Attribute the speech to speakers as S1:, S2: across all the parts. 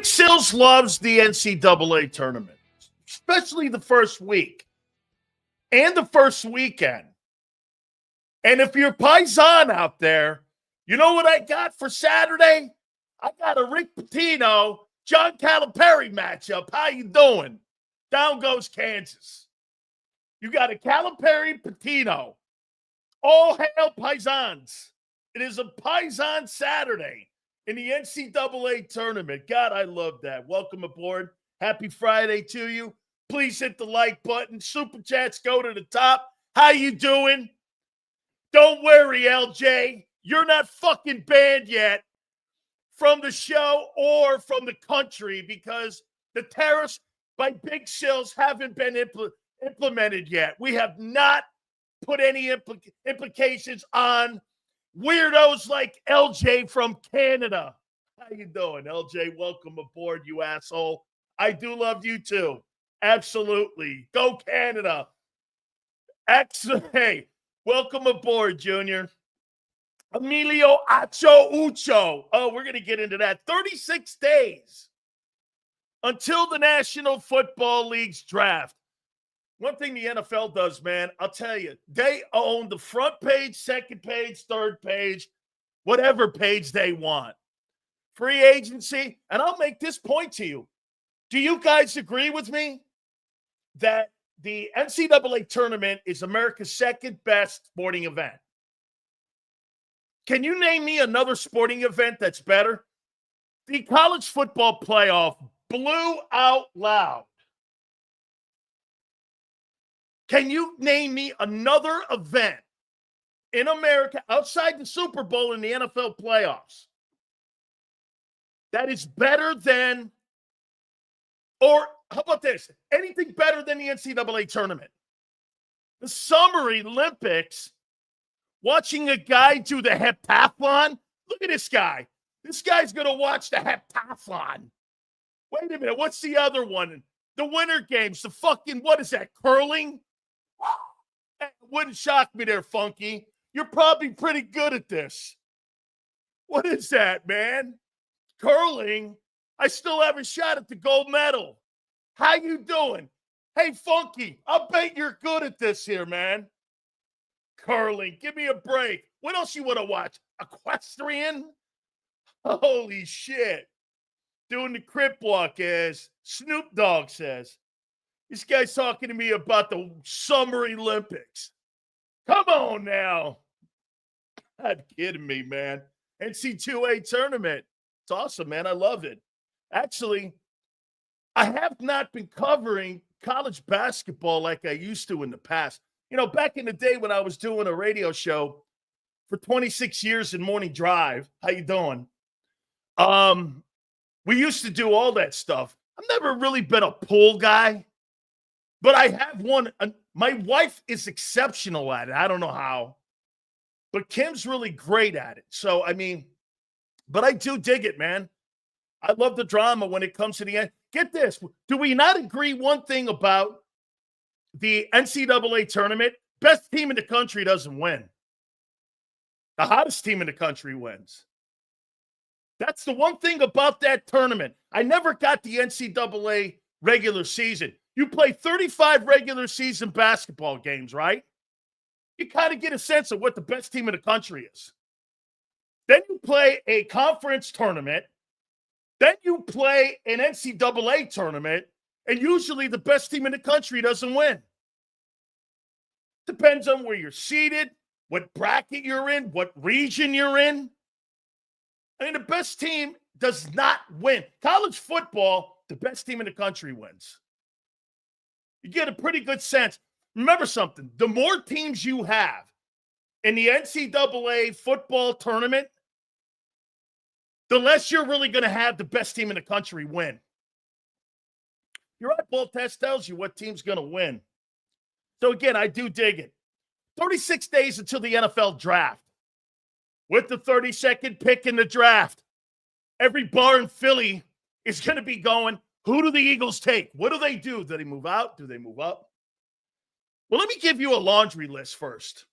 S1: Big Sills loves the NCAA tournament, especially the first week and the first weekend. And if you're Paisan out there, you know what I got for Saturday? I got a Rick Pitino, John Calipari matchup. How you doing? Down goes Kansas. You got a Calipari Pitino. All hail Paisans. It is a Paisan Saturday in the NCAA tournament. God, I love that. Welcome aboard. Happy Friday to you. Please hit the like button. Super chats go to the top. How you doing? Don't worry, LJ. You're not fucking banned yet from the show or from the country because the tariffs by Big Sills haven't been implemented yet. We have not put any implications on weirdos like LJ from Canada. How you doing, LJ? Welcome aboard, you asshole. I do love you too. Absolutely. Go Canada. Hey, welcome aboard, Junior. Emilio Acho Ucho. Oh, we're going to get into that. 36 days until the National Football League's draft. One thing the NFL does, man, I'll tell you, they own the front page, second page, third page, whatever page they want. Free agency. And I'll make this point to you. Do you guys agree with me that the NCAA tournament is America's second best sporting event? Can you name me another sporting event that's better? The college football playoff blew out loud. Can you name me another event in America outside the Super Bowl in the NFL playoffs that is better than, or how about this? Anything better than the NCAA tournament? The Summer Olympics, watching a guy do the heptathlon. Look at this guy. This guy's going to watch the heptathlon. Wait a minute. What's the other one? The Winter Games. The fucking, what is that, curling? It wouldn't shock me there, Funky. You're probably pretty good at this. What is that, man? Curling? I still have a shot at the gold medal. How you doing? Hey, Funky, I'll bet you're good at this here, man. Curling. Give me a break. What else you want to watch? Equestrian? Holy shit. Doing the crip walk, as Snoop Dogg says. This guy's talking to me about the Summer Olympics. Come on now. Not kidding me, man. NCAA tournament. It's awesome, man. I love it. Actually, I have not been covering college basketball like I used to in the past. You know, back in the day when I was doing a radio show for 26 years in Morning Drive. How you doing? We used to do all that stuff. I've never really been a pool guy. But I have one. My wife is exceptional at it. I don't know how. But Kim's really great at it. So, I mean, but I do dig it, man. I love the drama when it comes to the end. Get this. Do we not agree one thing about the NCAA tournament? Best team in the country doesn't win. The hottest team in the country wins. That's the one thing about that tournament. I never got the NCAA regular season. You play 35 regular season basketball games, right? You kind of get a sense of what the best team in the country is. Then you play a conference tournament. Then you play an NCAA tournament. And usually the best team in the country doesn't win. Depends on where you're seated, what bracket you're in, what region you're in. I mean, the best team does not win. College football, the best team in the country wins. You get a pretty good sense. Remember something. The more teams you have in the NCAA football tournament, the less you're really going to have the best team in the country win. Your eyeball test tells you what team's going to win. So, again, I do dig it. 36 days until the NFL draft. With the 32nd pick in the draft, every bar in Philly is going to be going, who do the Eagles take? What do they do? Do they move out? Do they move up? Well, let me give you a laundry list first.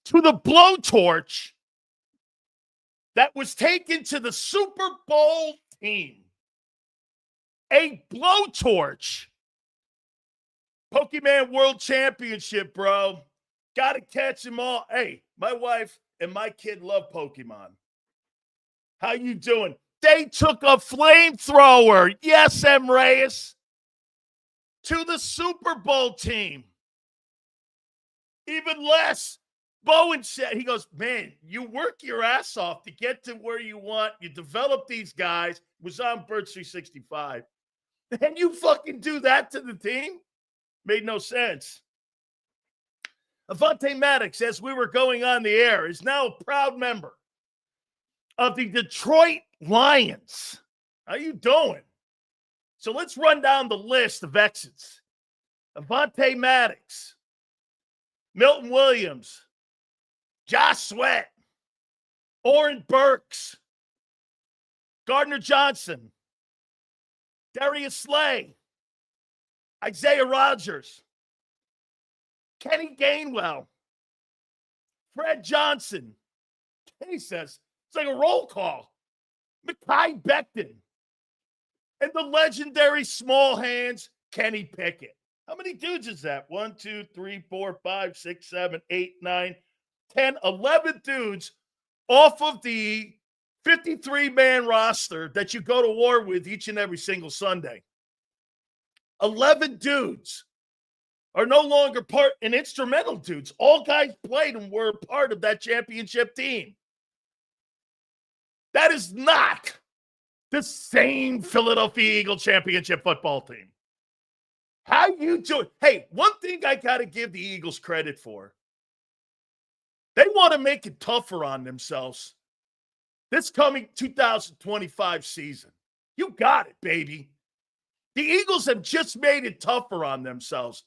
S1: To the blowtorch that was taken to the Super Bowl team. A blowtorch. Pokemon World Championship, bro. Got to catch them all. Hey, my wife and my kid love Pokemon. How you doing? They took a flamethrower. Yes, M. Reyes. To the Super Bowl team. Even less. Bowen said, he goes, man, you work your ass off to get to where you want. You develop these guys. It was on Birds 365. And you fucking do that to the team? Made no sense. Avonte Maddox, as we were going on the air, is now a proud member of the Detroit Lions. How you doing? So let's run down the list of exits. Avonte Maddox, Milton Williams, Josh Sweat, Oren Burks, Gardner Johnson, Darius Slay, Isaiah Rodgers, Kenny Gainwell, Fred Johnson. Kenny says, it's like a roll call. Mekhi Becton. And the legendary small hands, Kenny Pickett. How many dudes is that? 1, 2, 3, 4, 5, 6, 7, 8, 9, 10, 11 dudes off of the 53-man roster that you go to war with each and every single Sunday. 11 dudes are no longer part, and instrumental dudes. All guys played and were part of that championship team. That is not the same Philadelphia Eagle championship football team. How you doing? Hey, one thing I got to give the Eagles credit for. They want to make it tougher on themselves this coming 2025 season. You got it, baby. The Eagles have just made it tougher on themselves.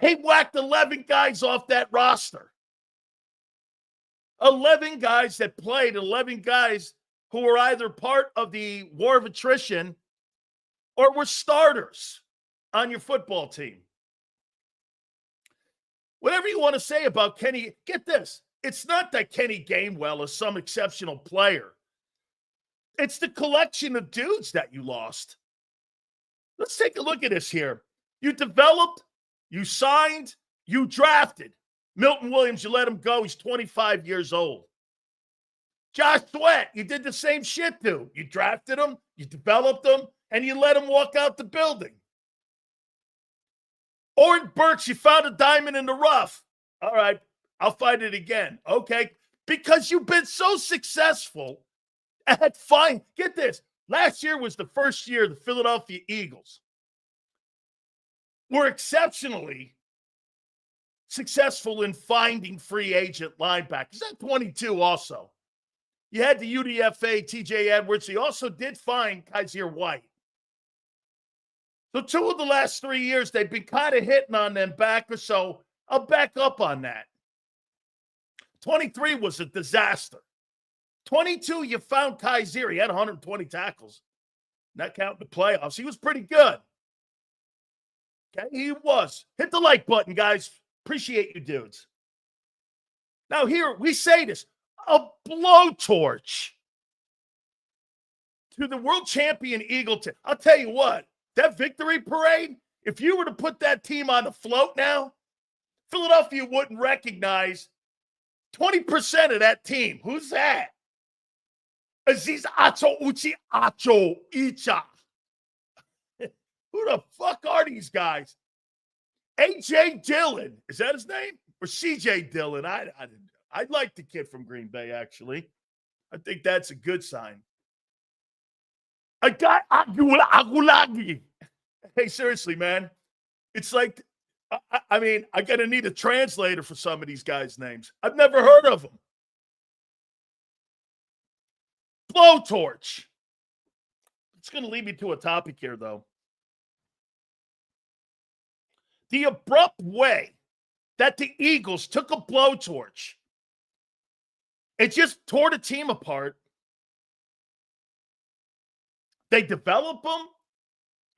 S1: They whacked 11 guys off that roster. 11 guys that played, 11 guys who were either part of the war of attrition or were starters on your football team. Whatever you want to say about Kenny, get this. It's not that Kenny Gainwell is some exceptional player. It's the collection of dudes that you lost. Let's take a look at this here. You developed, you signed, you drafted. Milton Williams, you let him go. He's 25 years old. Josh Sweat, you did the same shit to. You drafted him, you developed him, and you let him walk out the building. Oren Burks, you found a diamond in the rough. All right, I'll find it again. Okay, because you've been so successful at get this. Last year was the first year the Philadelphia Eagles were exceptionally successful in finding free agent linebackers. That 22 also. You had the UDFA, TJ Edwards. He also did find Kaiser White. So 2 of the last 3 years, they've been kind of hitting on them backers, so I'll back up on that. 23 was a disaster. 22, you found Kaiser. He had 120 tackles. Not counting the playoffs. He was pretty good. Okay, he was. Hit the like button, guys. Appreciate you dudes. Now here, we say this. A blowtorch to the world champion Eagle team. I'll tell you what, that victory parade, if you were to put that team on the float now, Philadelphia wouldn't recognize 20% of that team. Who's that? Aziz Acho Uchi Acho Icha. Who the fuck are these guys? A.J. Dillon. Is that his name? Or C.J. Dillon? I like the kid from Green Bay, actually. I think that's a good sign. I got Agulagi. Hey, seriously, man. It's like, I mean, I got to need a translator for some of these guys' names. I've never heard of them. Blowtorch. It's going to lead me to a topic here, though. The abrupt way that the Eagles took a blowtorch, it just tore the team apart. They developed them,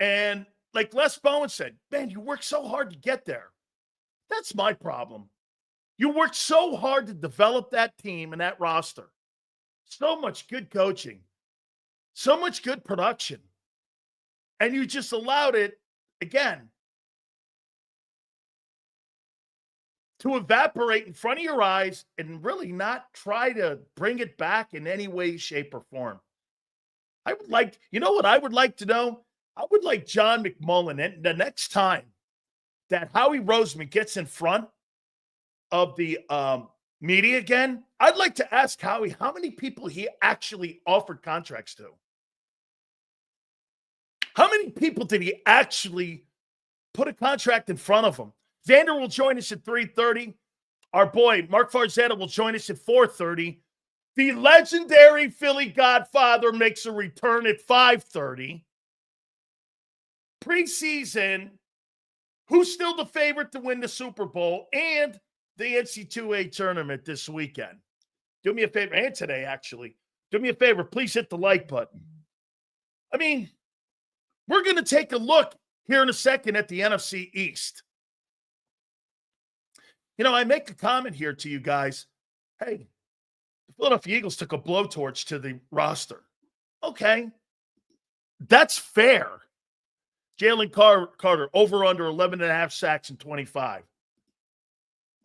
S1: and like Les Bowen said, man, you worked so hard to get there. That's my problem. You worked so hard to develop that team and that roster. So much good coaching. So much good production. And you just allowed it, again, to evaporate in front of your eyes and really not try to bring it back in any way, shape, or form. I would like, you know what I would like to know? I would like John McMullen, and the next time that Howie Roseman gets in front of the media again, I'd like to ask Howie how many people he actually offered contracts to. How many people did he actually put a contract in front of him? Xander will join us at 3:30. Our boy, Mark Farzetta, will join us at 4:30. The legendary Philly Godfather makes a return at 5:30. Preseason, who's still the favorite to win the Super Bowl, and the NCAA tournament this weekend. Do me a favor, and today, actually. Do me a favor, please hit the like button. I mean, we're going to take a look here in a second at the NFC East. You know, I make a comment here to you guys. Hey, the Philadelphia Eagles took a blowtorch to the roster. Okay, that's fair. Jalen Carter, over under 11.5 sacks and 25.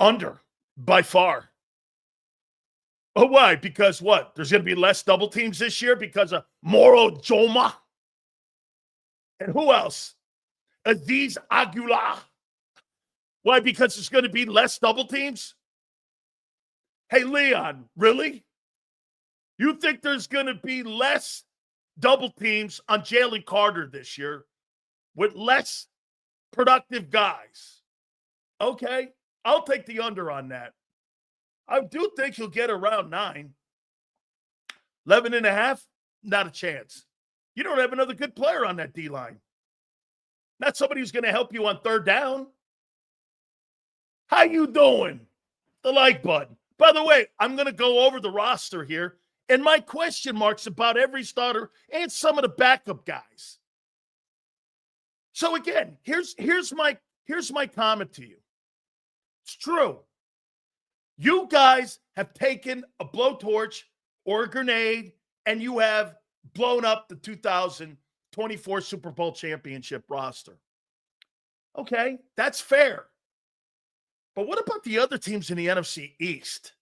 S1: Under, by far. Oh, why? Because what? There's going to be less double teams this year because of Moro Joma? And who else? Aziz Aguilar. Why? Because there's going to be less double teams? Hey, Leon, really? You think there's going to be less double teams on Jalen Carter this year with less productive guys? Okay, I'll take the under on that. I do think he'll get around 9. 11.5, not a chance. You don't have another good player on that D-line. Not somebody who's going to help you on third down. How you doing? The like button. By the way, I'm going to go over the roster here and my question marks about every starter and some of the backup guys. So again, here's my comment to you. It's true. You guys have taken a blowtorch or a grenade and you have blown up the 2024 Super Bowl championship roster. Okay, that's fair. But what about the other teams in the NFC East?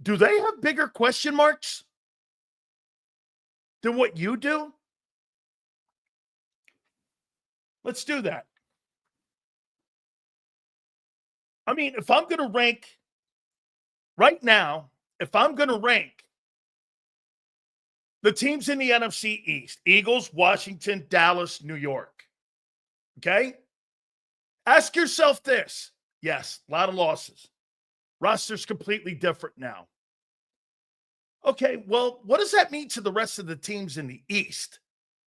S1: Do they have bigger question marks than what you do? Let's do that. I mean, if I'm going to rank right now, if I'm going to rank the teams in the NFC East, Eagles, Washington, Dallas, New York, okay? Ask yourself this. Yes, a lot of losses. Roster's completely different now. Okay, well, what does that mean to the rest of the teams in the East?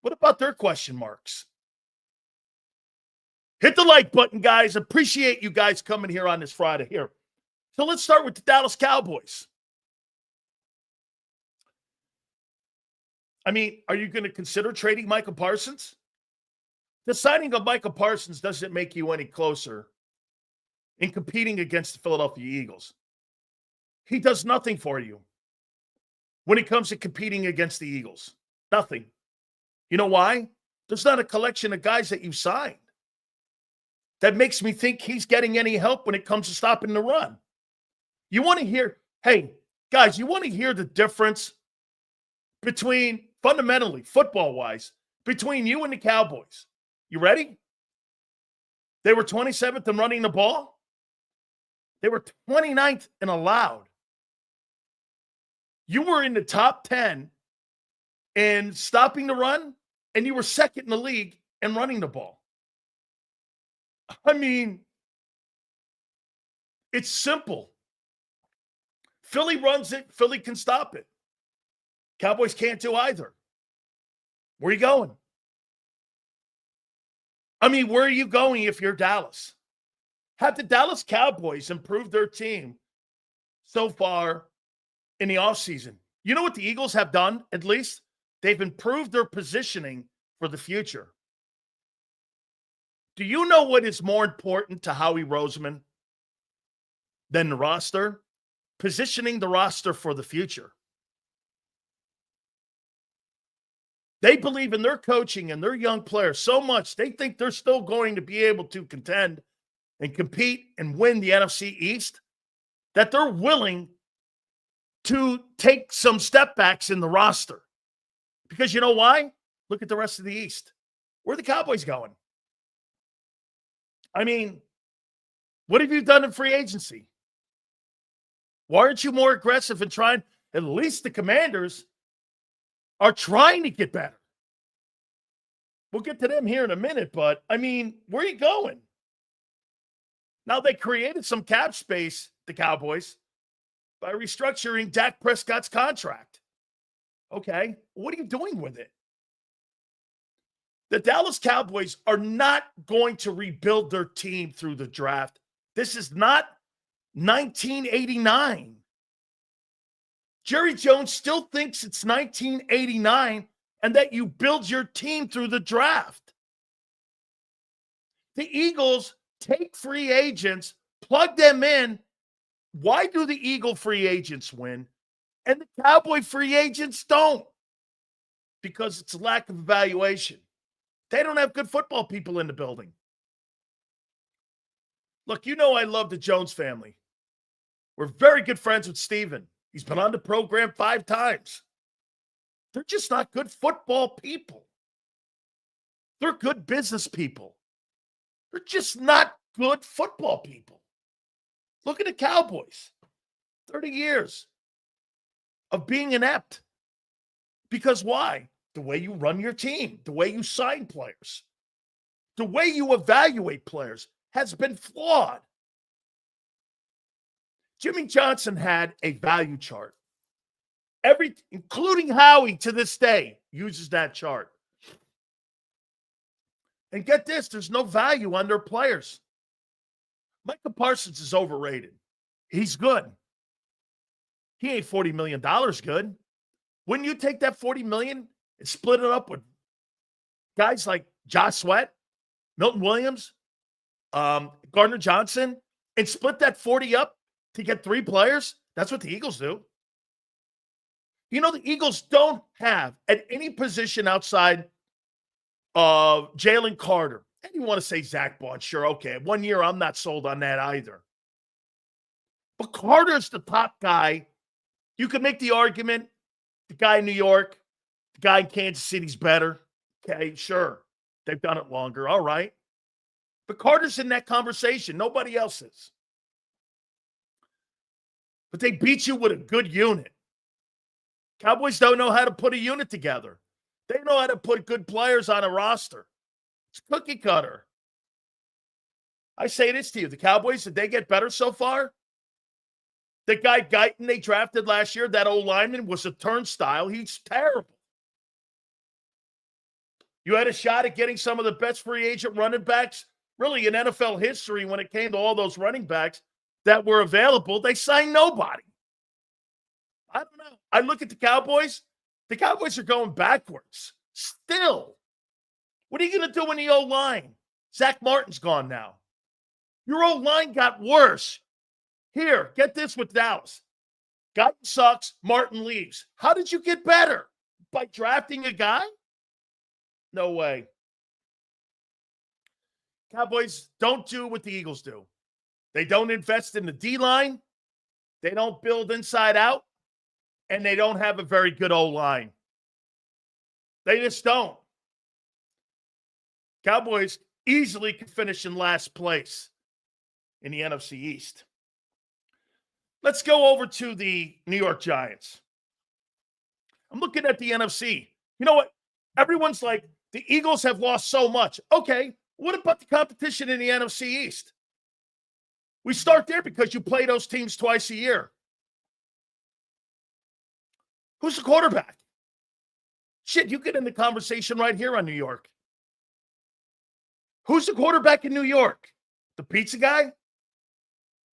S1: What about their question marks? Hit the like button, guys. Appreciate you guys coming here on this Friday here. So let's start with the Dallas Cowboys. I mean, are you going to consider trading Micah Parsons? The signing of Micah Parsons doesn't make you any closer in competing against the Philadelphia Eagles. He does nothing for you when it comes to competing against the Eagles. Nothing. You know why? There's not a collection of guys that you signed that makes me think he's getting any help when it comes to stopping the run. You want to hear, hey, guys, you want to hear the difference between, fundamentally, football-wise, between you and the Cowboys. You ready? They were 27th in running the ball. They were 29th in allowed. You were in the top 10 in stopping the run, and you were second in the league in running the ball. I mean, it's simple. Philly runs it. Philly can stop it. Cowboys can't do either. Where are you going? I mean, where are you going if you're Dallas? Have the Dallas Cowboys improved their team so far in the offseason? You know what the Eagles have done, at least? They've improved their positioning for the future. Do you know what is more important to Howie Roseman than the roster? Positioning the roster for the future. They believe in their coaching and their young players so much, they think they're still going to be able to contend and compete and win the NFC East, that they're willing to take some step backs in the roster. Because you know why? Look at the rest of the East. Where are the Cowboys going? I mean, what have you done in free agency? Why aren't you more aggressive in trying? At least the Commanders are trying to get better. We'll get to them here in a minute, but, I mean, where are you going? Now, they created some cap space, the Cowboys, by restructuring Dak Prescott's contract. Okay, what are you doing with it? The Dallas Cowboys are not going to rebuild their team through the draft. This is not 1989. Jerry Jones still thinks it's 1989 and that you build your team through the draft. The Eagles take free agents, plug them in. Why do the Eagle free agents win and the Cowboy free agents don't? Because it's a lack of evaluation. They don't have good football people in the building. Look, you know I love the Jones family. We're very good friends with Steven. He's been on the program 5 times. They're just not good football people. They're good business people. They're just not good football people. Look at the Cowboys. 30 years of being inept. Because why? The way you run your team, the way you sign players, the way you evaluate players has been flawed. Jimmy Johnson had a value chart. Including Howie to this day, uses that chart. And get this, there's no value on their players. Micah Parsons is overrated. He's good. He ain't $40 million good. Wouldn't you take that $40 million and split it up with guys like Josh Sweat, Milton Williams, Gardner Johnson, and split that 40 up to get 3 players? That's what the Eagles do. You know, the Eagles don't have at any position outside of Jalen Carter. And you want to say Zach Bond, sure, okay. 1 year, I'm not sold on that either. But Carter's the top guy. You could make the argument, the guy in New York, the guy in Kansas City's better. Okay, sure. They've done it longer. All right. But Carter's in that conversation. Nobody else is. But they beat you with a good unit. Cowboys don't know how to put a unit together. They know how to put good players on a roster. It's cookie cutter. I say this to you. The Cowboys, did they get better so far? The guy Guyton they drafted last year, that old lineman, was a turnstile. He's terrible. You had a shot at getting some of the best free agent running backs, really in NFL history when it came to all those running backs that were available. They signed nobody. I don't know. I look at the Cowboys. The Cowboys are going backwards. Still. What are you going to do in the O-line? Zach Martin's gone now. Your O-line got worse. Here, get this with Dallas. Guyton sucks. Martin leaves. How did you get better? By drafting a guy? No way. Cowboys don't do what the Eagles do. They don't invest in the D-line. They don't build inside out. And they don't have a very good O-line. They just don't. Cowboys easily could finish in last place in the NFC East. Let's go over to the New York Giants. I'm looking at the NFC. You know what? Everyone's like, the Eagles have lost so much. Okay, what about the competition in the NFC East? We start there because you play those teams twice a year. Who's the quarterback? Shit, you get in the conversation right here on New York. Who's the quarterback in New York? The pizza guy?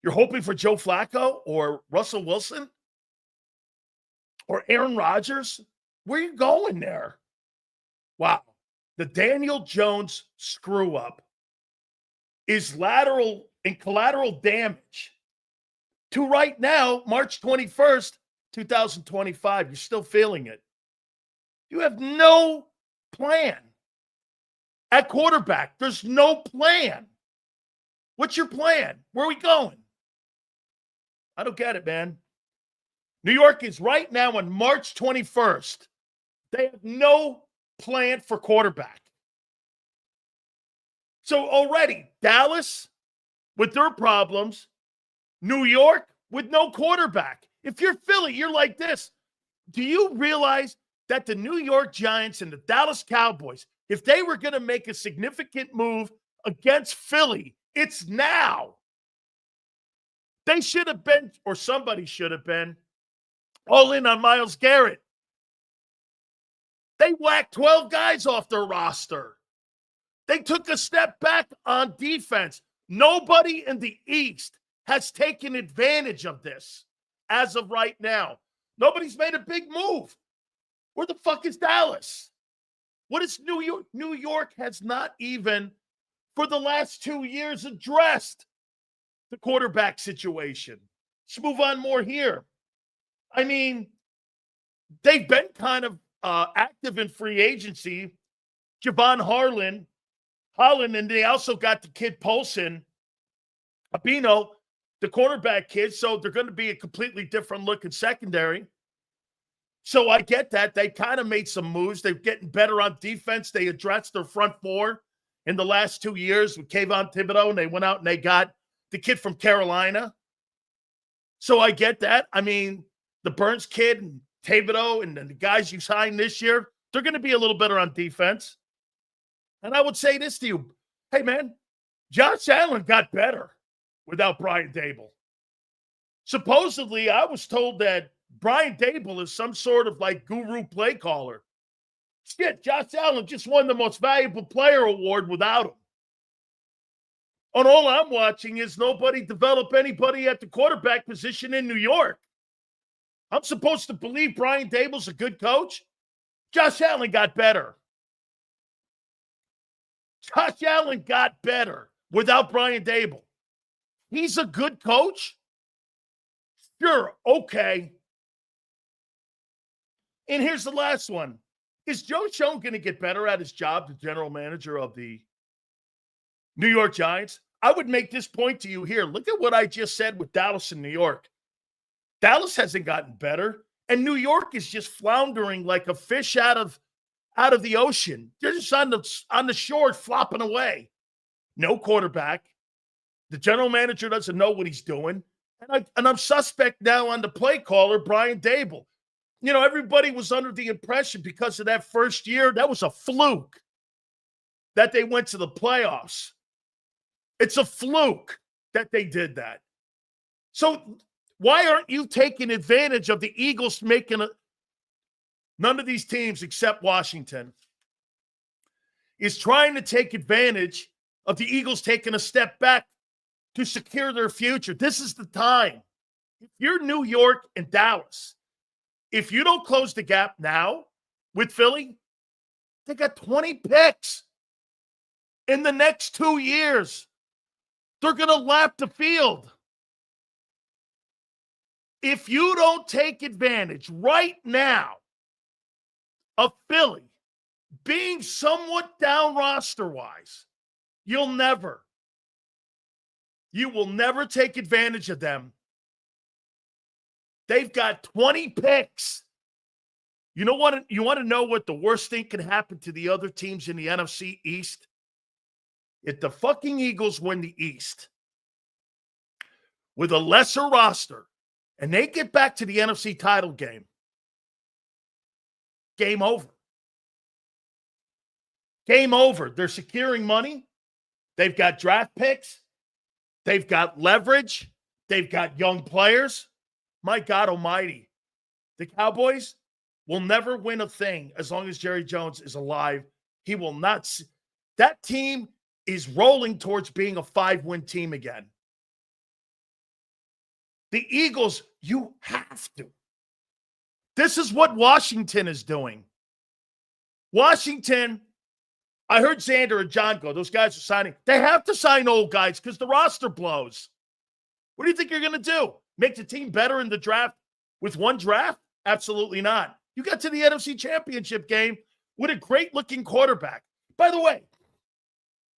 S1: You're hoping for Joe Flacco or Russell Wilson or Aaron Rodgers? Where are you going there? Wow. The Daniel Jones screw up is lateral and collateral damage to right now, March 21st, 2025. You're still feeling it. You have no plan. At quarterback, there's no plan. What's your plan? Where are we going? I don't get it, man. New York is right now on March 21st. They have no plan for quarterback. So already, Dallas with their problems, New York with no quarterback. If you're Philly, you're like this. Do you realize that the New York Giants and the Dallas Cowboys, if they were going to make a significant move against Philly, it's now. They should have been, or somebody should have been, all in on Myles Garrett. They whacked 12 guys off their roster. They took a step back on defense. Nobody in the East has taken advantage of this as of right now. Nobody's made a big move. Where the fuck is Dallas? What is New York? New York has not even, for the last 2 years, addressed the quarterback situation. Let's move on more here. I mean, they've been kind of active in free agency. Javon Holland, and they also got the kid Paulson, Abino, the cornerback kid, so they're going to be a completely different look in secondary. So I get that. They kind of made some moves. They're getting better on defense. They addressed their front four in the last 2 years with Kayvon Thibodeau, and they went out and they got the kid from Carolina. So I get that. I mean, the Burns kid and Thibodeau and the guys you signed this year, they're going to be a little better on defense. And I would say this to you. Hey, man, Josh Allen got better without Brian Daboll. Supposedly, I was told that Brian Daboll is some sort of like guru play caller. Shit, Josh Allen just won the most valuable player award without him. And all I'm watching is nobody develop anybody at the quarterback position in New York. I'm supposed to believe Brian Daboll's a good coach? Josh Allen got better. Josh Allen got better without Brian Daboll. He's a good coach? Sure, okay. And here's the last one. Is Joe Schoen going to get better at his job, the general manager of the New York Giants? I would make this point to you here. Look at what I just said with Dallas and New York. Dallas hasn't gotten better, and New York is just floundering like a fish out of the ocean. They're just on the shore flopping away. No quarterback. The general manager doesn't know what he's doing. And I'm suspect now on the play caller, Brian Daboll. You know, everybody was under the impression because of that first year, that was a fluke that they went to the playoffs. It's a fluke that they did that. So why aren't you taking advantage of the Eagles making none of these teams except Washington is trying to take advantage of the Eagles taking a step back to secure their future. This is the time. If you're New York and Dallas, if you don't close the gap now with Philly, they got 20 picks in the next 2 years. They're going to lap the field. If you don't take advantage right now of Philly being somewhat down roster-wise, you will never take advantage of them. They've got 20 picks. You know what? You want to know what the worst thing can happen to the other teams in the NFC East? If the fucking Eagles win the East with a lesser roster and they get back to the NFC title game, game over. Game over. They're securing money. They've got draft picks. They've got leverage. They've got young players. My God almighty. The Cowboys will never win a thing as long as Jerry Jones is alive. He will not. That team is rolling towards being a 5-win team again. The Eagles, you have to. This is what Washington is doing. Washington, I heard Xander and John go, those guys are signing. They have to sign old guys because the roster blows. What do you think you're going to do? Make the team better in the draft with one draft? Absolutely not. You got to the NFC Championship game with a great-looking quarterback. By the way,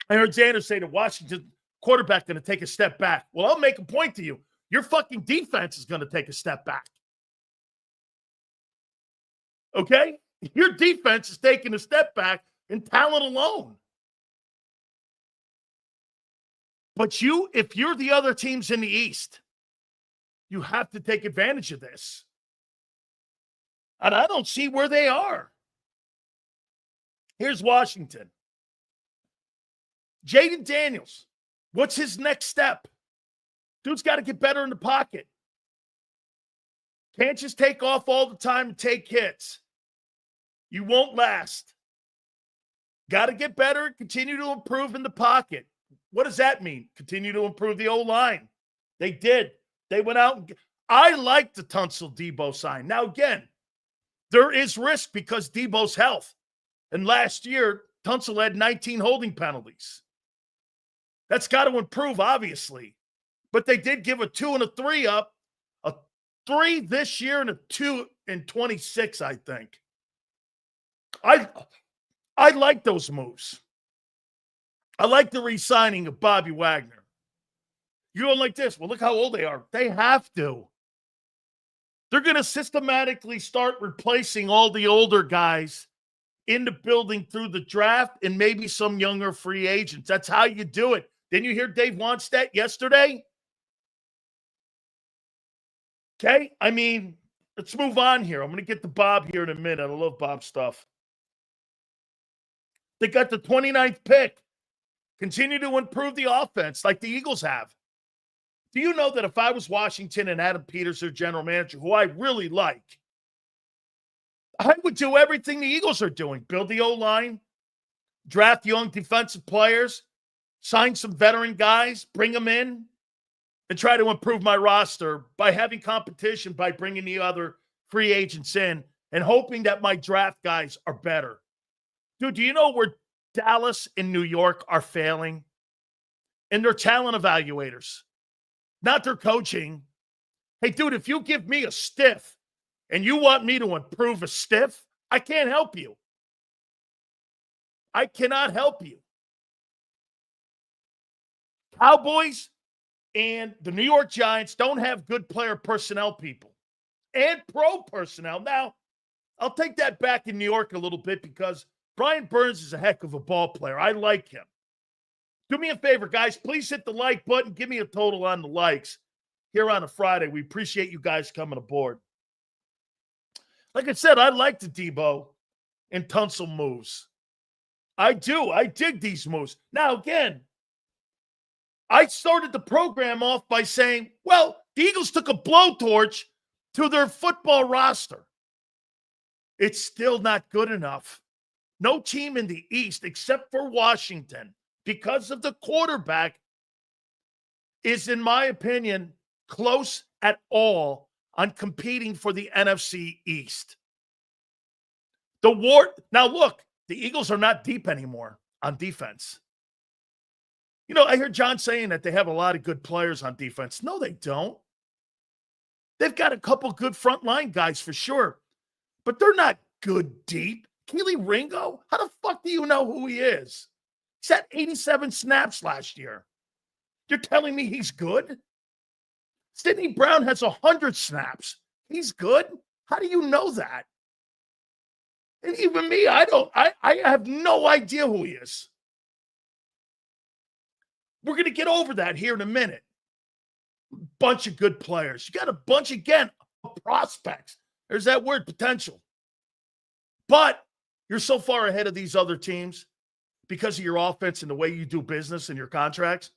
S1: I heard Xander say that Washington quarterback going to take a step back. Well, I'll make a point to you. Your fucking defense is going to take a step back. Okay? Your defense is taking a step back in talent alone. But if you're the other teams in the East, you have to take advantage of this. And I don't see where they are. Here's Washington. Jaden Daniels, what's his next step? Dude's got to get better in the pocket. Can't just take off all the time and take hits. You won't last. Got to get better and continue to improve in the pocket. What does that mean? Continue to improve the O-line. They did. They went out and I like the Tunsil Debo sign. Now, again, there is risk because Debo's health. And last year, Tunsil had 19 holding penalties. That's got to improve, obviously. But they did give a 2 and a 3 up. A 3 this year and a 2 in 26, I think. I like those moves. I like the re-signing of Bobby Wagner. You don't like this? Well, look how old they are. They have to. They're going to systematically start replacing all the older guys in the building through the draft and maybe some younger free agents. That's how you do it. Didn't you hear Dave Wannstedt yesterday? Okay, I mean, let's move on here. I'm going to get to Bob here in a minute. I love Bob's stuff. They got the 29th pick. Continue to improve the offense like the Eagles have. Do you know that if I was Washington and Adam Peters, their general manager, who I really like, I would do everything the Eagles are doing. Build the O-line, draft young defensive players, sign some veteran guys, bring them in, and try to improve my roster by having competition, by bringing the other free agents in and hoping that my draft guys are better. Dude, do you know where Dallas and New York are failing? In their talent evaluators, not their coaching. Hey, dude, if you give me a stiff and you want me to improve a stiff, I can't help you. I cannot help you. Cowboys and the New York Giants don't have good player personnel people and pro personnel. Now, I'll take that back in New York a little bit because Brian Burns is a heck of a ball player. I like him. Do me a favor, guys. Please hit the like button. Give me a total on the likes here on a Friday. We appreciate you guys coming aboard. Like I said, I like the Debo and Tunsil moves. I do. I dig these moves. Now, again, I started the program off by saying, well, the Eagles took a blowtorch to their football roster. It's still not good enough. No team in the East, except for Washington, because of the quarterback, is, in my opinion, close at all on competing for the NFC East. Now, look, the Eagles are not deep anymore on defense. You know, I hear John saying that they have a lot of good players on defense. No, they don't. They've got a couple good frontline guys for sure, but they're not good deep. Keely Ringo? How the fuck do you know who he is? He's had 87 snaps last year. You're telling me he's good? Sidney Brown has 100 snaps. He's good? How do you know that? And even me, I have no idea who he is. We're going to get over that here in a minute. Bunch of good players. You got a bunch, again, of prospects. There's that word, potential. But you're so far ahead of these other teams because of your offense and the way you do business and your contracts.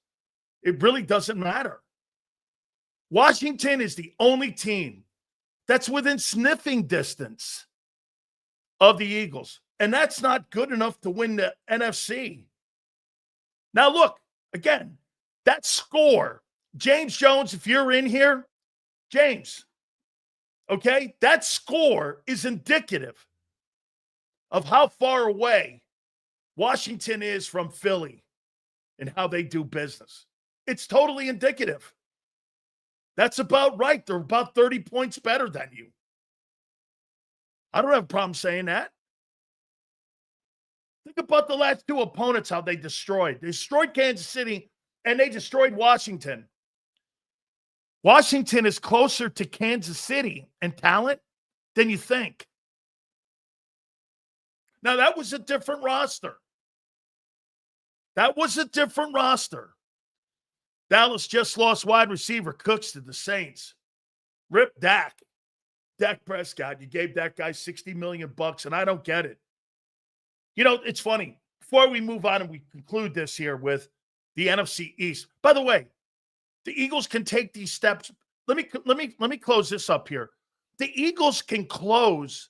S1: It really doesn't matter. Washington is the only team that's within sniffing distance of the Eagles. And that's not good enough to win the NFC. Now, look, again, that score, James Jones, if you're in here, James, okay, that score is indicative of how far away Washington is from Philly and how they do business. It's totally indicative. That's about right. They're about 30 points better than you. I don't have a problem saying that. Think about the last two opponents, how they destroyed. They destroyed Kansas City, and they destroyed Washington. Washington is closer to Kansas City in talent than you think. Now, that was a different roster. That was a different roster. Dallas just lost wide receiver Cooks to the Saints. Rip Dak. Dak Prescott. You gave that guy $60 million, and I don't get it. You know, it's funny. Before we move on and we conclude this here with the NFC East. By the way, the Eagles can take these steps. Let me close this up here. The Eagles can close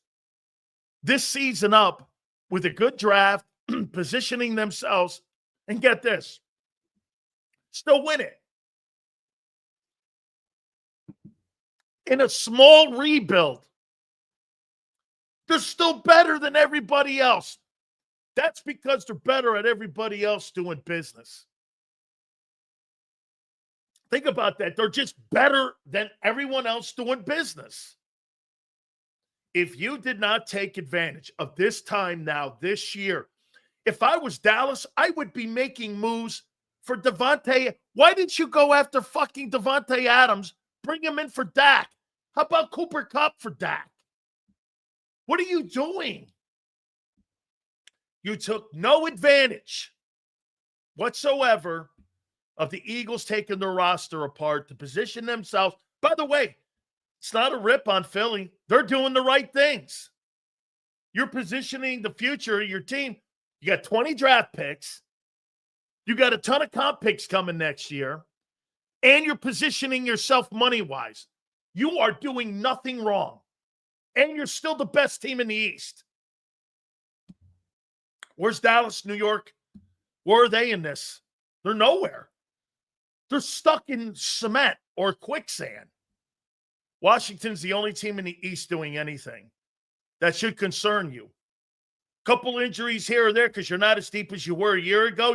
S1: this season up with a good draft, positioning themselves, and get this, still win it. In a small rebuild, they're still better than everybody else. That's because they're better at everybody else doing business. Think about that. They're just better than everyone else doing business. If you did not take advantage of this time now, this year, if I was Dallas, I would be making moves for Devontae. Why didn't you go after fucking Devontae Adams? Bring him in for Dak. How about Cooper Kupp for Dak? What are you doing? You took no advantage whatsoever of the Eagles taking their roster apart to position themselves. By the way, it's not a rip on Philly. They're doing the right things. You're positioning the future of your team. You got 20 draft picks. You got a ton of comp picks coming next year. And you're positioning yourself money-wise. You are doing nothing wrong. And you're still the best team in the East. Where's Dallas, New York? Where are they in this? They're nowhere. They're stuck in cement or quicksand. Washington's the only team in the East doing anything. That should concern you. Couple injuries here or there because you're not as deep as you were a year ago.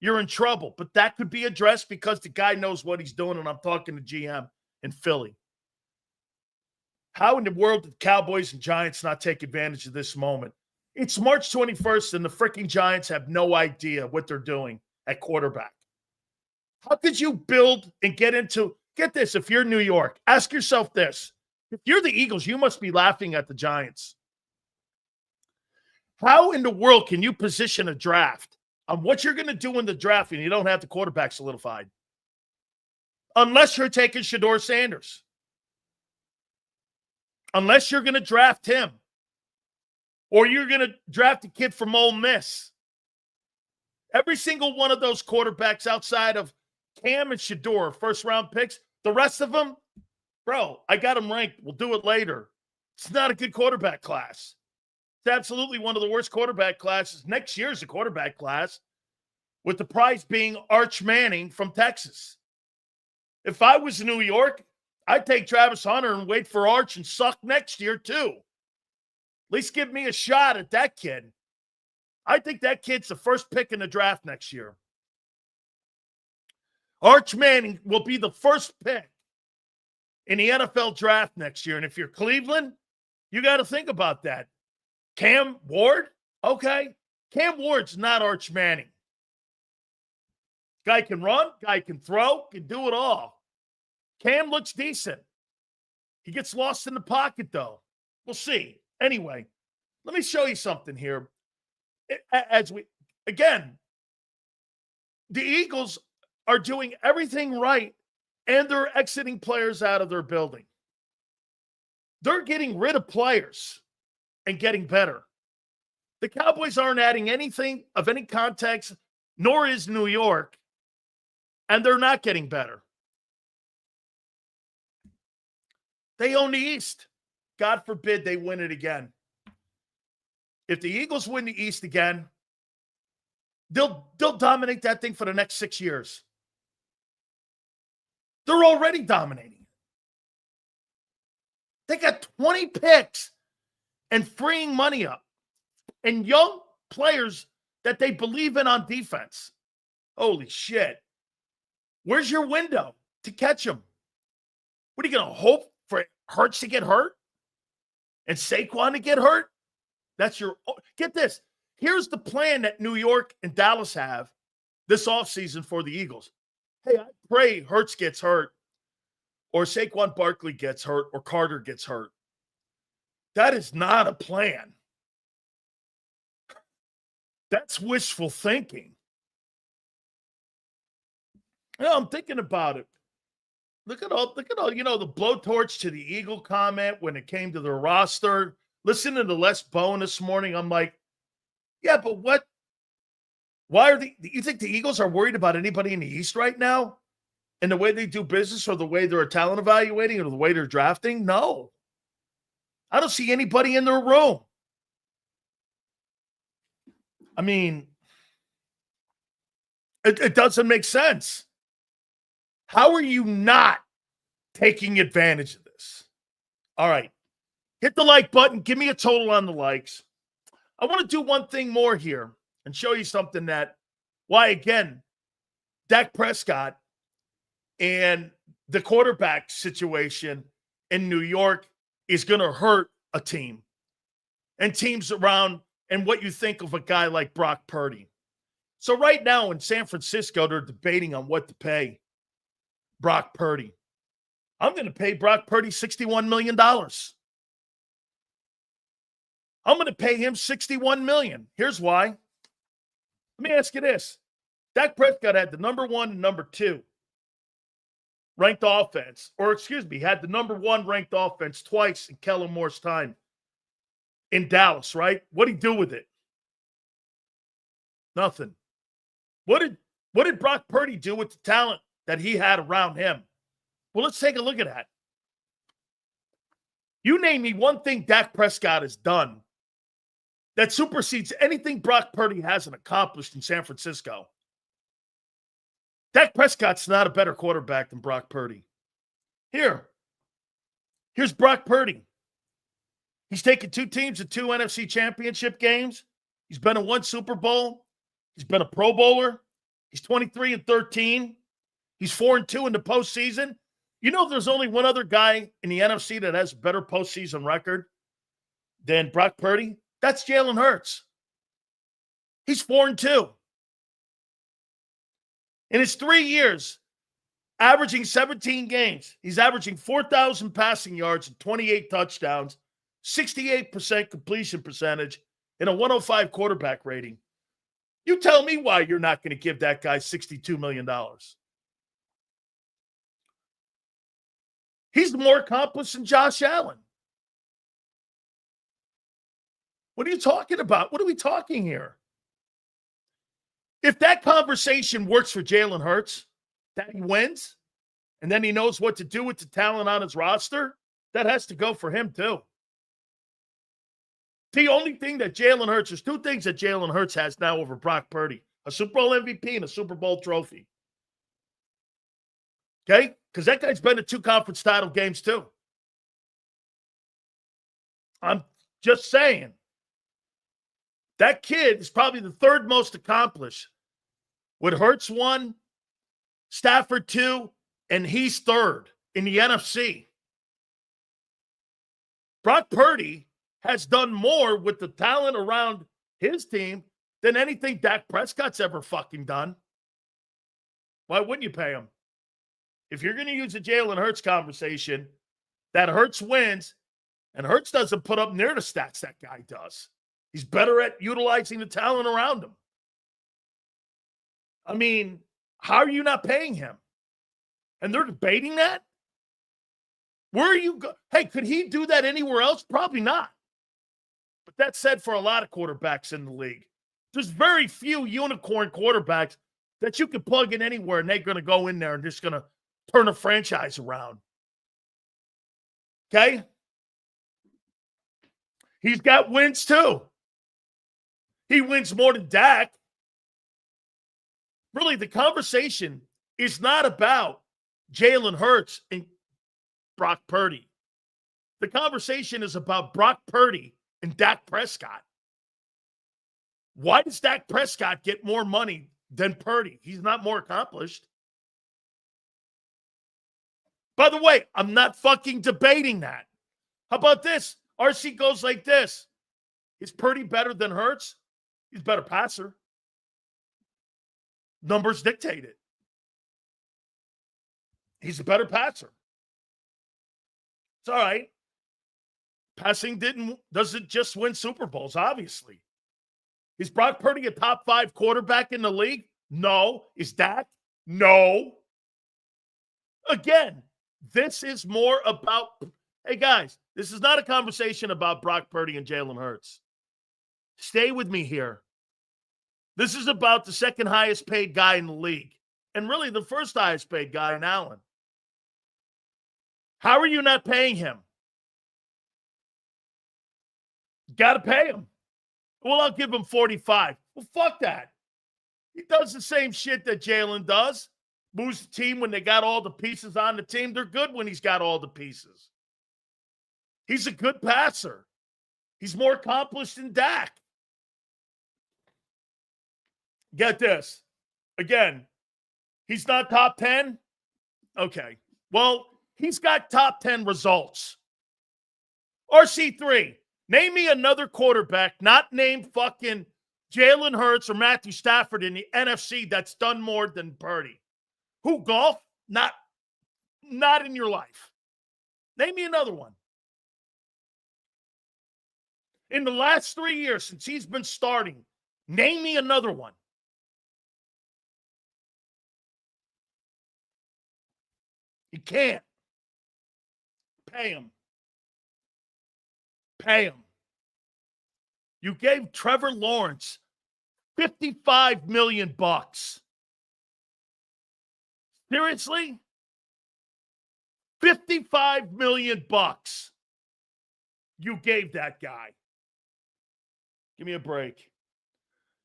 S1: You're in trouble. But that could be addressed because the guy knows what he's doing, and I'm talking to GM in Philly. How in the world did Cowboys and Giants not take advantage of this moment? It's March 21st, and the freaking Giants have no idea what they're doing at quarterback. How could you build and get into – get this, if you're New York, ask yourself this. If you're the Eagles, you must be laughing at the Giants. How in the world can you position a draft on what you're going to do in the draft and you don't have the quarterback solidified? Unless you're taking Shedeur Sanders. Unless you're going to draft him. Or you're going to draft a kid from Ole Miss. Every single one of those quarterbacks outside of Cam and Shedeur, first-round picks, the rest of them, bro, I got them ranked. We'll do it later. It's not a good quarterback class. It's absolutely one of the worst quarterback classes. Next year's a quarterback class, with the prize being Arch Manning from Texas. If I was New York, I'd take Travis Hunter and wait for Arch and suck next year too. At least give me a shot at that kid. I think that kid's the first pick in the draft next year. Arch Manning will be the first pick in the NFL draft next year. And if you're Cleveland, you got to think about that. Cam Ward? Okay. Cam Ward's not Arch Manning. Guy can run, guy can throw, can do it all. Cam looks decent. He gets lost in the pocket, though. We'll see. Anyway, let me show you something here. The Eagles are doing everything right, and they're exiting players out of their building. They're getting rid of players and getting better. The Cowboys aren't adding anything of any context, nor is New York, and they're not getting better. They own the East. God forbid they win it again. If the Eagles win the East again, they'll dominate that thing for the next 6 years. They're already dominating. They got 20 picks and freeing money up and young players that they believe in on defense. Holy shit. Where's your window to catch them? What are you going to hope for Hurts to get hurt and Saquon to get hurt? That's your – get this. here's the plan that New York and Dallas have this offseason for the Eagles. Hey, I pray Hurts gets hurt or Saquon Barkley gets hurt or Carter gets hurt. That is not a plan. That's wishful thinking. I'm thinking about it. Look at all, the blowtorch to the Eagle comment when it came to the roster. Listening to Les Bowen this morning, I'm like, yeah, but what? Why are you think the Eagles are worried about anybody in the East right now? And the way they do business or the way they're talent evaluating or the way they're drafting? No. I don't see anybody in their room. I mean, it doesn't make sense. How are you not taking advantage of this? All right. Hit the like button. Give me a total on the likes. I want to do one thing more here and show you something why, again, Dak Prescott and the quarterback situation in New York is going to hurt a team and teams around and what you think of a guy like Brock Purdy. So right now in San Francisco, they're debating on what to pay Brock Purdy. I'm going to pay Brock Purdy $61 million. I'm going to pay him $61 million. Here's why. Let me ask you this. Dak Prescott had the number 1 and number 2 ranked offense, had the number 1 ranked offense twice in Kellen Moore's time in Dallas, right? What'd he do with it? Nothing. What did Brock Purdy do with the talent that he had around him? Well, let's take a look at that. You name me one thing Dak Prescott has done that supersedes anything Brock Purdy hasn't accomplished in San Francisco. Dak Prescott's not a better quarterback than Brock Purdy. Here's Brock Purdy. He's taken 2 teams to 2 NFC championship games. He's been in 1 Super Bowl. He's been a Pro Bowler. He's 23-13. He's 4-2 in the postseason. You know, there's only one other guy in the NFC that has a better postseason record than Brock Purdy. That's Jalen Hurts. He's 4-2. In his 3 years, averaging 17 games, he's averaging 4,000 passing yards and 28 touchdowns, 68% completion percentage, and a 105 quarterback rating. You tell me why you're not going to give that guy $62 million. He's more accomplished than Josh Allen. What are you talking about? What are we talking here? If that conversation works for Jalen Hurts, that he wins, and then he knows what to do with the talent on his roster, that has to go for him too. The only thing that Jalen Hurts, there's 2 things that Jalen Hurts has now over Brock Purdy: a Super Bowl MVP and a Super Bowl trophy. Okay? Because that guy's been to 2 conference title games too. I'm just saying. That kid is probably the 3rd most accomplished. With Hurts 1, Stafford 2, and he's 3rd in the NFC. Brock Purdy has done more with the talent around his team than anything Dak Prescott's ever fucking done. Why wouldn't you pay him? If you're going to use a Jalen Hurts conversation, that Hurts wins, and Hurts doesn't put up near the stats that guy does. He's better at utilizing the talent around him. I mean, how are you not paying him? And they're debating that? Where are you go? Hey, could he do that anywhere else? Probably not. But that's said for a lot of quarterbacks in the league. There's very few unicorn quarterbacks that you can plug in anywhere and they're going to go in there and just going to turn a franchise around. Okay? He's got wins too. He wins more than Dak. Really, the conversation is not about Jalen Hurts and Brock Purdy. The conversation is about Brock Purdy and Dak Prescott. Why does Dak Prescott get more money than Purdy? He's not more accomplished. By the way, I'm not fucking debating that. How about this? RC goes like this. Is Purdy better than Hurts? He's a better passer. Numbers dictate it. He's a better passer. It's all right. Passing doesn't just win Super Bowls, obviously. Is Brock Purdy a top 5 quarterback in the league? No. Is that? No. Again, this is more about, hey guys, this is not a conversation about Brock Purdy and Jalen Hurts. Stay with me here. This is about the second highest paid guy in the league. And really the first highest paid guy in Allen. How are you not paying him? Got to pay him. Well, I'll give him 45. Well, fuck that. He does the same shit that Jalen does. Moves the team when they got all the pieces on the team. They're good when he's got all the pieces. He's a good passer. He's more accomplished than Dak. Get this. Again, he's not top 10? Okay. Well, he's got top 10 results. RC3, name me another quarterback not named fucking Jalen Hurts or Matthew Stafford in the NFC that's done more than Purdy. Who, golf? Not in your life. Name me another one. In the last 3 years since he's been starting, name me another one. You can't. Pay him. Pay him. You gave Trevor Lawrence $55 million. Seriously? $55 million you gave that guy. Give me a break.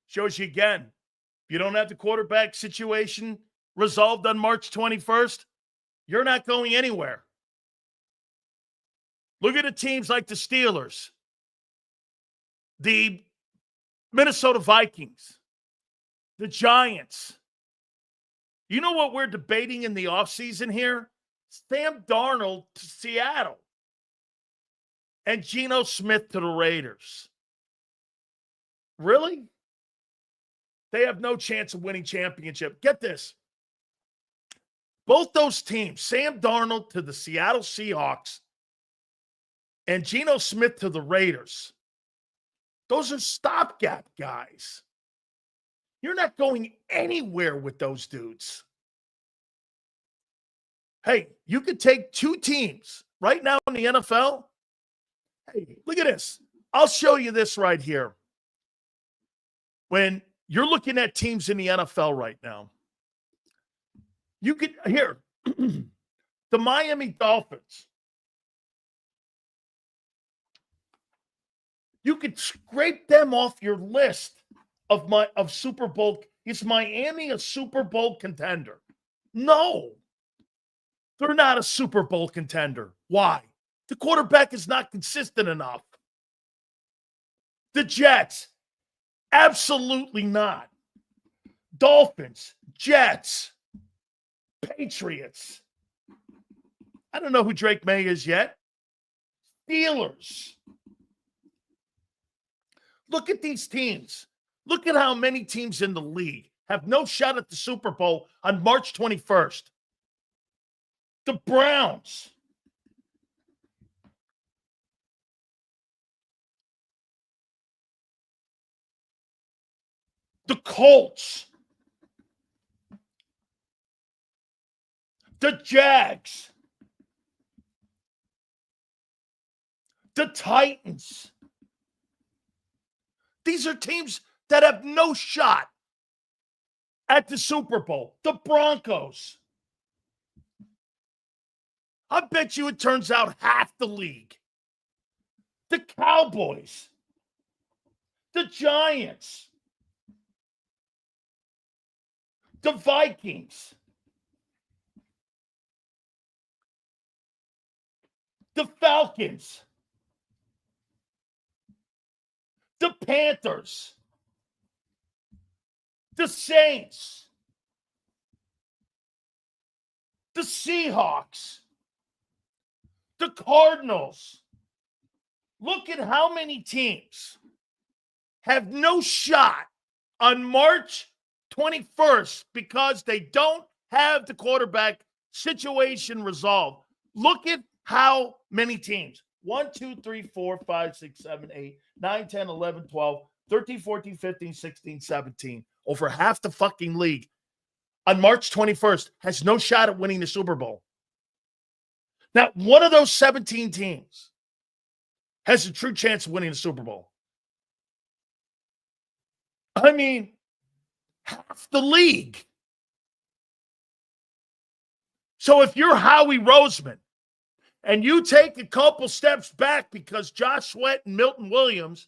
S1: Shows you again, if you don't have the quarterback situation resolved on March 21st, you're not going anywhere. Look at the teams like the Steelers, the Minnesota Vikings, the Giants. You know what we're debating in the offseason here? Sam Darnold to Seattle and Geno Smith to the Raiders. Really? They have no chance of winning championship. Get this. Both those teams, Sam Darnold to the Seattle Seahawks and Geno Smith to the Raiders, those are stopgap guys. You're not going anywhere with those dudes. Hey, you could take 2 teams right now in the NFL. Hey, look at this. I'll show you this right here. When you're looking at teams in the NFL right now, you could, here, the Miami Dolphins. You could scrape them off your list of Super Bowl. Is Miami a Super Bowl contender? No. They're not a Super Bowl contender. Why? The quarterback is not consistent enough. The Jets, absolutely not. Dolphins, Jets, Patriots. I don't know who Drake May is yet. Steelers. Look at these teams. Look at how many teams in the league have no shot at the Super Bowl on March 21st. The Browns. The Colts. The Jags. The Titans. These are teams that have no shot at the Super Bowl. The Broncos. I bet you it turns out half the league. The Cowboys. The Giants. The Vikings. The Falcons. The Panthers. The Saints. The Seahawks. The Cardinals. Look at how many teams have no shot on March 21st because they don't have the quarterback situation resolved. Look at how many teams. 1, 2, 3, 4, 5, 6, 7, 8, 9, 10, 11, 12, 13, 14, 15, 16, 17. Over half the fucking league on March 21st has no shot at winning the Super Bowl. Now, one of those 17 teams has a true chance of winning the Super Bowl. I mean, half the league. So if you're Howie Roseman and you take a couple steps back because Josh Sweat and Milton Williams,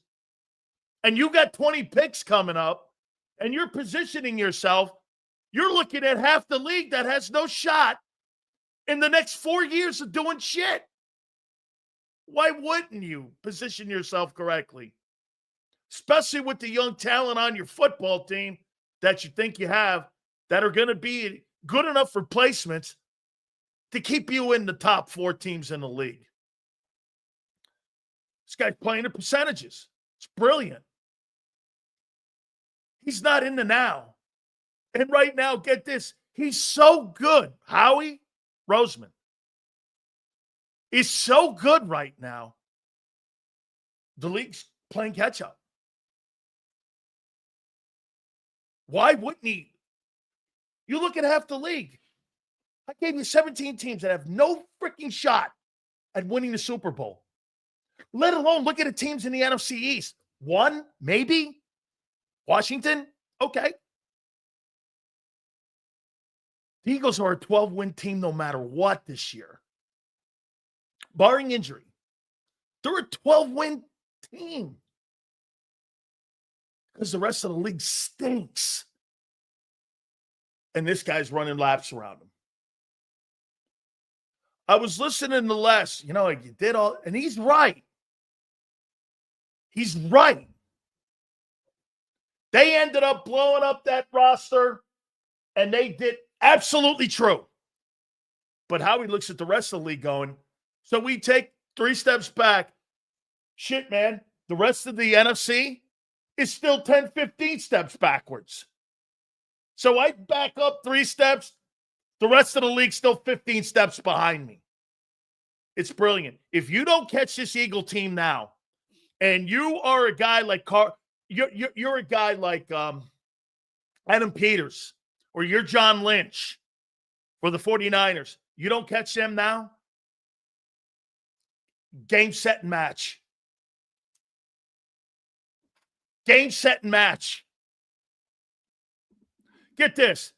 S1: and you got 20 picks coming up, and you're positioning yourself, you're looking at half the league that has no shot in the next 4 years of doing shit. Why wouldn't you position yourself correctly? Especially with the young talent on your football team that you think you have that are going to be good enough replacements to keep you in the top 4 teams in the league. This guy's playing the percentages. It's brilliant. He's not in the now. And right now, get this, he's so good. Howie Roseman is so good right now. The league's playing catch up. Why wouldn't he? You look at half the league. I gave you 17 teams that have no freaking shot at winning the Super Bowl. Let alone look at the teams in the NFC East. 1, maybe. Washington, okay. The Eagles are a 12-win team no matter what this year. Barring injury. They're a 12-win team. Because the rest of the league stinks. And this guy's running laps around him. I was listening to Les, you did all, and he's right. He's right. They ended up blowing up that roster, and they did absolutely true. But Howie looks at the rest of the league going, so we take 3 steps back. Shit, man, the rest of the NFC is still 10, 15 steps backwards. So I back up 3 steps. The rest of the league's still 15 steps behind me. It's brilliant. If you don't catch this Eagle team now, and you are a guy like you're a guy like Adam Peters, or you're John Lynch for the 49ers, you don't catch them now, game, set, and match. Game, set, and match. Get this.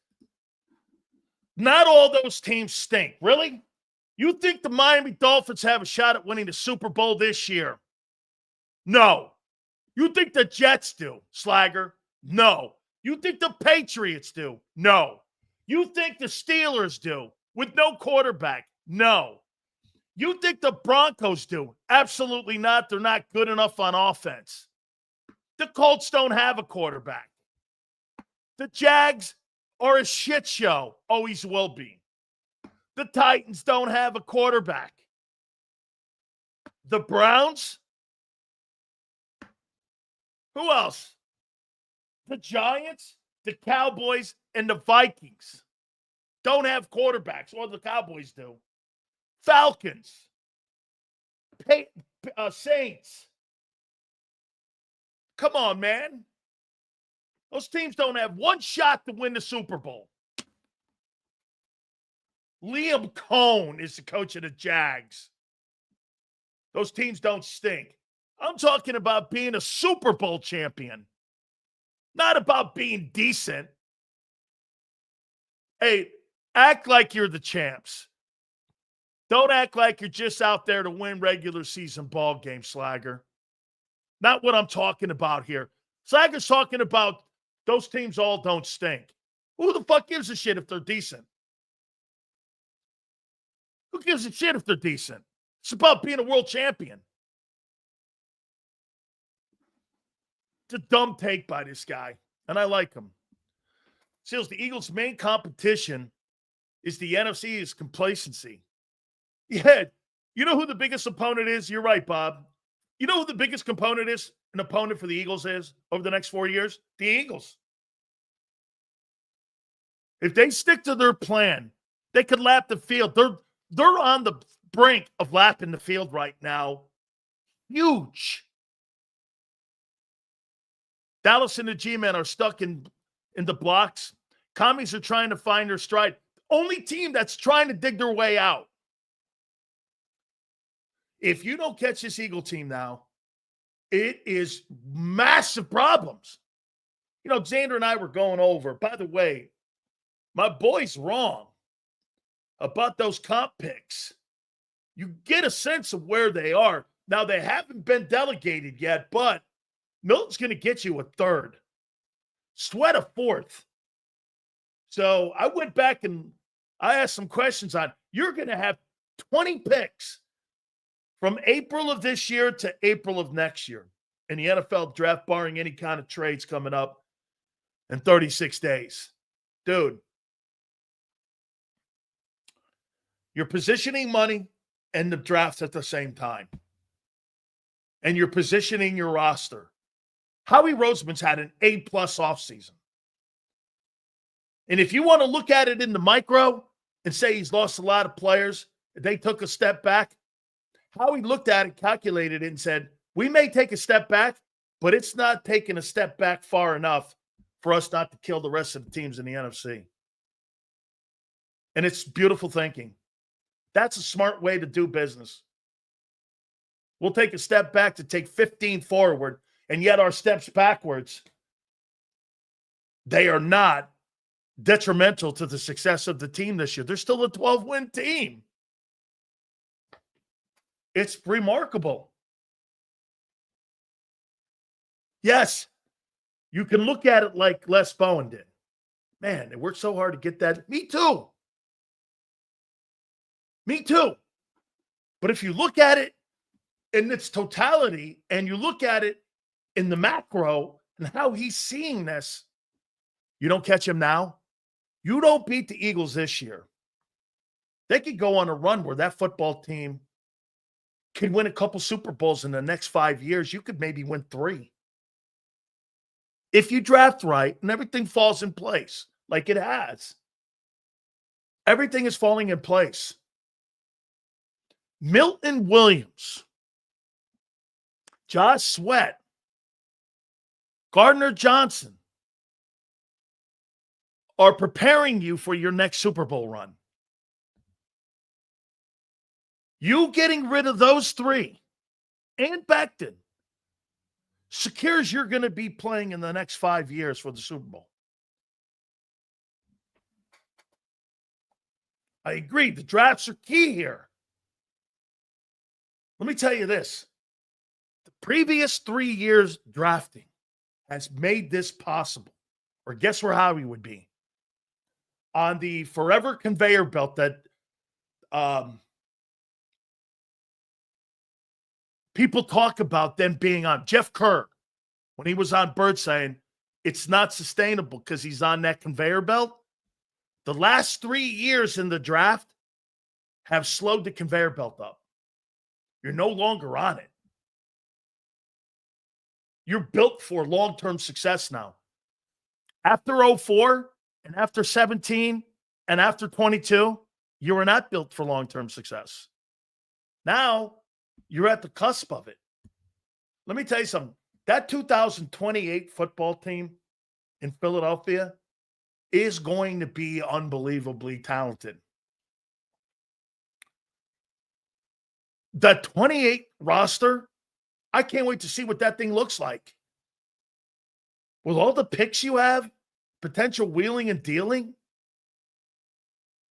S1: Not all those teams stink. Really? You think the Miami Dolphins have a shot at winning the Super Bowl this year? No. You think the Jets do, Slagger? No. You think the Patriots do? No. You think the Steelers do with no quarterback? No. You think the Broncos do? Absolutely not. They're not good enough on offense. The Colts don't have a quarterback. The Jags are a shit show. Always will be. The Titans don't have a quarterback. The Browns? Who else? The Giants, the Cowboys, and the Vikings don't have quarterbacks, or the Cowboys do. Falcons, Saints. Come on, man. Those teams don't have one shot to win the Super Bowl. Liam Cohn is the coach of the Jags. Those teams don't stink. I'm talking about being a Super Bowl champion, not about being decent. Hey, act like you're the champs. Don't act like you're just out there to win regular season ball games, Slagger. Not what I'm talking about here. Slagger's talking about those teams all don't stink. Who the fuck gives a shit if they're decent? Who gives a shit if they're decent? It's about being a world champion. It's a dumb take by this guy, and I like him. Seals, the Eagles' main competition is the NFC East complacency. Yeah, you know who the biggest opponent is? You're right, Bob. You know who the biggest component is, an opponent for the Eagles is over the next 4 years? The Eagles. If they stick to their plan, they could lap the field. They're on the brink of lapping the field right now. Huge. Dallas and the G-Men are stuck in the blocks. Commies are trying to find their stride. Only team that's trying to dig their way out. If you don't catch this Eagle team now, it is massive problems. You know, Xander and I were going over. By the way, my boy's wrong about those comp picks. You get a sense of where they are. Now, they haven't been delegated yet, but Milton's going to get you a third. Sweat a fourth. So I went back and I asked some questions on, you're going to have 20 picks from April of this year to April of next year in the NFL draft, barring any kind of trades coming up in 36 days. Dude, you're positioning money and the drafts at the same time. And you're positioning your roster. Howie Roseman's had an A-plus offseason. And if you want to look at it in the micro and say he's lost a lot of players, they took a step back, Howie looked at it, calculated it, and said, we may take a step back, but it's not taking a step back far enough for us not to kill the rest of the teams in the NFC. And it's beautiful thinking. That's a smart way to do business. We'll take a step back to take 15 forward, and yet our steps backwards, they are not detrimental to the success of the team this year. They're still a 12-win team. It's remarkable. Yes, you can look at it like Les Bowen did. Man, they worked so hard to get that. Me too. Me too. But if you look at it in its totality and you look at it in the macro and how he's seeing this, you don't catch him now. You don't beat the Eagles this year. They could go on a run where that football team could win a couple Super Bowls in the next 5 years. You could maybe win 3. If you draft right and everything falls in place like it has. Everything is falling in place. Milton Williams, Josh Sweat, Gardner Johnson are preparing you for your next Super Bowl run. You getting rid of those 3 and Becton secures you're going to be playing in the next 5 years for the Super Bowl. I agree. The drafts are key here. Let me tell you this. The previous 3 years drafting has made this possible. Or guess where Howie would be? On the forever conveyor belt that people talk about them being on. Jeff Kerr, when he was on Bird, saying it's not sustainable because he's on that conveyor belt. The last 3 years in the draft have slowed the conveyor belt up. You're no longer on it. You're built for long-term success now. After 04 and after 17 and after 22, you were not built for long-term success. Now, you're at the cusp of it. Let me tell you something. That 2028 football team in Philadelphia is going to be unbelievably talented. The 28 roster, I can't wait to see what that thing looks like. With all the picks you have, potential wheeling and dealing,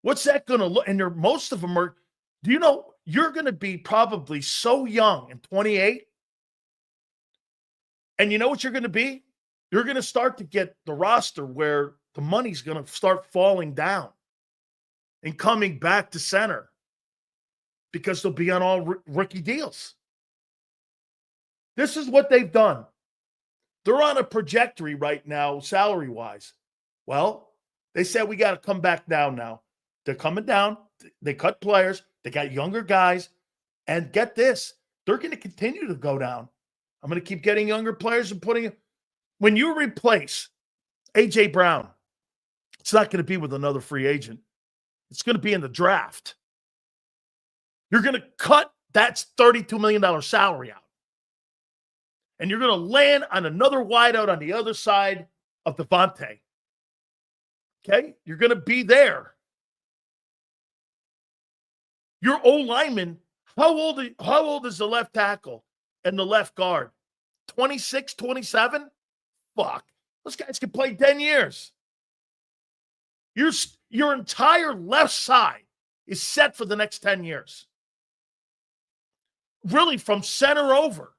S1: what's that going to look? And most of them are, do you know, you're going to be probably so young in 28. And you know what you're going to be? You're going to start to get the roster where the money's going to start falling down and coming back to center because they'll be on all rookie deals. This is what they've done. They're on a trajectory right now, salary-wise. Well, they said we got to come back down now. They're coming down. They cut players. They got younger guys. And get this, They're going to continue to go down. I'm going to keep getting younger players and putting – when you replace A.J. Brown, it's not going to be with another free agent. It's going to be in the draft. You're going to cut that $32 million salary out. And you're going to land on another wideout on the other side of Devontae. Okay? You're going to be there. Your O-lineman, how old is the left tackle and the left guard? 26, 27? Fuck. Those guys can play 10 years. Your entire left side is set for the next 10 years. Really, from center over.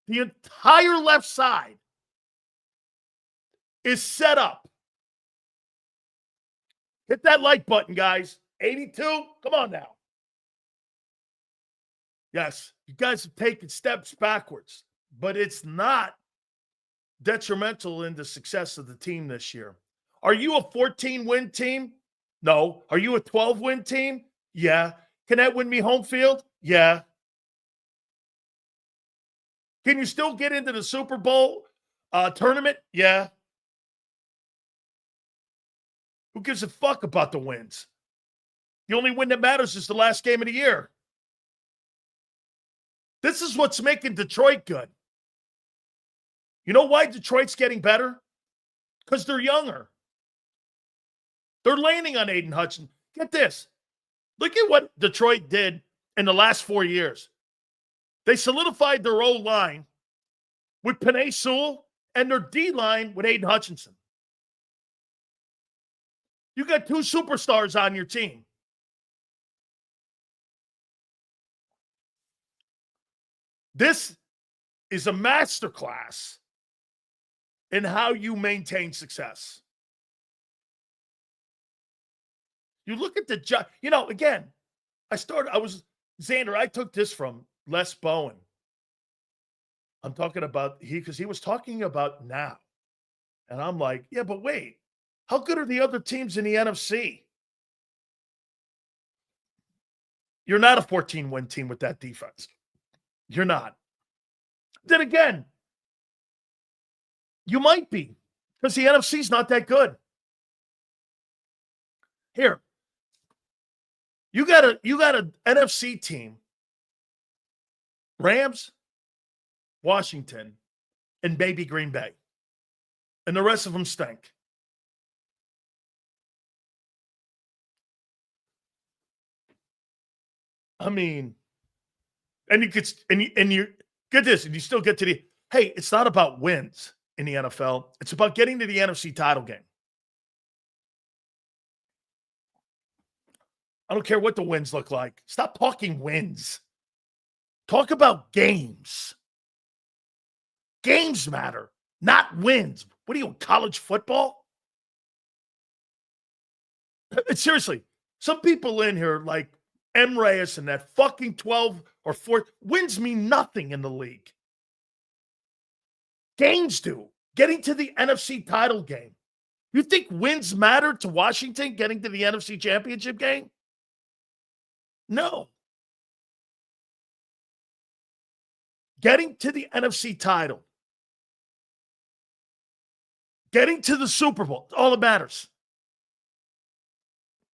S1: The entire left side is set up. Hit that like button, guys. 82? Come on now. Yes, you guys have taken steps backwards, but it's not detrimental in the success of the team this year. Are you a 14-win team? No. Are you a 12-win team? Yeah. Can that win me home field? Yeah. Can you still get into the Super Bowl tournament? Yeah. Who gives a fuck about the wins? The only win that matters is the last game of the year. This is what's making Detroit good. You know why Detroit's getting better? Because they're younger. They're landing on Aiden Hutchinson. Get this. Look at what Detroit did in the last 4 years. They solidified their O-line with Penei Sewell and their D-line with Aiden Hutchinson. You got two superstars on your team. This is a masterclass in how you maintain success. You look at the job, again, Xander, I took this from Les Bowen. I'm talking about because he was talking about now. And I'm like, yeah, but wait, how good are the other teams in the NFC? You're not a 14-win team with that defense. You're not. Then again, you might be because the NFC's not that good. Here, you got an NFC team, Rams, Washington, and maybe Green Bay. And the rest of them stink. I mean, and you could, and you get this, and you still get to hey, it's not about wins in the NFL. It's about getting to the NFC title game. I don't care what the wins look like. Stop talking wins. Talk about games. Games matter, not wins. What are you, college football? Seriously, some people in here like M. Reyes and that fucking 12 or 4 wins mean nothing in the league. Games do. Getting to the NFC title game. You think wins matter to Washington getting to the NFC championship game? No. Getting to the NFC title. Getting to the Super Bowl. All that matters.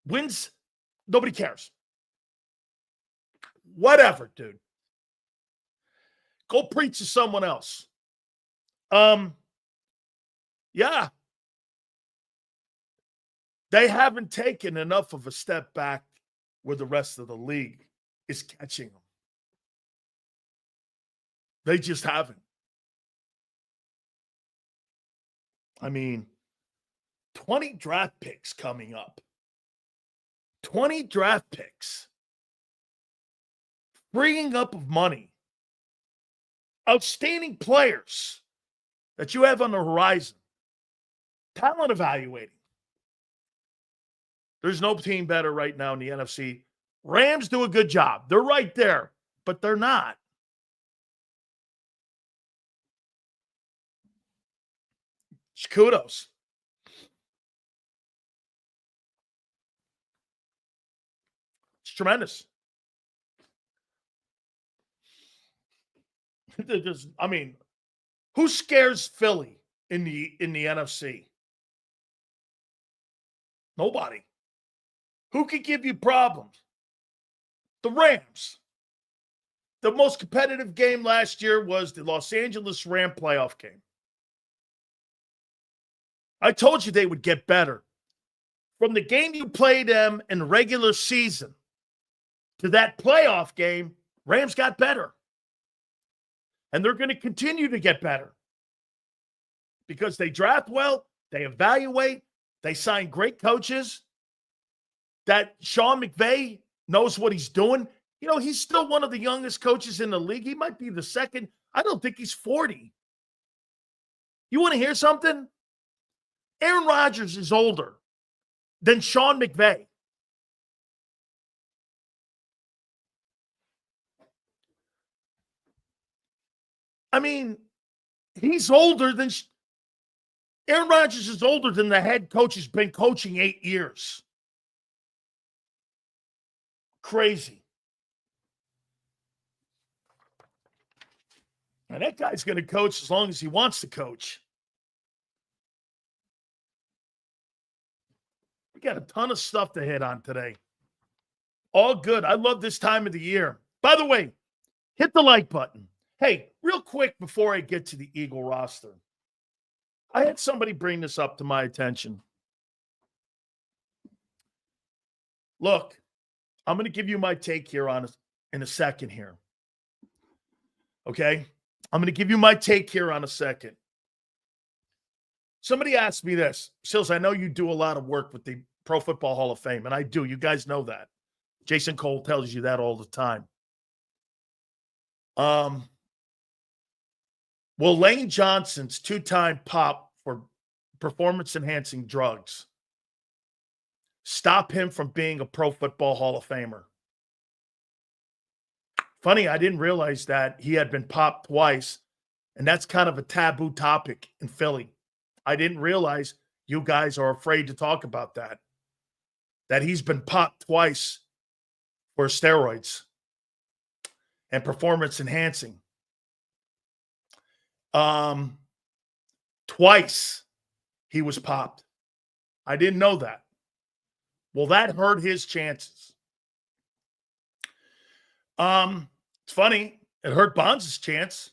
S1: Wins, nobody cares. Whatever, dude. Go preach to someone else. Yeah. They haven't taken enough of a step back where the rest of the league is catching them. They just haven't. I mean, 20 draft picks coming up. 20 draft picks. Freeing up of money. Outstanding players that you have on the horizon. Talent evaluating. There's no team better right now in the NFC. Rams do a good job. They're right there, but they're not. Kudos. It's tremendous. I mean, who scares Philly in the NFC? Nobody. Who could give you problems? The Rams. The most competitive game last year was the Los Angeles Ram playoff game. I told you they would get better. From the game you played them in the regular season to that playoff game, Rams got better. And they're going to continue to get better because they draft well, they evaluate, they sign great coaches. That Sean McVay knows what he's doing. You know, he's still one of the youngest coaches in the league. He might be the second. I don't think he's 40. You want to hear something? Aaron Rodgers is older than Sean McVay. I mean, he's older than Aaron Rodgers is older than the head coach who's been coaching 8 years. Crazy. And that guy's going to coach as long as he wants to coach. We got a ton of stuff to hit on today. All good. I love this time of the year. By the way, hit the like button. Hey, real quick before I get to the Eagle roster, I had somebody bring this up to my attention. Look, I'm going to give you my take here on in a second here. Okay? I'm going to give you my take here on a second. Somebody asked me this. Sills, I know you do a lot of work with the Pro Football Hall of Fame, and I do. You guys know that. Jason Cole tells you that all the time. Will Lane Johnson's 2-time pop for performance-enhancing drugs stop him from being a Pro Football Hall of Famer? Funny, I didn't realize that he had been popped twice, and that's kind of a taboo topic in Philly. I didn't realize you guys are afraid to talk about that he's been popped twice for steroids and performance enhancing. Twice he was popped. I didn't know that. Well, that hurt his chances. It's funny. It hurt Bonds' chance.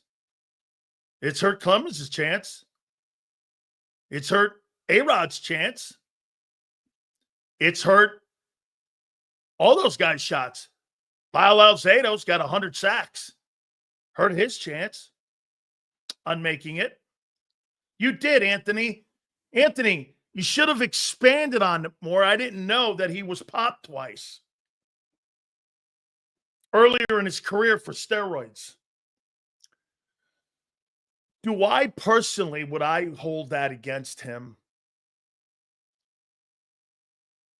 S1: It's hurt Clemens' chance. It's hurt A-Rod's chance. It's hurt all those guys' shots. Lyle Alzado's got 100 sacks. Hurt his chance on making it. You did, Anthony. Anthony, you should have expanded on it more. I didn't know that he was popped twice earlier in his career for steroids. Do I personally, would I hold that against him?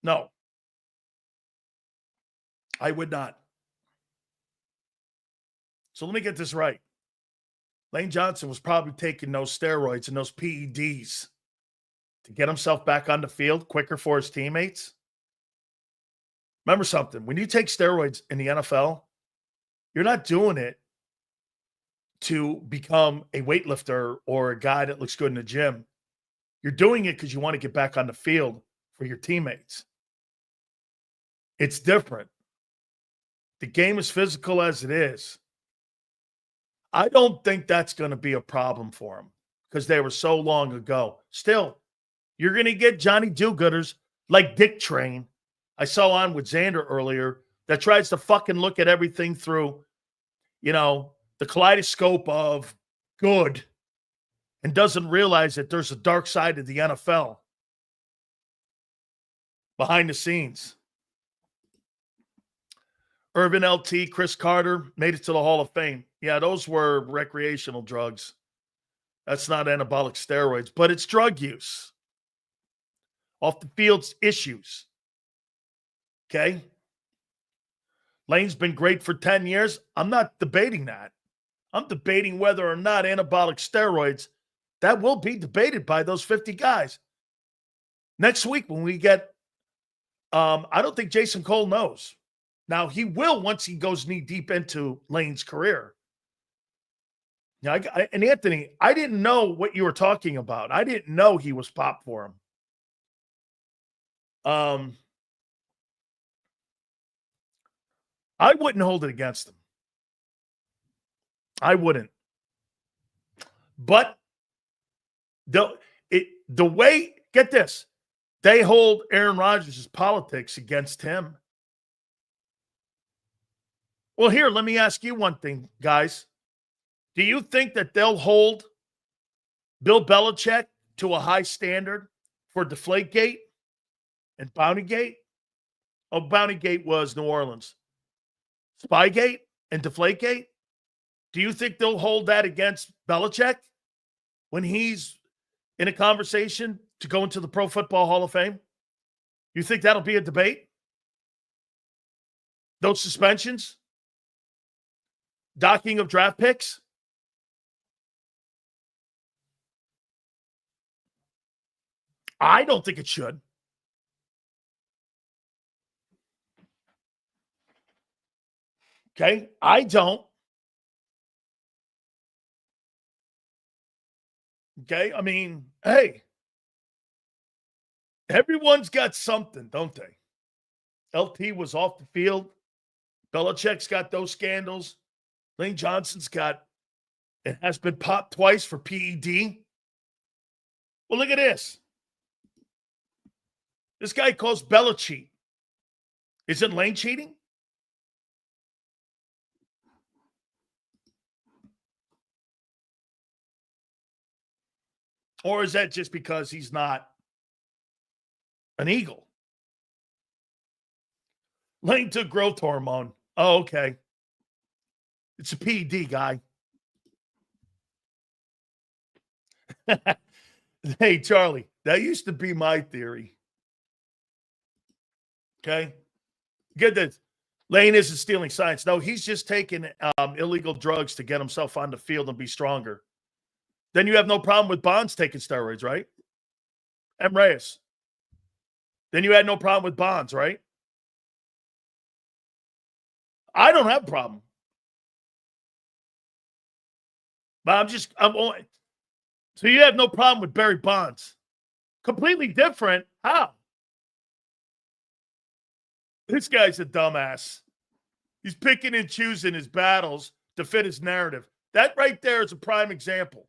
S1: No. I would not. So let me get this right. Lane Johnson was probably taking those steroids and those PEDs to get himself back on the field quicker for his teammates. Remember something. When you take steroids in the NFL, you're not doing it to become a weightlifter or a guy that looks good in the gym. You're doing it because you want to get back on the field for your teammates. It's different. The game is physical as it is. I don't think that's going to be a problem for him because they were so long ago. Still, you're going to get Johnny do-gooders like Dick Train. I saw on with Xander earlier that tries to fucking look at everything through, the kaleidoscope of good and doesn't realize that there's a dark side of the NFL behind the scenes. Irvin LT, Chris Carter made it to the Hall of Fame. Yeah, those were recreational drugs. That's not anabolic steroids, but it's drug use. Off the field's issues. Okay? Lane's been great for 10 years. I'm not debating that. I'm debating whether or not anabolic steroids, that will be debated by those 50 guys. Next week when we get, I don't think Jason Cole knows. Now, he will once he goes knee deep into Lane's career. Yeah, and Anthony, I didn't know what you were talking about. I didn't know he was popped for him. I wouldn't hold it against him. I wouldn't. But the way, get this, they hold Aaron Rodgers' politics against him. Well, here, let me ask you one thing, guys. Do you think that they'll hold Bill Belichick to a high standard for Deflategate and Bountygate? Oh, Bountygate was New Orleans. Spygate and Deflategate? Do you think they'll hold that against Belichick when he's in a conversation to go into the Pro Football Hall of Fame? You think that'll be a debate? Those suspensions? Docking of draft picks? I don't think it should. Okay? I don't. Okay? I mean, hey, everyone's got something, don't they? LT was off the field. Belichick's got those scandals. Lane Johnson's got, it has been popped twice for PED. Well, look at this. This guy calls Bella cheat. Is it Lane cheating? Or is that just because he's not an Eagle? Lane took growth hormone. Oh, okay. It's a PED guy. Hey, Charlie, that used to be my theory. Okay? Get this. Lane isn't stealing science. No, he's just taking illegal drugs to get himself on the field and be stronger. Then you have no problem with Bonds taking steroids, right? M. Reyes. Then you had no problem with Bonds, right? I don't have a problem. But I'm only. So you have no problem with Barry Bonds. Completely different. How? This guy's a dumbass. He's picking and choosing his battles to fit his narrative. That right there is a prime example.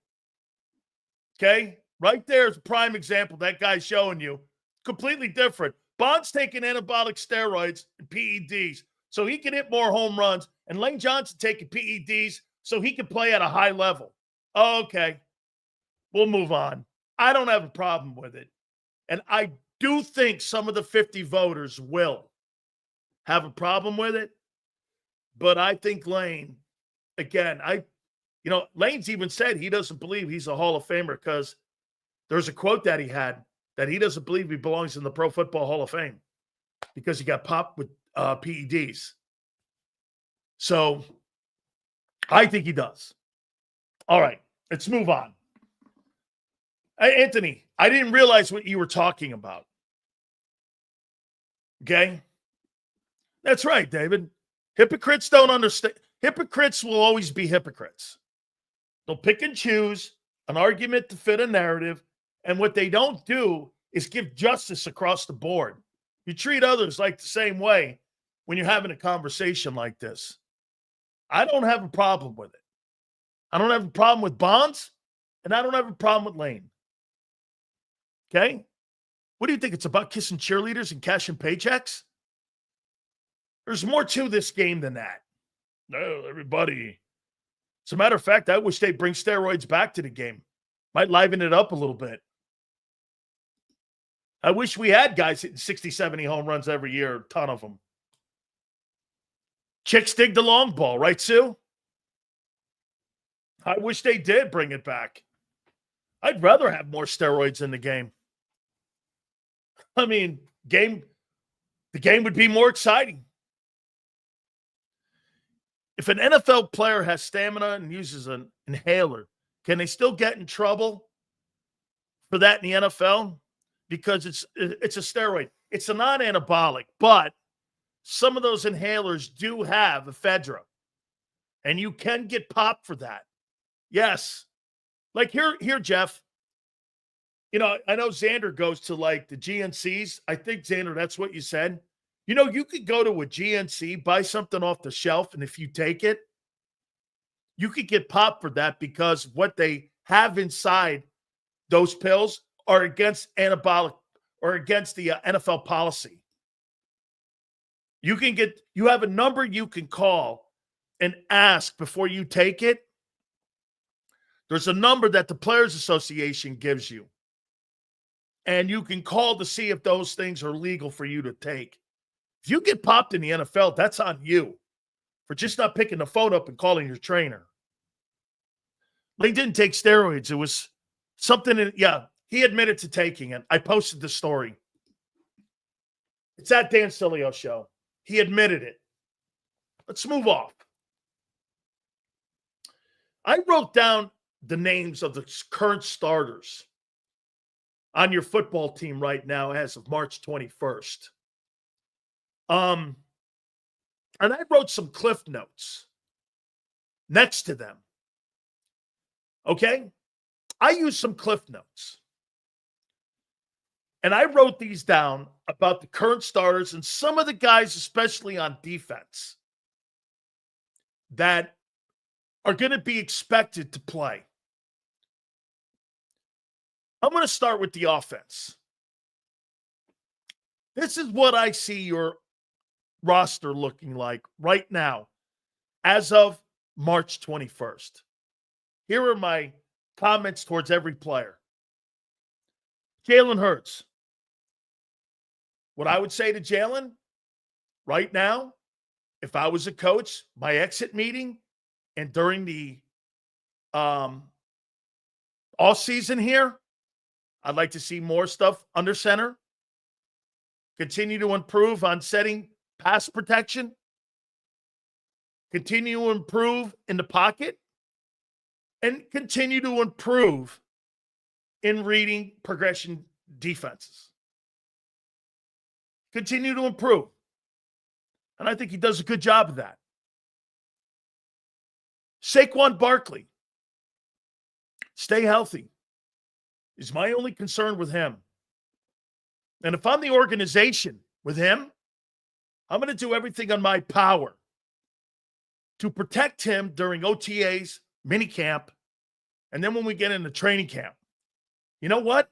S1: Okay? Right there is a prime example. That guy's showing you. Completely different. Bonds taking anabolic steroids and PEDs so he can hit more home runs, and Lane Johnson taking PEDs so he can play at a high level. Oh, okay. We'll move on. I don't have a problem with it. And I do think some of the 50 voters will have a problem with it. But I think Lane, again, Lane's even said he doesn't believe he's a Hall of Famer because there's a quote that he had that he doesn't believe he belongs in the Pro Football Hall of Fame because he got popped with PEDs. So I think he does. All right, let's move on. Hey, Anthony, I didn't realize what you were talking about. Okay? That's right, David. Hypocrites don't understand. Hypocrites will always be hypocrites. They'll pick and choose an argument to fit a narrative, and what they don't do is give justice across the board. You treat others like the same way when you're having a conversation like this. I don't have a problem with it. I don't have a problem with Bonds, and I don't have a problem with Lane. Okay? What do you think? It's about kissing cheerleaders and cashing paychecks? There's more to this game than that. No, everybody. As a matter of fact, I wish they'd bring steroids back to the game. Might liven it up a little bit. I wish we had guys hitting 60, 70 home runs every year, a ton of them. Chicks dig the long ball, right, Sue? I wish they did bring it back. I'd rather have more steroids in the game. I mean, the game would be more exciting. If an NFL player has stamina and uses an inhaler, can they still get in trouble for that in the NFL? Because it's a steroid. It's a non-anabolic, but some of those inhalers do have ephedra, and you can get popped for that. Yes. Like here, Jeff. You know, I know Xander goes to like the GNCs. I think, Xander, that's what you said. You know, you could go to a GNC, buy something off the shelf, and if you take it, you could get popped for that because what they have inside those pills are against anabolic or against the NFL policy. You have a number you can call and ask before you take it. There's a number that the Players Association gives you. And you can call to see if those things are legal for you to take. If you get popped in the NFL, that's on you for just not picking the phone up and calling your trainer. They didn't take steroids. It was something, he admitted to taking it. I posted the story. It's at Dan Sileo show. He admitted it. Let's move off. I wrote down the names of the current starters on your football team right now as of March 21st. And I wrote some cliff notes next to them. Okay? I used some cliff notes. And I wrote these down about the current starters and some of the guys, especially on defense, that are going to be expected to play. I'm going to start with the offense. This is what I see your roster looking like right now as of March 21st. Here are my comments towards every player. Jalen Hurts. What I would say to Jalen right now, if I was a coach, my exit meeting and during the off season here, I'd like to see more stuff under center. Continue to improve on setting pass protection. Continue to improve in the pocket. And continue to improve in reading progression defenses. Continue to improve. And I think he does a good job of that. Saquon Barkley. Stay healthy is my only concern with him. And if I'm the organization with him, I'm going to do everything on my power to protect him during OTAs, minicamp, and then when we get into training camp. You know what?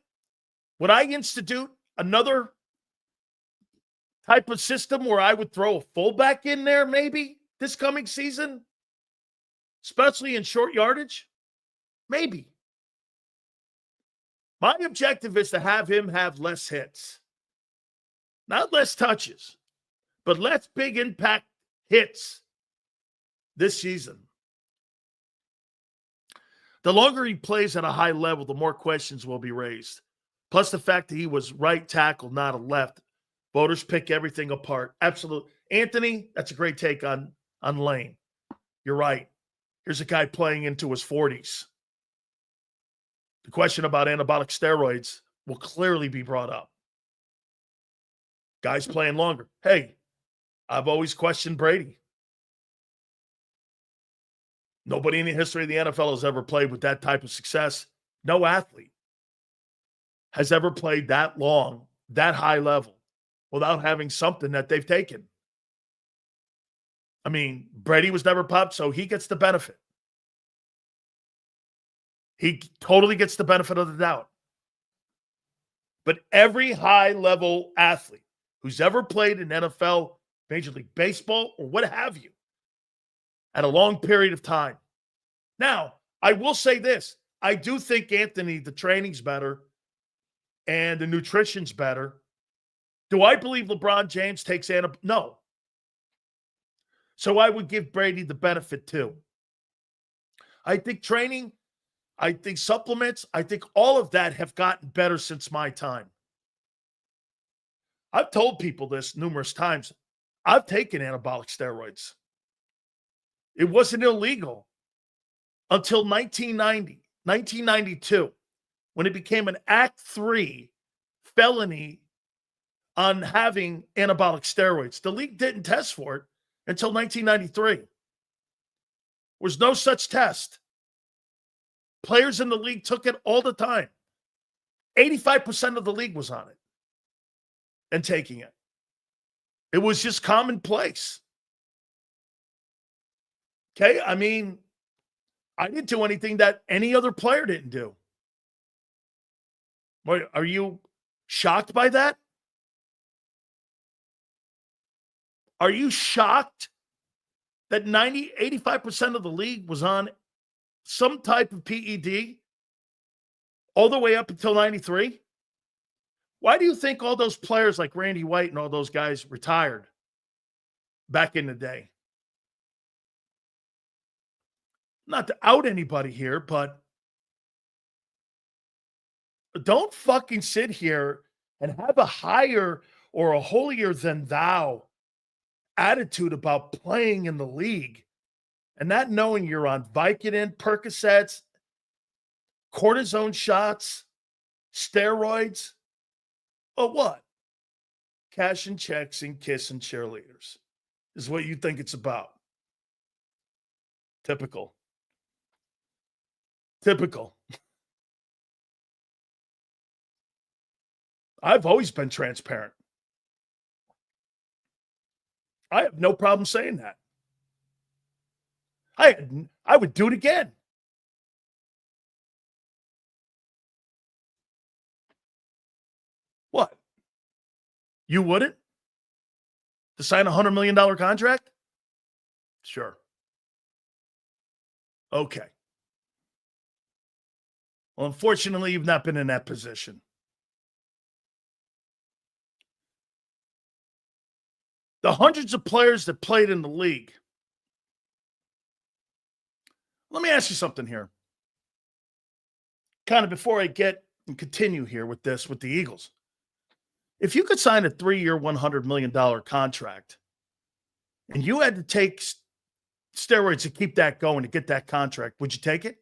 S1: Would I institute another type of system where I would throw a fullback in there maybe this coming season? Especially in short yardage? Maybe. My objective is to have him have less hits. Not less touches, but less big impact hits this season. The longer he plays at a high level, the more questions will be raised. Plus the fact that he was right tackle, not a left. Voters pick everything apart. Absolutely. Anthony, that's a great take on Lane. You're right. Here's a guy playing into his 40s. The question about anabolic steroids will clearly be brought up. Guys playing longer. Hey, I've always questioned Brady. Nobody in the history of the NFL has ever played with that type of success. No athlete has ever played that long, that high level, without having something that they've taken. I mean, Brady was never popped, so he gets the benefit. He totally gets the benefit of the doubt. But every high-level athlete who's ever played in NFL, Major League Baseball, or what have you, at a long period of time. Now, I will say this. I do think, Anthony, the training's better and the nutrition's better. Do I believe LeBron James takes No. So I would give Brady the benefit too. I think training, I think supplements, I think all of that have gotten better since my time. I've told people this numerous times. I've taken anabolic steroids. It wasn't illegal until 1992, when it became an Act 3 felony on having anabolic steroids. The league didn't test for it until 1993. There was no such test. Players in the league took it all the time. 85% of the league was on it and taking it. It was just commonplace. Okay? I mean, I didn't do anything that any other player didn't do. What, are you shocked by that? Are you shocked that 85% of the league was on some type of PED all the way up until 93? Why do you think all those players like Randy White and all those guys retired back in the day? Not to out anybody here, but don't fucking sit here and have a higher or a holier than thou attitude about playing in the league and not knowing you're on Vicodin, Percocets, cortisone shots, steroids, or what? Cash and checks and kissing cheerleaders is what you think it's about. Typical. I've always been transparent. I have no problem saying that. I would do it again. What? You wouldn't? To sign a $100 million contract? Sure. Okay. Well, unfortunately, you've not been in that position. The hundreds of players that played in the league. Let me ask you something here. Kind of before I get and continue here with this, with the Eagles. If you could sign a 3-year, $100 million contract and you had to take steroids to keep that going, to get that contract, would you take it?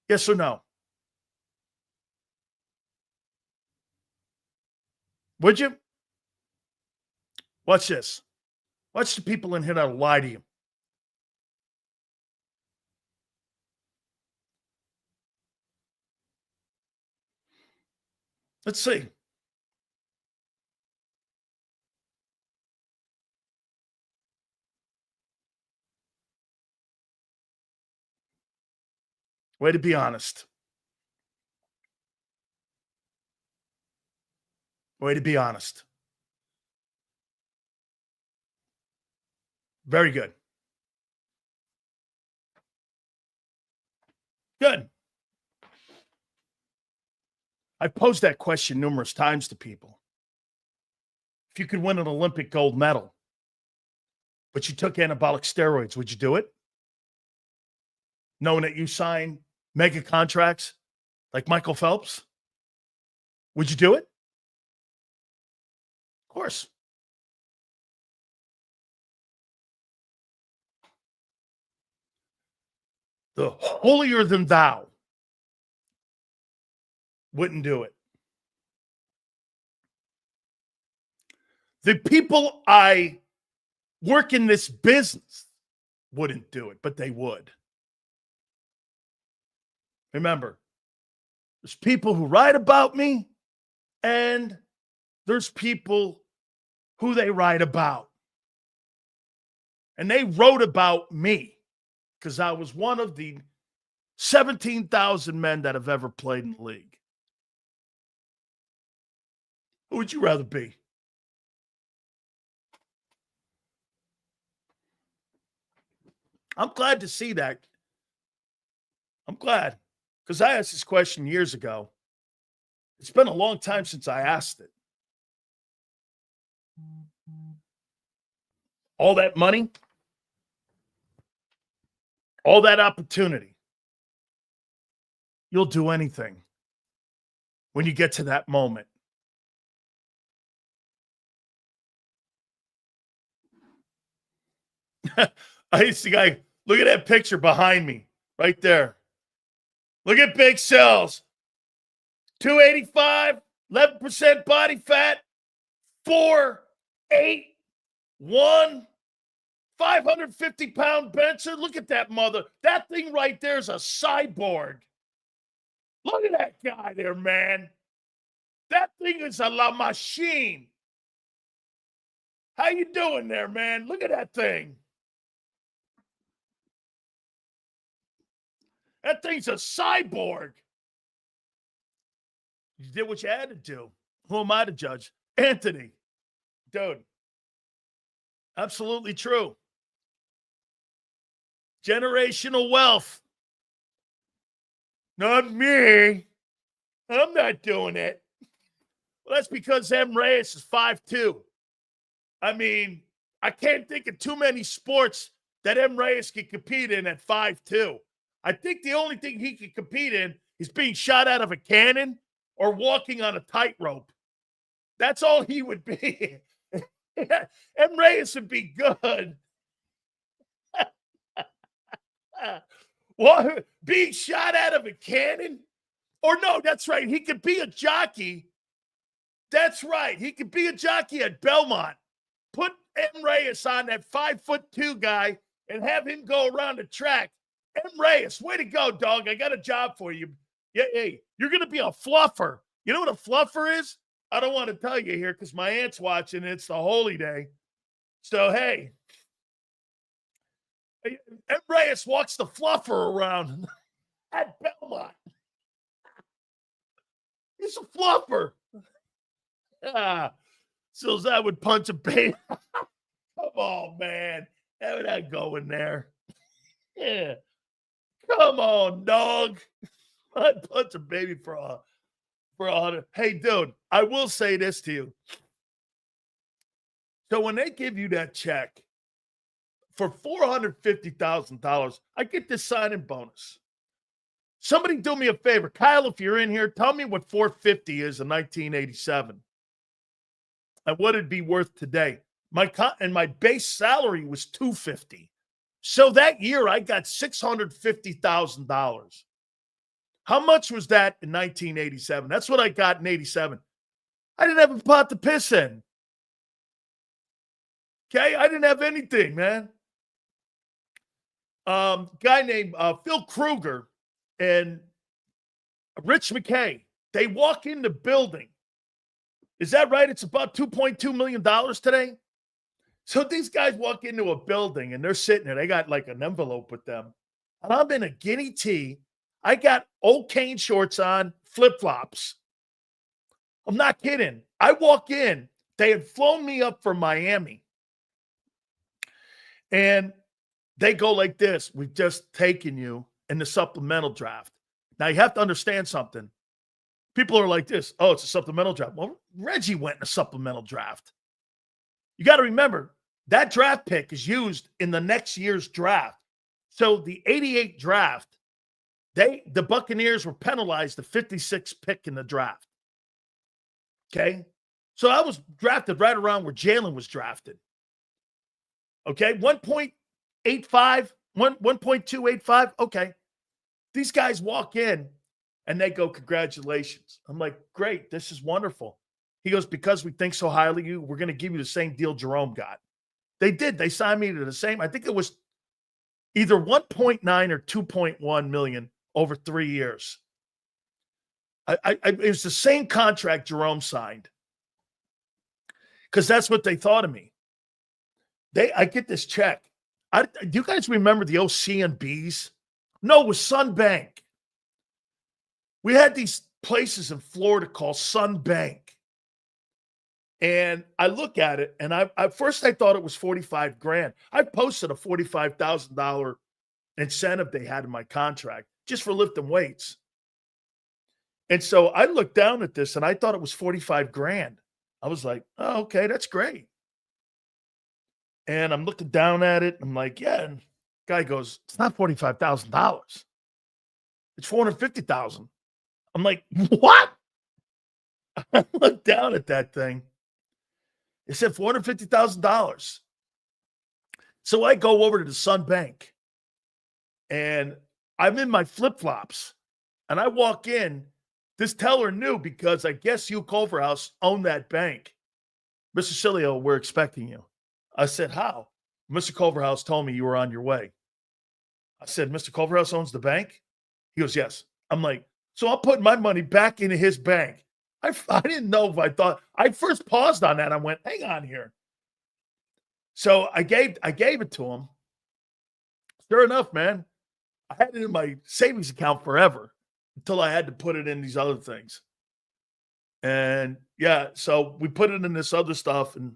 S1: Yes or no? Would you? Watch this. Watch the people in here that lie to you. Let's see. Way to be honest. Way to be honest. Very good. Good. I've posed that question numerous times to people. If you could win an Olympic gold medal, but you took anabolic steroids, would you do it? Knowing that you sign mega contracts like Michael Phelps? Would you do it? Of course. The holier than thou wouldn't do it. The people I work in this business wouldn't do it, but they would. Remember, there's people who write about me, and there's people who they write about. And they wrote about me because I was one of the 17,000 men that have ever played in the league. Who would you rather be? I'm glad to see that. I'm glad. Because I asked this question years ago. It's been a long time since I asked it. All that money, all that opportunity. You'll do anything when you get to that moment. I used to look at that picture behind me right there. Look at Big Cells. 285, 11% body fat, 4, 8, 1, 550-pound bencher. Look at that mother. That thing right there is a cyborg. Look at that guy there, man. That thing is a la machine. How you doing there, man? Look at that thing. That thing's a cyborg. You did what you had to do. Who am I to judge? Anthony. Dude. Absolutely true. Generational wealth. Not me. I'm not doing it. Well, that's because M. Reyes is 5'2". I mean, I can't think of too many sports that M. Reyes can compete in at 5'2". I think the only thing he can compete in is being shot out of a cannon or walking on a tightrope. That's all he would be. M. Reyes would be good. What? Being shot out of a cannon? Or no, that's right. He could be a jockey. That's right. He could be a jockey at Belmont. Put M. Reyes on that 5'2" guy and have him go around the track. M. Reyes, way to go, dog. I got a job for you. Yeah, hey, you're going to be a fluffer. You know what a fluffer is? I don't want to tell you here because my aunt's watching. It's the holy day. So, hey, M. Reyes walks the fluffer around at Belmont. He's a fluffer. So I would punch a baby. Come on, man. How would I go in there? Yeah. Come on, dog. I'd punch a baby for 100. Hey, dude, I will say this to you. So when they give you that check for $450,000, I get this signing bonus. Somebody do me a favor. Kyle, if you're in here, tell me what 450 is in 1987 and what it'd be worth today. My base salary was $250. So that year I got $650,000. How much was that in 1987? That's what I got in 87. I didn't have a pot to piss in. Okay? I didn't have anything, man. Guy named Phil Kruger and Rich McKay, they walk in the building. Is that right? It's about $2.2 million today? So these guys walk into a building and they're sitting there. They got like an envelope with them. And I'm in a guinea tee. I got old cane shorts on, flip-flops. I'm not kidding. I walk in. They had flown me up from Miami. And they go like this. We've just taken you in the supplemental draft. Now, you have to understand something. People are like this. Oh, it's a supplemental draft. Well, Reggie went in a supplemental draft. You got to remember, that draft pick is used in the next year's draft. So the 88 draft, the Buccaneers were penalized the 56th pick in the draft. Okay? So I was drafted right around where Jalen was drafted. Okay? 1.85, 1.285. Okay. These guys walk in and they go, congratulations. I'm like, great. This is wonderful. He goes, because we think so highly of you, we're going to give you the same deal Jerome got. They did. They signed me to the same. I think it was either 1.9 or 2.1 million over 3 years. It was the same contract Jerome signed because that's what they thought of me. I get this check. Do you guys remember the OCNBs? No, it was Sun Bank. We had these places in Florida called Sun Bank. And I look at it, and at first I thought it was $45,000. I posted a $45,000 incentive they had in my contract just for lifting weights. And so I looked down at this, and I thought it was $45,000. I was like, oh, okay, that's great. And I'm looking down at it. I'm like, yeah. And guy goes, it's not $45,000. It's $450,000. I'm like, what? I looked down at that thing. It said $450,000. So I go over to the Sun Bank and I'm in my flip-flops and I walk in. This teller knew because I guess Hugh Culverhouse owned that bank. Mr. Sileo, we're expecting you. I said, how? Mr. Culverhouse told me you were on your way. I said, Mr. Culverhouse owns the bank? He goes, yes. I'm like, so I'm putting my money back into his bank. I didn't know if I thought. I first paused on that. I went, hang on here. So I gave it to him. Sure enough, man, I had it in my savings account forever until I had to put it in these other things. And yeah, so we put it in this other stuff, and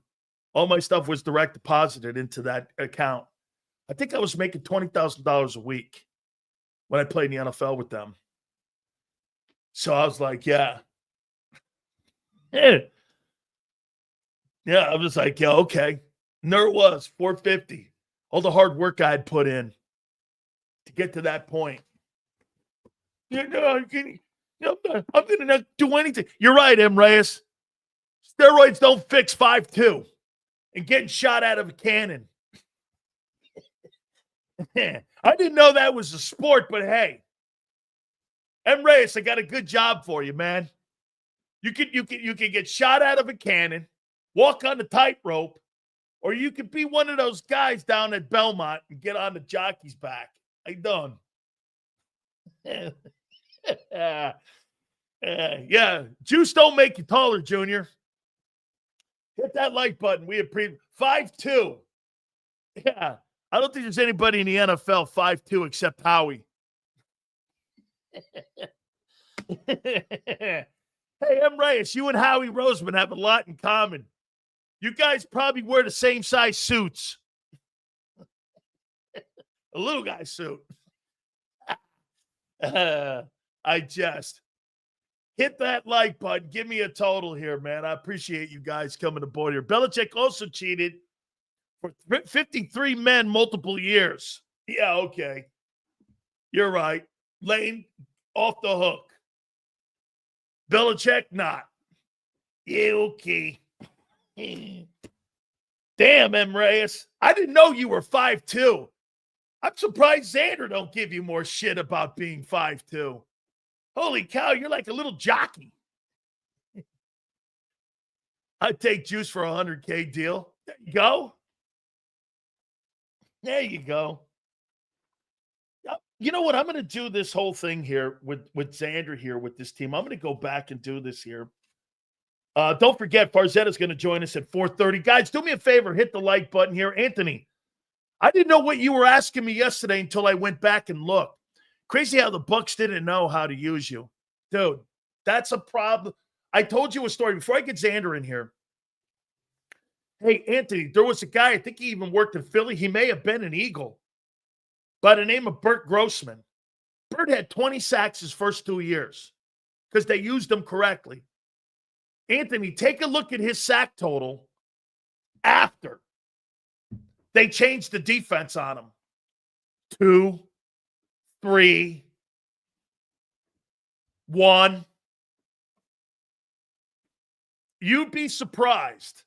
S1: all my stuff was direct deposited into that account. I think I was making $20,000 a week when I played in the NFL with them. So I was like, yeah. Yeah, I was like, yeah, okay. And there it was, $450. All the hard work I had put in to get to that point. I'm going to not do anything. You're right, M. Reyes. Steroids don't fix 5'2" and getting shot out of a cannon. I didn't know that was a sport, but hey, M. Reyes, I got a good job for you, man. You can get shot out of a cannon, walk on the tightrope, or you could be one of those guys down at Belmont and get on the jockey's back. How you doing? Yeah, juice don't make you taller, Junior. Hit that like button. We appreciate 5'2". Yeah, I don't think there's anybody in the NFL 5'2" except Howie. Hey, M. Reyes, you and Howie Roseman have a lot in common. You guys probably wear the same size suits. A little guy suit. I just hit that like button. Give me a total here, man. I appreciate you guys coming aboard here. Belichick also cheated for 53 men multiple years. Yeah, okay. You're right. Lane, off the hook. Belichick, not. Yeah, okay. Damn, M. Reyes. I didn't know you were 5'2". I'm surprised Xander don't give you more shit about being 5'2". Holy cow, you're like a little jockey. I'd take juice for a $100K deal. There you go. There you go. You know what? I'm going to do this whole thing here with Xander here with this team. I'm going to go back and do this here. Don't forget, Farzetta's going to join us at 4:30. Guys, do me a favor. Hit the like button here. Anthony, I didn't know what you were asking me yesterday until I went back and looked. Crazy how the Bucs didn't know how to use you. Dude, that's a problem. I told you a story before I get Xander in here. Hey, Anthony, there was a guy, I think he even worked in Philly. He may have been an Eagle by the name of Bert Grossman. Bert had 20 sacks his first 2 years because they used him correctly. Anthony, take a look at his sack total after they changed the defense on him. 2, 3, 1. You'd be surprised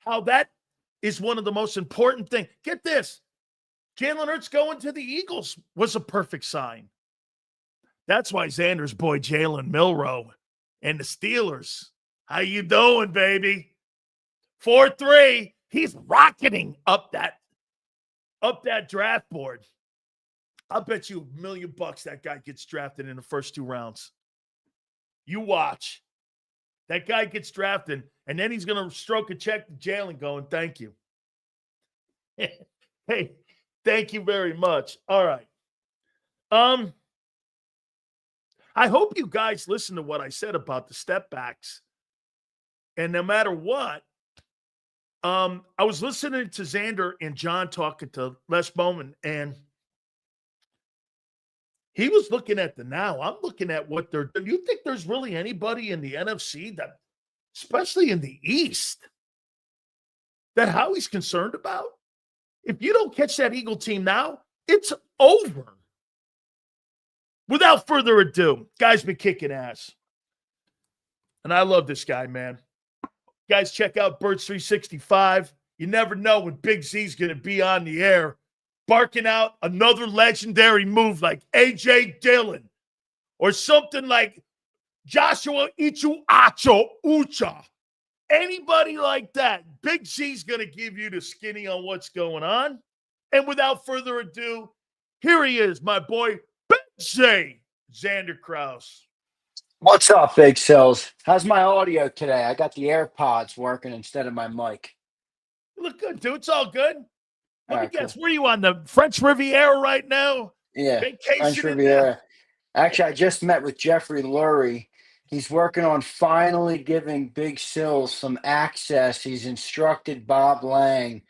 S1: how that is one of the most important things. Get this. Jalen Hurts going to the Eagles was a perfect sign. That's why Xander's boy Jalen Milroe and the Steelers. How you doing, baby? 4-3. He's rocketing up that draft board. I'll bet you $1 million that guy gets drafted in the first 2 rounds. You watch. That guy gets drafted, and then he's going to stroke a check to Jalen going, thank you. Hey, thank you very much. All right. I hope you guys listen to what I said about the step backs. And no matter what, I was listening to Xander and John talking to Les Bowman, and he was looking at the now. I'm looking at what they're doing. Do you think there's really anybody in the NFC that, especially in the East, that Howie's concerned about? If you don't catch that Eagle team now, it's over. Without further ado, guy's been kicking ass. And I love this guy, man. Guys, check out Birds 365. You never know when Big Z's going to be on the air, barking out another legendary move like A.J. Dillon or something like Joshua Ichu Acho Ucha. Anybody like that, Big Z's going to give you the skinny on what's going on. And without further ado, here he is, my boy, Big Z, Xander Krauss.
S2: What's up, Big Sills? How's my audio today? I got the AirPods working instead of my mic.
S1: You look good, dude. It's all good. Let me guess.
S2: Cool.
S1: Where are you on the French Riviera right now?
S2: Yeah,
S1: Vacation
S2: French Riviera. Actually, I just met with Jeffrey Lurie. He's working on finally giving Big Sills some access. He's instructed Bob Lang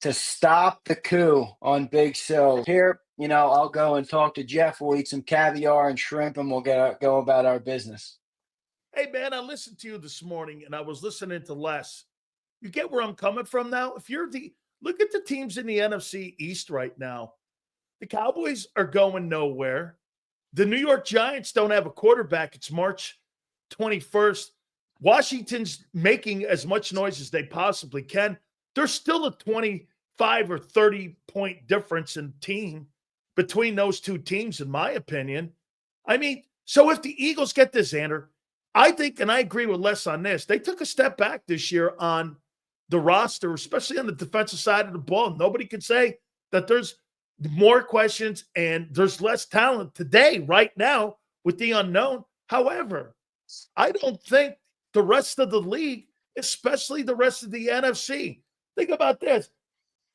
S2: to stop the coup on Big Sills. Here, I'll go and talk to Jeff. We'll eat some caviar and shrimp, and we'll go about our business.
S1: Hey, man, I listened to you this morning, and I was listening to Les. You get where I'm coming from now? Look at the teams in the NFC East right now. The Cowboys are going nowhere. The New York Giants don't have a quarterback. It's March 21st. Washington's making as much noise as they possibly can. There's still a 25 or 30-point difference in team between those two teams, in my opinion. I mean, so if the Eagles get this, Xander, I think, and I agree with Les on this, they took a step back this year on the roster, especially on the defensive side of the ball. Nobody can say that there's more questions and there's less talent today, right now, with the unknown. However, I don't think the rest of the league, especially the rest of the NFC, think about this.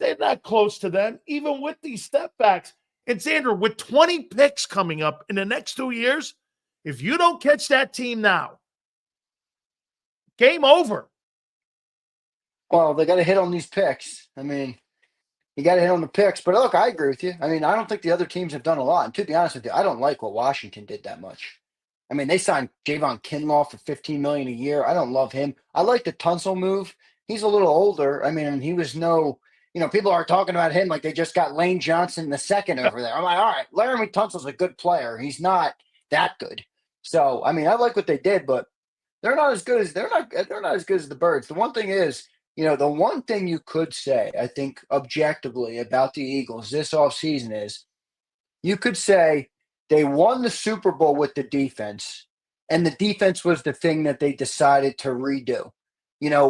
S1: They're not close to them, even with these step backs. And Xander, with 20 picks coming up in the next 2 years, if you don't catch that team now, game over.
S2: Well, they got to hit on these picks. I mean, you got to hit on the picks. But look, I agree with you. I mean, I don't think the other teams have done a lot. And to be honest with you, I don't like what Washington did that much. I mean, they signed Javon Kinlaw for $15 million a year. I don't love him. I like the Tunsil move. He's a little older. I mean, he was people are talking about him like they just got Lane Johnson II over there. I'm like, all right, Laramie Tunsil's a good player. He's not that good. So, I mean, I like what they did, but they're not as good as the Birds. The one thing is, the one thing you could say, I think, objectively about the Eagles this offseason is you could say they won the Super Bowl with the defense, and the defense was the thing that they decided to redo.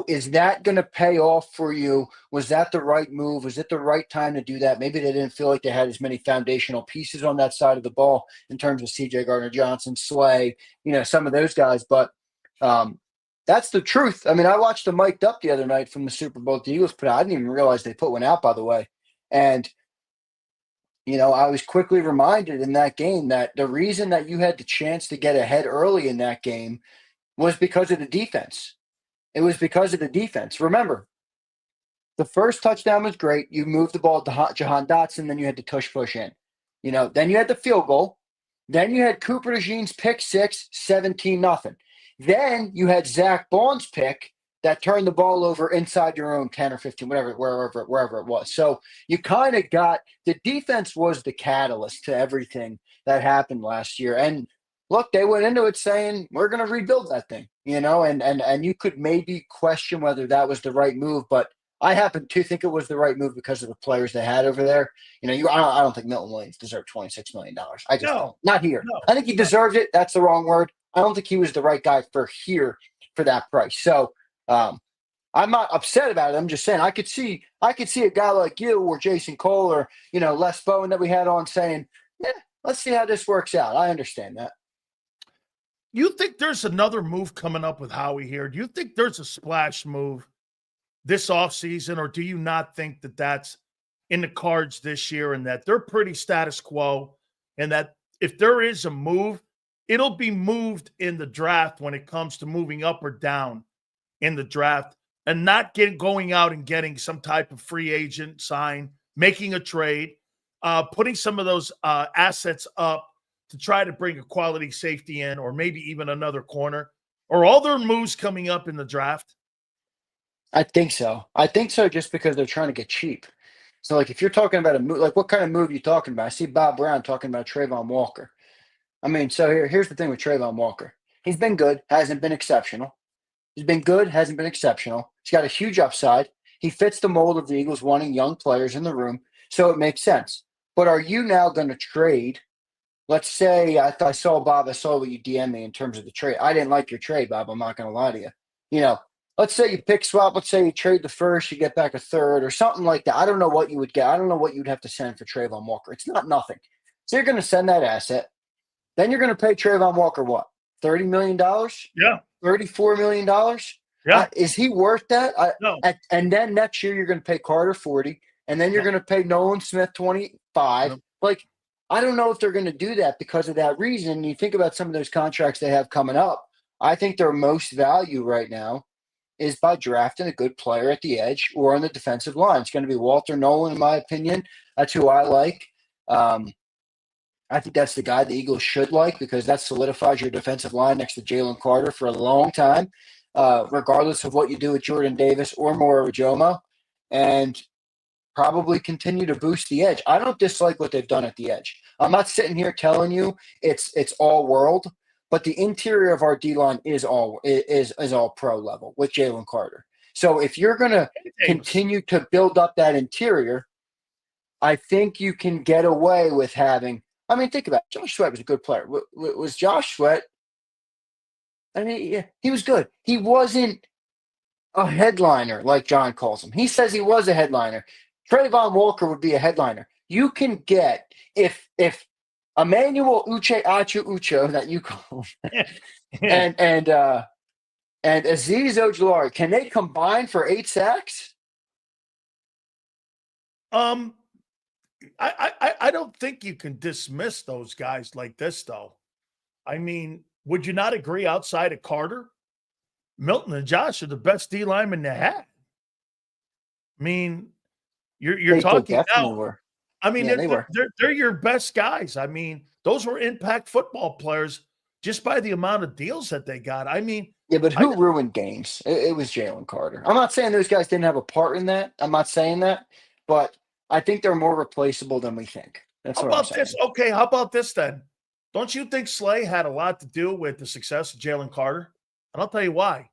S2: Is that going to pay off for you? Was that the right move? Was it the right time to do that? Maybe they didn't feel like they had as many foundational pieces on that side of the ball in terms of C.J. Gardner-Johnson, Slay, some of those guys. But that's the truth. I mean, I watched them mic'd up the other night from the Super Bowl the Eagles put out. I didn't even realize they put one out, by the way. And, I was quickly reminded in that game that the reason that you had the chance to get ahead early in that game was because of the defense. It was because of the defense. Remember, the first touchdown was great. You moved the ball to Jahan Dotson, then you had to push in. Then you had the field goal. Then you had Cooper DeJean's pick six, 17-0. Then you had Zach Bond's pick that turned the ball over inside your own 10 or 15, wherever it was. So you kind of got – the defense was the catalyst to everything that happened last year. And look, they went into it saying, we're going to rebuild that thing, and you could maybe question whether that was the right move, but I happen to think it was the right move because of the players they had over there. I don't think Milton Williams deserved $26 million. I just don't. Not here. No. I think he deserved it. That's the wrong word. I don't think he was the right guy for here for that price. So I'm not upset about it. I'm just saying I could see a guy like you or Jason Cole or, Les Bowen that we had on saying, yeah, let's see how this works out. I understand that.
S1: You think there's another move coming up with Howie here? Do you think there's a splash move this offseason, or do you not think that that's in the cards this year and that they're pretty status quo and that if there is a move, it'll be moved in the draft when it comes to moving up or down in the draft and not going out and getting some type of free agent sign, making a trade, putting some of those assets up to try to bring a quality safety in or maybe even another corner? Are all their moves coming up in the draft?
S2: I think so. Just because they're trying to get cheap. So, like, if you're talking about a move, like what kind of move are you talking about? I see Bob Brown talking about Trayvon Walker. I mean, so here's the thing with Trayvon Walker. He's been good, hasn't been exceptional. He's been good, hasn't been exceptional. He's got a huge upside. He fits the mold of the Eagles wanting young players in the room, so it makes sense. But are you now going to trade? Let's say I saw what you DM me in terms of the trade. I didn't like your trade, Bob. I'm not going to lie to you. let's say you pick swap. Let's say you trade the first, you get back a third or something like that. I don't know what you would get. I don't know what you'd have to send for Trayvon Walker. It's not nothing. So you're going to send that asset. Then you're going to pay Trayvon Walker what? $30 million?
S1: Yeah.
S2: $34 million?
S1: Yeah.
S2: Is he worth that?
S1: No.
S2: And then next year you're going to pay Carter 40, and then you're going to pay Nolan Smith 25.
S1: No.
S2: Like, I don't know if they're going to do that because of that reason. You think about some of those contracts they have coming up. I think their most value right now is by drafting a good player at the edge or on the defensive line. It's going to be Walter Nolan, in my opinion. That's who I like. I think that's the guy the Eagles should like because that solidifies your defensive line next to Jalen Carter for a long time, regardless of what you do with Jordan Davis or Moro Ojomo, and probably continue to boost the edge. I don't dislike what they've done at the edge. I'm not sitting here telling you it's all world, but the interior of our D-line is all pro level with Jalen Carter. So if you're going to continue to build up that interior, I think you can get away with having – I mean, think about it. Josh Sweat was a good player. Was Josh Sweat – I mean, yeah, he was good. He wasn't a headliner like John calls him. He says he was a headliner. Trayvon Walker would be a headliner. You can get – if Emmanuel Uche that you call him, and Azeez Ojulari, can they combine for 8 sacks?
S1: I don't think you can dismiss those guys like this, though. I mean, would you not agree outside of Carter? Milton and Josh are the best D linemen they had. I mean, you're talking now. I mean, they're your best guys. I mean, those were impact football players just by the amount of deals that they got. I mean,
S2: yeah, but who ruined games? It was Jalen Carter. I'm not saying those guys didn't have a part in that. I'm not saying that, but I think they're more replaceable than we think. That's
S1: how about this? Okay, how about this then? Don't you think Slay had a lot to do with the success of Jalen Carter? And I'll tell you why.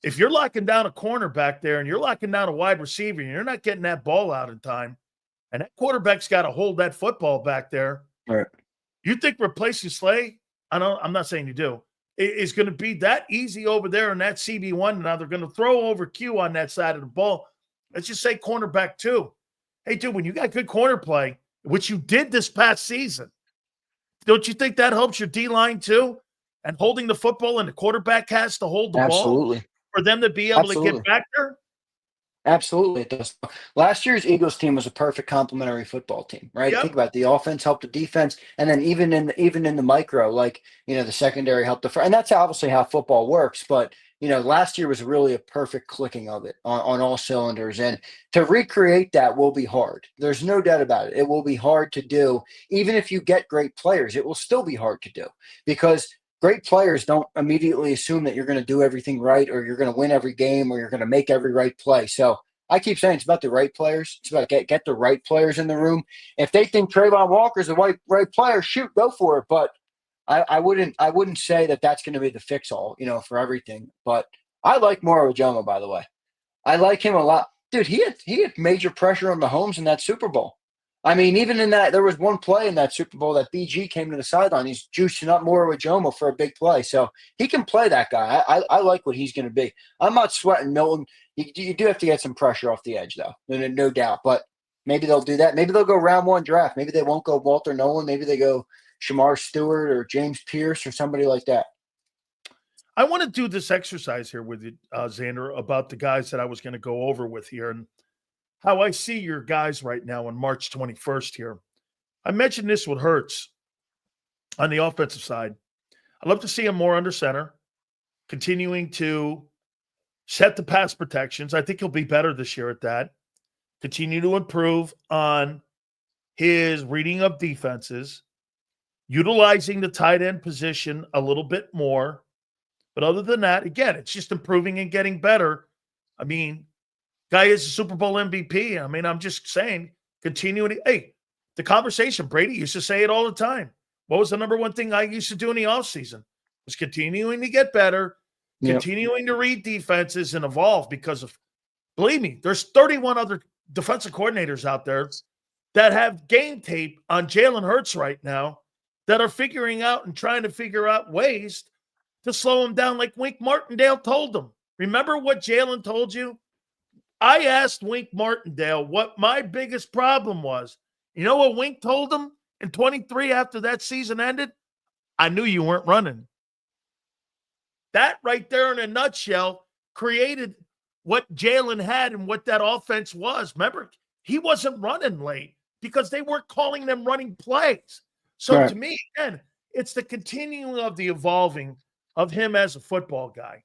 S1: If you're locking down a corner back there and you're locking down a wide receiver and you're not getting that ball out in time, and that quarterback's got to hold that football back there,
S2: right?
S1: You think replacing Slay, I'm not saying you do, is going to be that easy over there in that CB1. Now they're going to throw over Q on that side of the ball. Let's just say cornerback 2. Hey, dude, when you got good corner play, which you did this past season, don't you think that helps your D-line too? And holding the football and the quarterback has to hold the ball for them to be able to get back there?
S2: Absolutely, it does. Last year's Eagles team was a perfect complementary football team, right? Yep. Think about it. The offense helped the defense, and then even in the micro, like, the secondary helped the front. And that's obviously how football works. But last year was really a perfect clicking of it on all cylinders. And to recreate that will be hard. There's no doubt about it. It will be hard to do. Even if you get great players, it will still be hard to do because great players don't immediately assume that you're going to do everything right or you're going to win every game or you're going to make every right play. So I keep saying it's about the right players. It's about get the right players in the room. If they think Trayvon Walker's the right player, shoot, go for it. But I wouldn't say that that's going to be the fix-all, for everything. But I like Moro Ojomo, by the way. I like him a lot. Dude, he had major pressure on Mahomes in that Super Bowl. I mean, even in that, there was one play in that Super Bowl that BG came to the sideline. He's juicing up Moro Ojomo for a big play. So he can play that guy. I like what he's going to be. I'm not sweating Milton. You do have to get some pressure off the edge, though. No doubt. But maybe they'll do that. Maybe they'll go round 1 draft. Maybe they won't go Walter Nolan. Maybe they go Shamar Stewart or James Pierce or somebody like that.
S1: I want to do this exercise here with you, Xander, about the guys that I was going to go over with here and how I see your guys right now on March 21st here. I mentioned this with Hurts on the offensive side. I'd love to see him more under center, continuing to set the pass protections. I think he'll be better this year at that. Continue to improve on his reading of defenses, utilizing the tight end position a little bit more. But other than that, again, it's just improving and getting better. I mean, guy is a Super Bowl MVP. I mean, I'm just saying, continuing. Hey, the conversation, Brady used to say it all the time. What was the number one thing I used to do in the offseason? Was continuing to get better, continuing to read defenses and evolve because of, believe me, there's 31 other defensive coordinators out there that have game tape on Jalen Hurts right now that are figuring out and trying to figure out ways to slow him down like Wink Martindale told them. Remember what Jalen told you? I asked Wink Martindale what my biggest problem was. You know what Wink told him in 23 after that season ended? I knew you weren't running. That right there in a nutshell created what Jalen had and what that offense was. Remember, he wasn't running late because they weren't calling them running plays. So
S2: Right.
S1: to me, again, it's the continuing of the evolving of him as a football guy.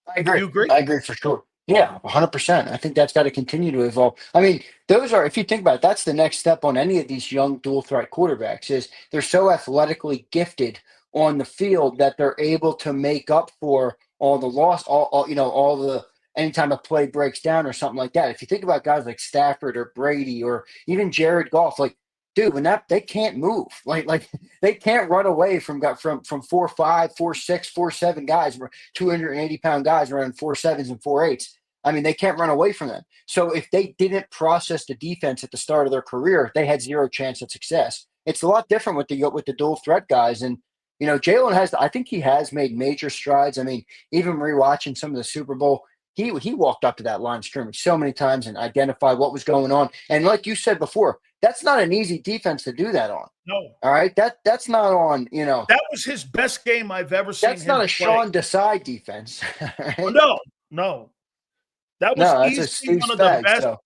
S2: I agree.
S1: You agree?
S2: I agree for sure. Yeah, 100%. I think that's got to continue to evolve. I mean, those are, if you think about it, that's the next step on any of these young dual threat quarterbacks is they're so athletically gifted on the field that they're able to make up for all the loss, all the anytime a play breaks down or something like that. If you think about guys like Stafford or Brady or even Jared Goff, like, dude, when they can't move, like they can't run away from 4'5", 4'6", 4'7" guys, 280-pound guys running 4.7s and 4.8s. I mean, they can't run away from them. So if they didn't process the defense at the start of their career, they had zero chance at success. It's a lot different with the dual threat guys. And, Jalen I think he has made major strides. I mean, even rewatching some of the Super Bowl, he walked up to that line of scrimmage so many times and identified what was going on. And like you said before, that's not an ezy defense to do that on.
S1: No.
S2: All right. That's not on,
S1: That was his best game I've ever seen.
S2: That's not a
S1: play.
S2: Sean Desai defense. Right?
S1: No. That was
S2: that's a
S1: easily
S2: Steve
S1: one of the
S2: Spagnuolo,
S1: best.
S2: so.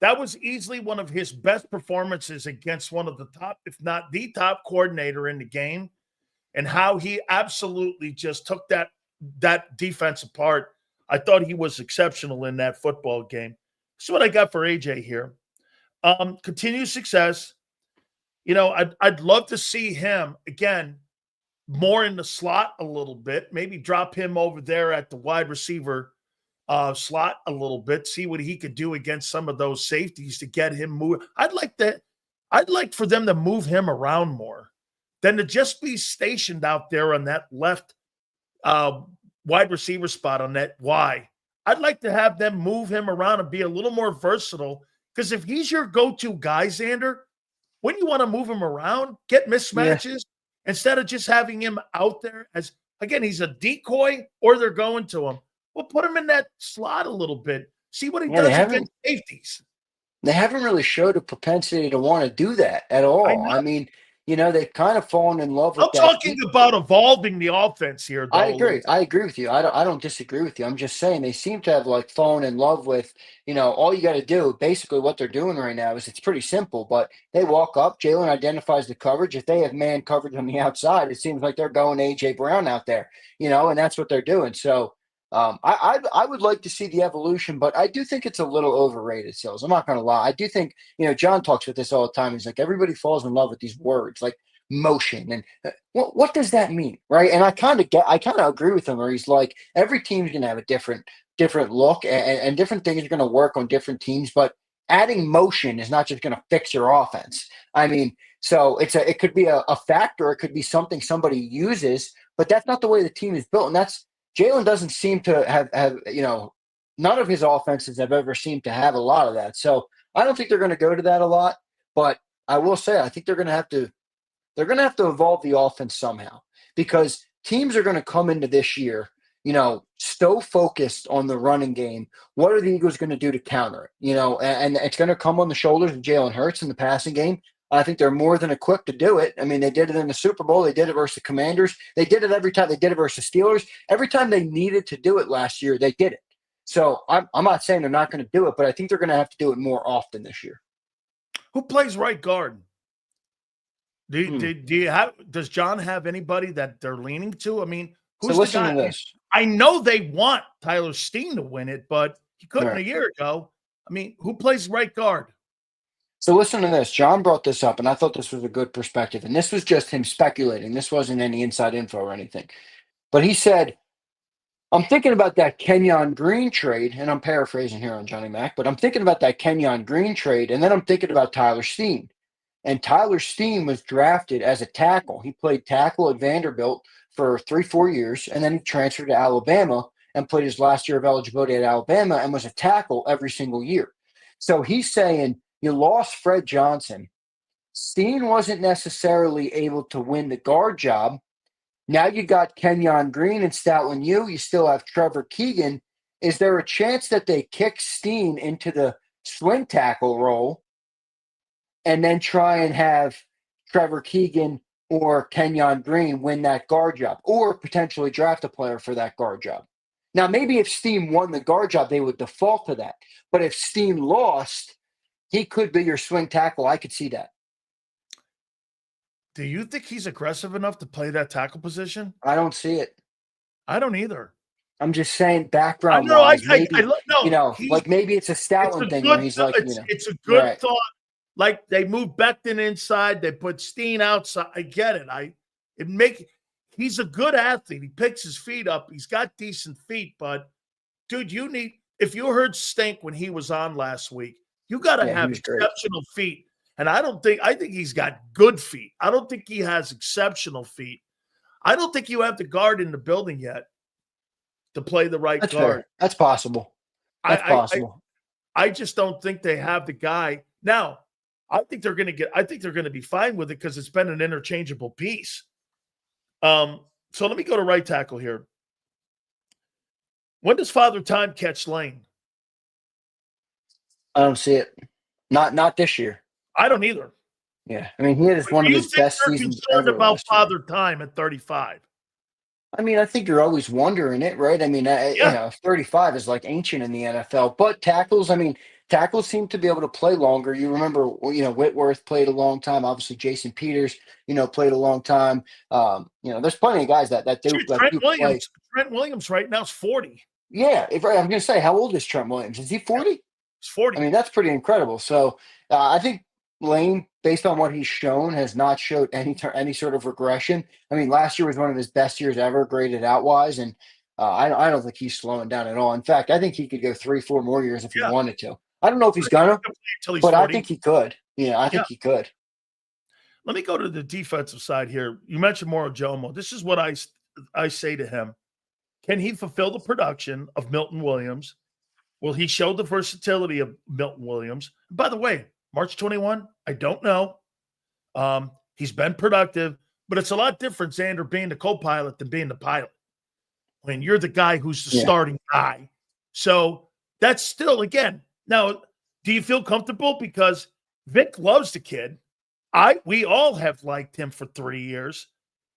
S1: That was easily one of his best performances against one of the top, if not the top coordinator in the game, and how he absolutely just took that defense apart. I thought he was exceptional in that football game. This is what I got for AJ here. Continued success. I'd love to see him again more in the slot a little bit. Maybe drop him over there at the wide receiver slot a little bit. See what he could do against some of those safeties to get him moving. I'd like for them to move him around more than to just be stationed out there on that left wide receiver spot on that Y. I'd like to have them move him around and be a little more versatile. Because if he's your go-to guy, Xander, when you want to move him around, get mismatches instead of just having him out there as, again, he's a decoy or they're going to him. Well, put him in that slot a little bit. See what he does against safeties.
S2: They haven't really showed a propensity to want to do that at all. I mean, they've kind of fallen in love with
S1: that. I'm talking about evolving the offense here, though.
S2: I agree. I agree with you. I don't disagree with you. I'm just saying they seem to have fallen in love with, all you got to do. Basically, what they're doing right now is it's pretty simple. But they walk up. Jalen identifies the coverage. If they have man coverage on the outside, it seems like they're going AJ Brown out there, and that's what they're doing. So I would like to see the evolution, but I do think it's a little overrated, Sills. I'm not going to lie. I do think, John talks with this all the time. He's like, everybody falls in love with these words like motion. And what does that mean? Right. And I kind of agree with him where he's like, every team's going to have a different look and different things are going to work on different teams, but adding motion is not just going to fix your offense. I mean, so it could be a factor. It could be something somebody uses, but that's not the way the team is built. And Jalen doesn't seem to have none of his offenses have ever seemed to have a lot of that. So I don't think they're going to go to that a lot, but I will say, I think they're going to have to evolve the offense somehow because teams are going to come into this year, so focused on the running game. What are the Eagles going to do to counter it? And it's going to come on the shoulders of Jalen Hurts in the passing game. I think they're more than equipped to do it. I mean, they did it in the Super Bowl. They did it versus the Commanders. They did it every time. They did it versus the Steelers. Every time they needed to do it last year, they did it. So I'm not saying they're not going to do it, but I think they're going to have to do it more often this year.
S1: Who plays right guard? Does John have anybody that they're leaning to? I mean, who's
S2: so listen
S1: the guy?
S2: to this.
S1: I know they want Tyler Steen to win it, but he couldn't
S2: Right.
S1: a year ago. I mean, who plays right guard?
S2: So listen to this. John brought this up, and I thought this was a good perspective. And this was just him speculating. This wasn't any inside info or anything. But he said, I'm thinking about that Kenyon Green trade, and I'm paraphrasing here on Johnny Mac, but I'm thinking about that Kenyon Green trade, and then I'm thinking about Tyler Steen. And Tyler Steen was drafted as a tackle. He played tackle at Vanderbilt for 3-4 years, and then he transferred to Alabama and played his last year of eligibility at Alabama and was a tackle every single year. So he's saying, you lost Fred Johnson. Steen wasn't necessarily able to win the guard job, Now you got Kenyon Green and Stoutland U. You still have Trevor Keegan. Is there a chance that they kick Steen into the swing tackle role and then try and have Trevor Keegan or Kenyon Green win that guard job, or potentially draft a player for that guard job? Now, maybe if Steen won the guard job, they would default to that. But if Steen lost, he could be your swing tackle. I could see that.
S1: Do you think he's aggressive enough to play that tackle position?
S2: I don't see it.
S1: I don't either.
S2: I'm just saying background
S1: I know.
S2: wise, maybe,
S1: No,
S2: like maybe it's a Stoutland thing where he's like,
S1: it's a good
S2: right.
S1: thought. Like they moved Becton inside, they put Steen outside. I get it. He's a good athlete. He picks his feet up. He's got decent feet, but dude, if you heard Stink when he was on last week, you got to have exceptional feet. And I think he's got good feet. I don't think he has exceptional feet. I don't think you have the guard in the building yet to play the right guard.
S2: Fair. That's possible. Possible.
S1: I just don't think they have the guy. Now, I think they're going to be fine with it because it's been an interchangeable piece. So let me go to right tackle here. When does Father Time catch Lane?
S2: I don't see it. Not this year.
S1: I don't either.
S2: Yeah, I mean, he had one of his best seasons ever.
S1: About Father Time at 35.
S2: I mean, I think you're always wondering it, right? I mean, 35 is like ancient in the NFL. But tackles seem to be able to play longer. You remember, Whitworth played a long time. Obviously, Jason Peters, played a long time. There's plenty of guys that do.
S1: Trent Williams right now is 40.
S2: Yeah, I'm going to say, how old is Trent Williams? Is he 40?
S1: He's 40.
S2: I mean, that's pretty incredible. So I think Lane, based on what he's shown, has not showed any sort of regression. I mean, last year was one of his best years ever, graded out wise, and I don't think he's slowing down at all. In fact, I think he could go 3-4 more years if he wanted to. I don't know if he's gonna, but 40. I think he could. Yeah, I think he could.
S1: Let me go to the defensive side here. You mentioned Moro Jomo. This is what I say to him. Can he fulfill the production of Milton Williams? Will he show the versatility of Milton Williams? By the way, March 21, I don't know. He's been productive, but it's a lot different, Xander, being the co-pilot than being the pilot. When you're the guy who's the starting guy. So that's still, again, now, do you feel comfortable? Because Vic loves the kid. We all have liked him for 3 years.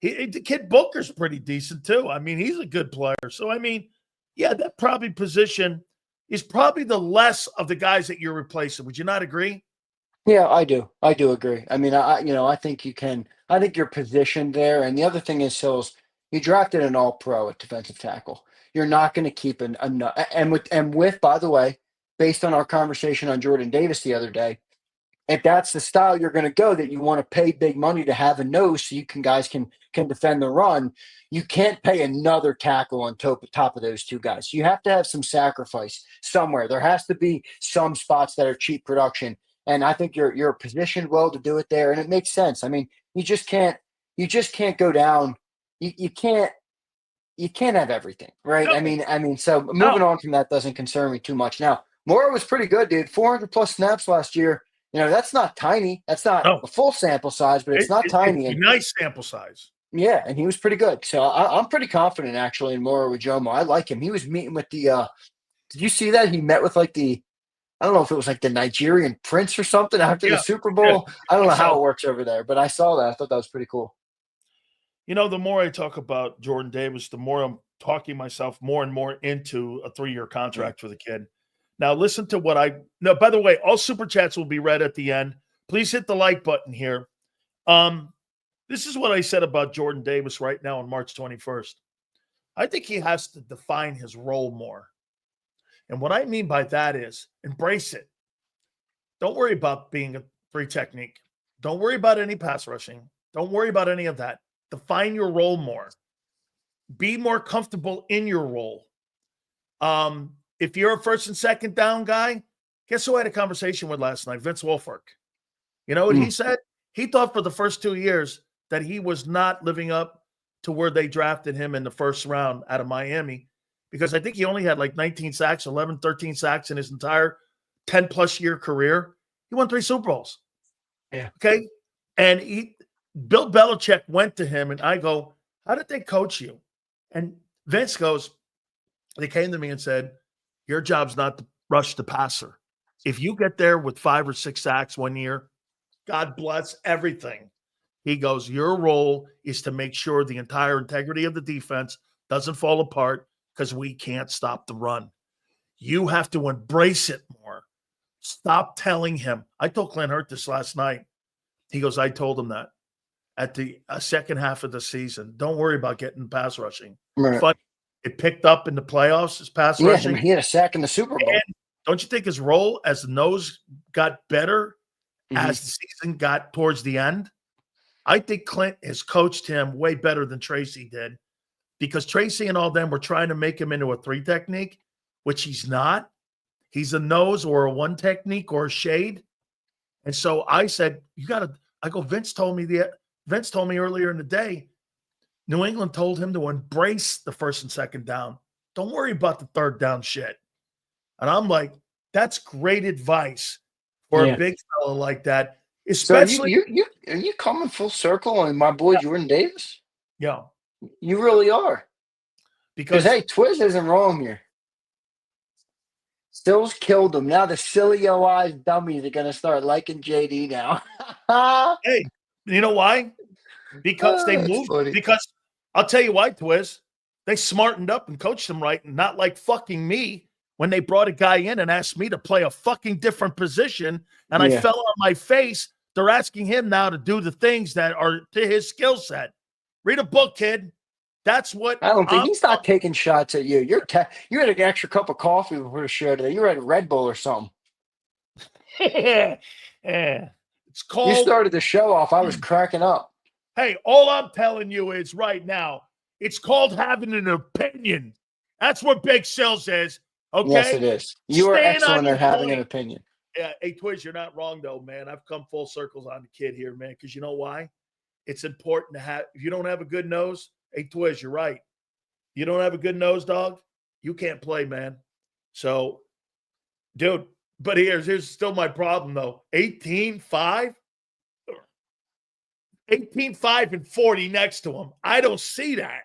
S1: The kid Booker's pretty decent too. I mean, he's a good player. So, I mean, that probably position is probably the less of the guys that you're replacing. Would you not agree?
S2: Yeah, I do. I do agree. I mean, I think you can. I think you're positioned there. And the other thing is, Sills, you drafted an All-Pro at defensive tackle. You're not going to keep by the way, based on our conversation on Jordan Davis the other day, if that's the style you're going to go, that you want to pay big money to have a nose so guys can defend the run, you can't pay another tackle on top of those two guys. You have to have some sacrifice somewhere. There has to be some spots that are cheap production. And I think you're positioned well to do it there. And it makes sense. I mean, you just can't go down. You can't have everything, right?
S1: No.
S2: I mean, so moving on from that doesn't concern me too much. Now, Mora was pretty good, dude. 400 plus snaps last year. That's not tiny. That's not a full sample size, but it's not tiny.
S1: It's a nice sample size.
S2: Yeah, and he was pretty good. So I'm pretty confident, actually, in Mora Jomo. I like him. He was meeting with the did you see that? He met with I don't know if it was like the Nigerian prince or something after the Super Bowl. Yeah. I don't know how it works over there, but I saw that. I thought that was pretty cool.
S1: The more I talk about Jordan Davis, the more I'm talking myself more and more into a 3-year contract for the kid. Now, listen to what by the way, all super chats will be read at the end. Please hit the like button here. This is what I said about Jordan Davis right now on March 21st. I think he has to define his role more. And what I mean by that is embrace it. Don't worry about being a free technique. Don't worry about any pass rushing. Don't worry about any of that. Define your role more. Be more comfortable in your role. If you're a first and second down guy, guess who I had a conversation with last night? Vince Wilfork. You know what he said? He thought for the first 2 years that he was not living up to where they drafted him in the first round out of Miami, because I think he only had like 19 sacks, 11, 13 sacks in his entire 10-plus year career. He won 3 Super Bowls.
S2: Yeah.
S1: Okay? And Bill Belichick went to him, and I go, How did they coach you? And Vince goes, they came to me and said, your job's not to rush the passer. If you get there with 5 or 6 sacks one year, God bless everything. He goes, your role is to make sure the entire integrity of the defense doesn't fall apart because we can't stop the run. You have to embrace it more. Stop telling him. I told Clint Hurt this last night. He goes, I told him that at the second half of the season. Don't worry about getting pass rushing.
S2: Right.
S1: But it picked up in the playoffs, his pass rushing.
S2: He had a sack in the Super Bowl.
S1: And don't you think his role as the nose got better as the season got towards the end? I think Clint has coached him way better than Tracy did, because Tracy and all them were trying to make him into a 3 technique, which he's not. He's a nose or a 1 technique or a shade. And so I said, Vince told me earlier in the day, New England told him to embrace the 1st and 2nd down. Don't worry about the 3rd down shit. And I'm like, that's great advice for a big fella like that. Especially,
S2: so are you coming full circle on my boy Jordan Davis?
S1: Yeah.
S2: You really are.
S1: Because
S2: hey, Twiz isn't wrong here. Stills killed him. Now the Sileo-eyed dummies are going to start liking JD now.
S1: Hey, you know why? Because they moved.
S2: Funny.
S1: Because I'll tell you why, Twiz. They smartened up and coached him right, and not like fucking me when they brought a guy in and asked me to play a fucking different position, and I fell on my face. They're asking him now to do the things that are to his skill set. Read a book, kid. That's what
S2: I don't think he's not taking shots at you. You had an extra cup of coffee before the show today. You were at a Red Bull or something.
S1: It's called.
S2: You started the show off. I was cracking up.
S1: Hey, all I'm telling you is right now, it's called having an opinion. That's what Big Sills is. Okay.
S2: Yes, it is. You are excellent at having
S1: point.
S2: An opinion.
S1: Yeah, hey, Twiz, you're not wrong though, man. I've come full circles on the kid here, man. Because you know why? It's important to have. If you don't have a good nose, hey, Twiz, you're right. You don't have a good nose, dog, you can't play, man. So, dude, but here's still my problem though. 18-5, 18-5 and 40 next to him. I don't see that.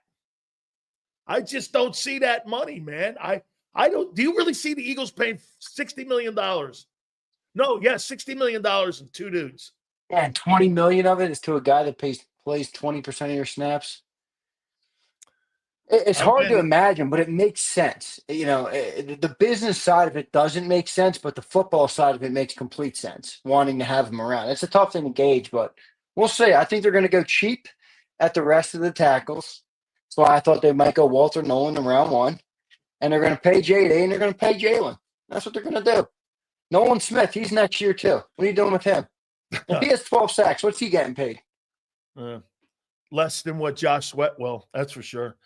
S1: I just don't see that money, man. I don't. Do you really see the Eagles paying $60 million? No, $60 million and 2 dudes.
S2: Yeah, and $20 million of it is to a guy that plays 20% of your snaps. It's hard to imagine, but it makes sense. You know, the business side of it doesn't make sense, but the football side of it makes complete sense, wanting to have him around. It's a tough thing to gauge, but we'll see. I think they're going to go cheap at the rest of the tackles. That's why I thought they might go Walter Nolan in round 1. And they're going to pay J.D. and they're going to pay Jalen. That's what they're going to do. Nolan Smith, he's next year too. What are you doing with him? If he has 12 sacks, what's he getting paid?
S1: Less than what Josh Sweat will, that's for sure.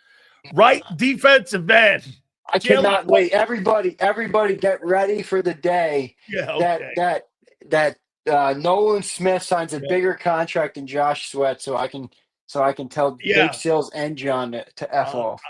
S1: Right defensive end.
S2: I cannot wait. Everybody get ready for the day that Nolan Smith signs a bigger contract than Josh Sweat, so I can tell Big Sills and John to F off.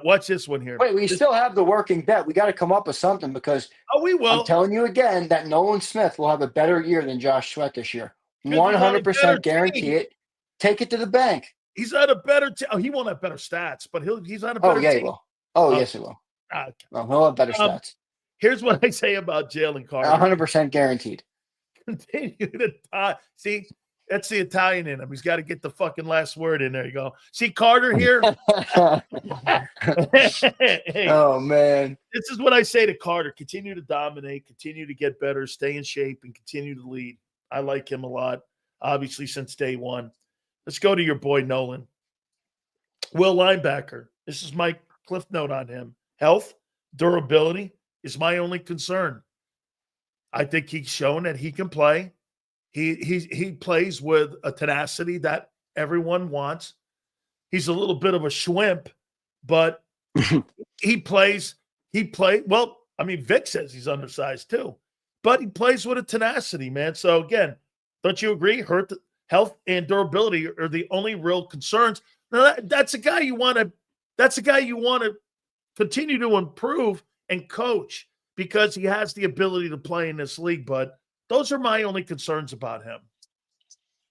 S1: Watch this one here.
S2: Wait, we still have the working bet. We got to come up with something because
S1: we will.
S2: I'm telling you again that Nolan Smith will have a better year than Josh Sweat this year. 100% guarantee it. Take it to the bank.
S1: He's had a better he won't have better stats, but he's had a better
S2: team. He will. Yes, he will.
S1: Okay.
S2: Well, he'll have better stats.
S1: Here's what I say about Jalen Carter.
S2: 100% guaranteed.
S1: Continue to see. That's the Italian in him. He's got to get the fucking last word in there. You go. See Carter here? Hey,
S2: oh, man.
S1: This is what I say to Carter. Continue to dominate, continue to get better, stay in shape, and continue to lead. I like him a lot, obviously, since day one. Let's go to your boy Nolan. Will linebacker. This is my cliff note on him. Health, durability is my only concern. I think he's shown that he can play. He plays with a tenacity that everyone wants. He's a little bit of a schwimp, but he plays. Well, I mean, Vic says he's undersized too, but he plays with a tenacity, man. So again, don't you agree? Health and durability are the only real concerns. Now that's a guy you want to. That's a guy you want to continue to improve and coach because he has the ability to play in this league, but those are my only concerns about him.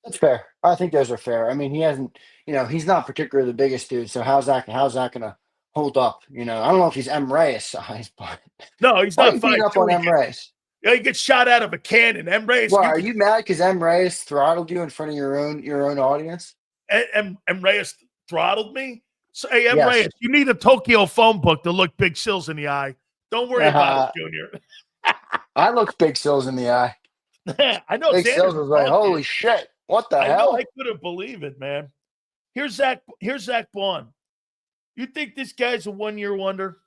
S2: That's fair. I think those are fair. I mean, he hasn't, he's not particularly the biggest dude. So how's that going to hold up? I don't know if he's M. Reyes size, but
S1: No, he's
S2: why are
S1: not
S2: you beating up
S1: 5'2".
S2: on M. Reyes?
S1: He gets shot out of a cannon. Reyes,
S2: Well, are you mad because M. Reyes throttled you in front of your own audience?
S1: Reyes throttled me. So, hey,
S2: Yes.
S1: Reyes, you need a Tokyo phone book to look Big Sills in the eye. Don't worry about it, Junior.
S2: I looked Big Sills in the eye.
S1: I know
S2: Big Sills was like, "Holy shit, what the
S1: I know.
S2: hell?"
S1: I couldn't believe it, man. Here's Zach Bond. You think this guy's a one-year wonder,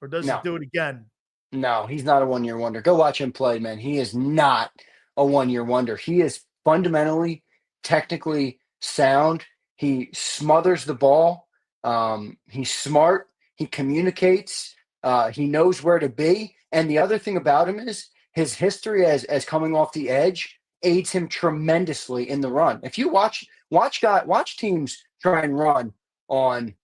S1: or does he
S2: No.
S1: do it again?
S2: No, he's not a one-year wonder. Go watch him play, man. He is not a one-year wonder. He is fundamentally, technically sound. He smothers the ball. He's smart. He communicates. He knows where to be. And the other thing about him is his history as coming off the edge aids him tremendously in the run. If you watch teams try and run on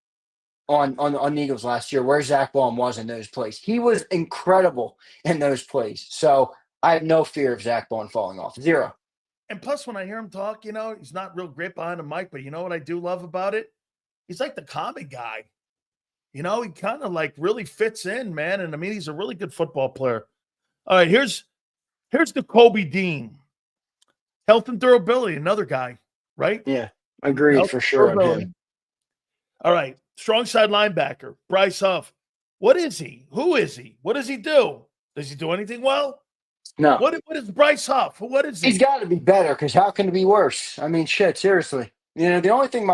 S2: the Eagles last year, where Zach Bond was in those plays. He was incredible in those plays. So I have no fear of Zach Bond falling off. Zero.
S1: And plus, when I hear him talk, he's not real great behind the mic, but you know what I do love about it? He's like the comic guy. He kind of like really fits in, man. And I mean, he's a really good football player. All right, here's the Kobe Dean. Health and durability, another guy, right?
S2: Yeah, agreed for sure on him.
S1: All right, strong side linebacker, Bryce Huff. What is he? Who is he? What does he do? Does he do anything well?
S2: No.
S1: What is Bryce Huff? What is he?
S2: He's got to be better because how can it be worse? I mean, shit, seriously. The only thing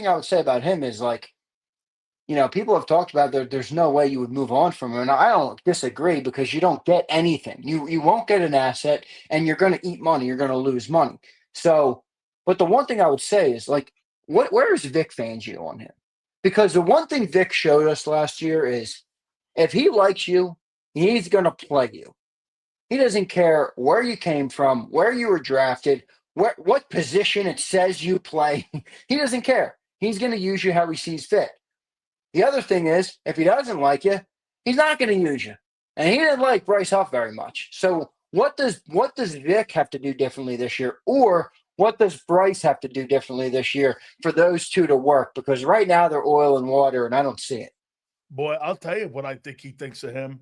S2: I would say about him is like, people have talked about there's no way you would move on from him. And I don't disagree because you don't get anything. You won't get an asset and you're going to eat money. You're going to lose money. So, but the one thing I would say is like, where is Vic Fangio on him? Because the one thing Vic showed us last year is if he likes you, he's going to play you. He doesn't care where you came from, where you were drafted, what position it says you play. He doesn't care. He's going to use you how he sees fit. The other thing is, if he doesn't like you, he's not going to use you. And he didn't like Bryce Huff very much. So what does Vic have to do differently this year? Or what does Bryce have to do differently this year for those two to work? Because right now they're oil and water, and I don't see it.
S1: Boy, I'll tell you what I think he thinks of him.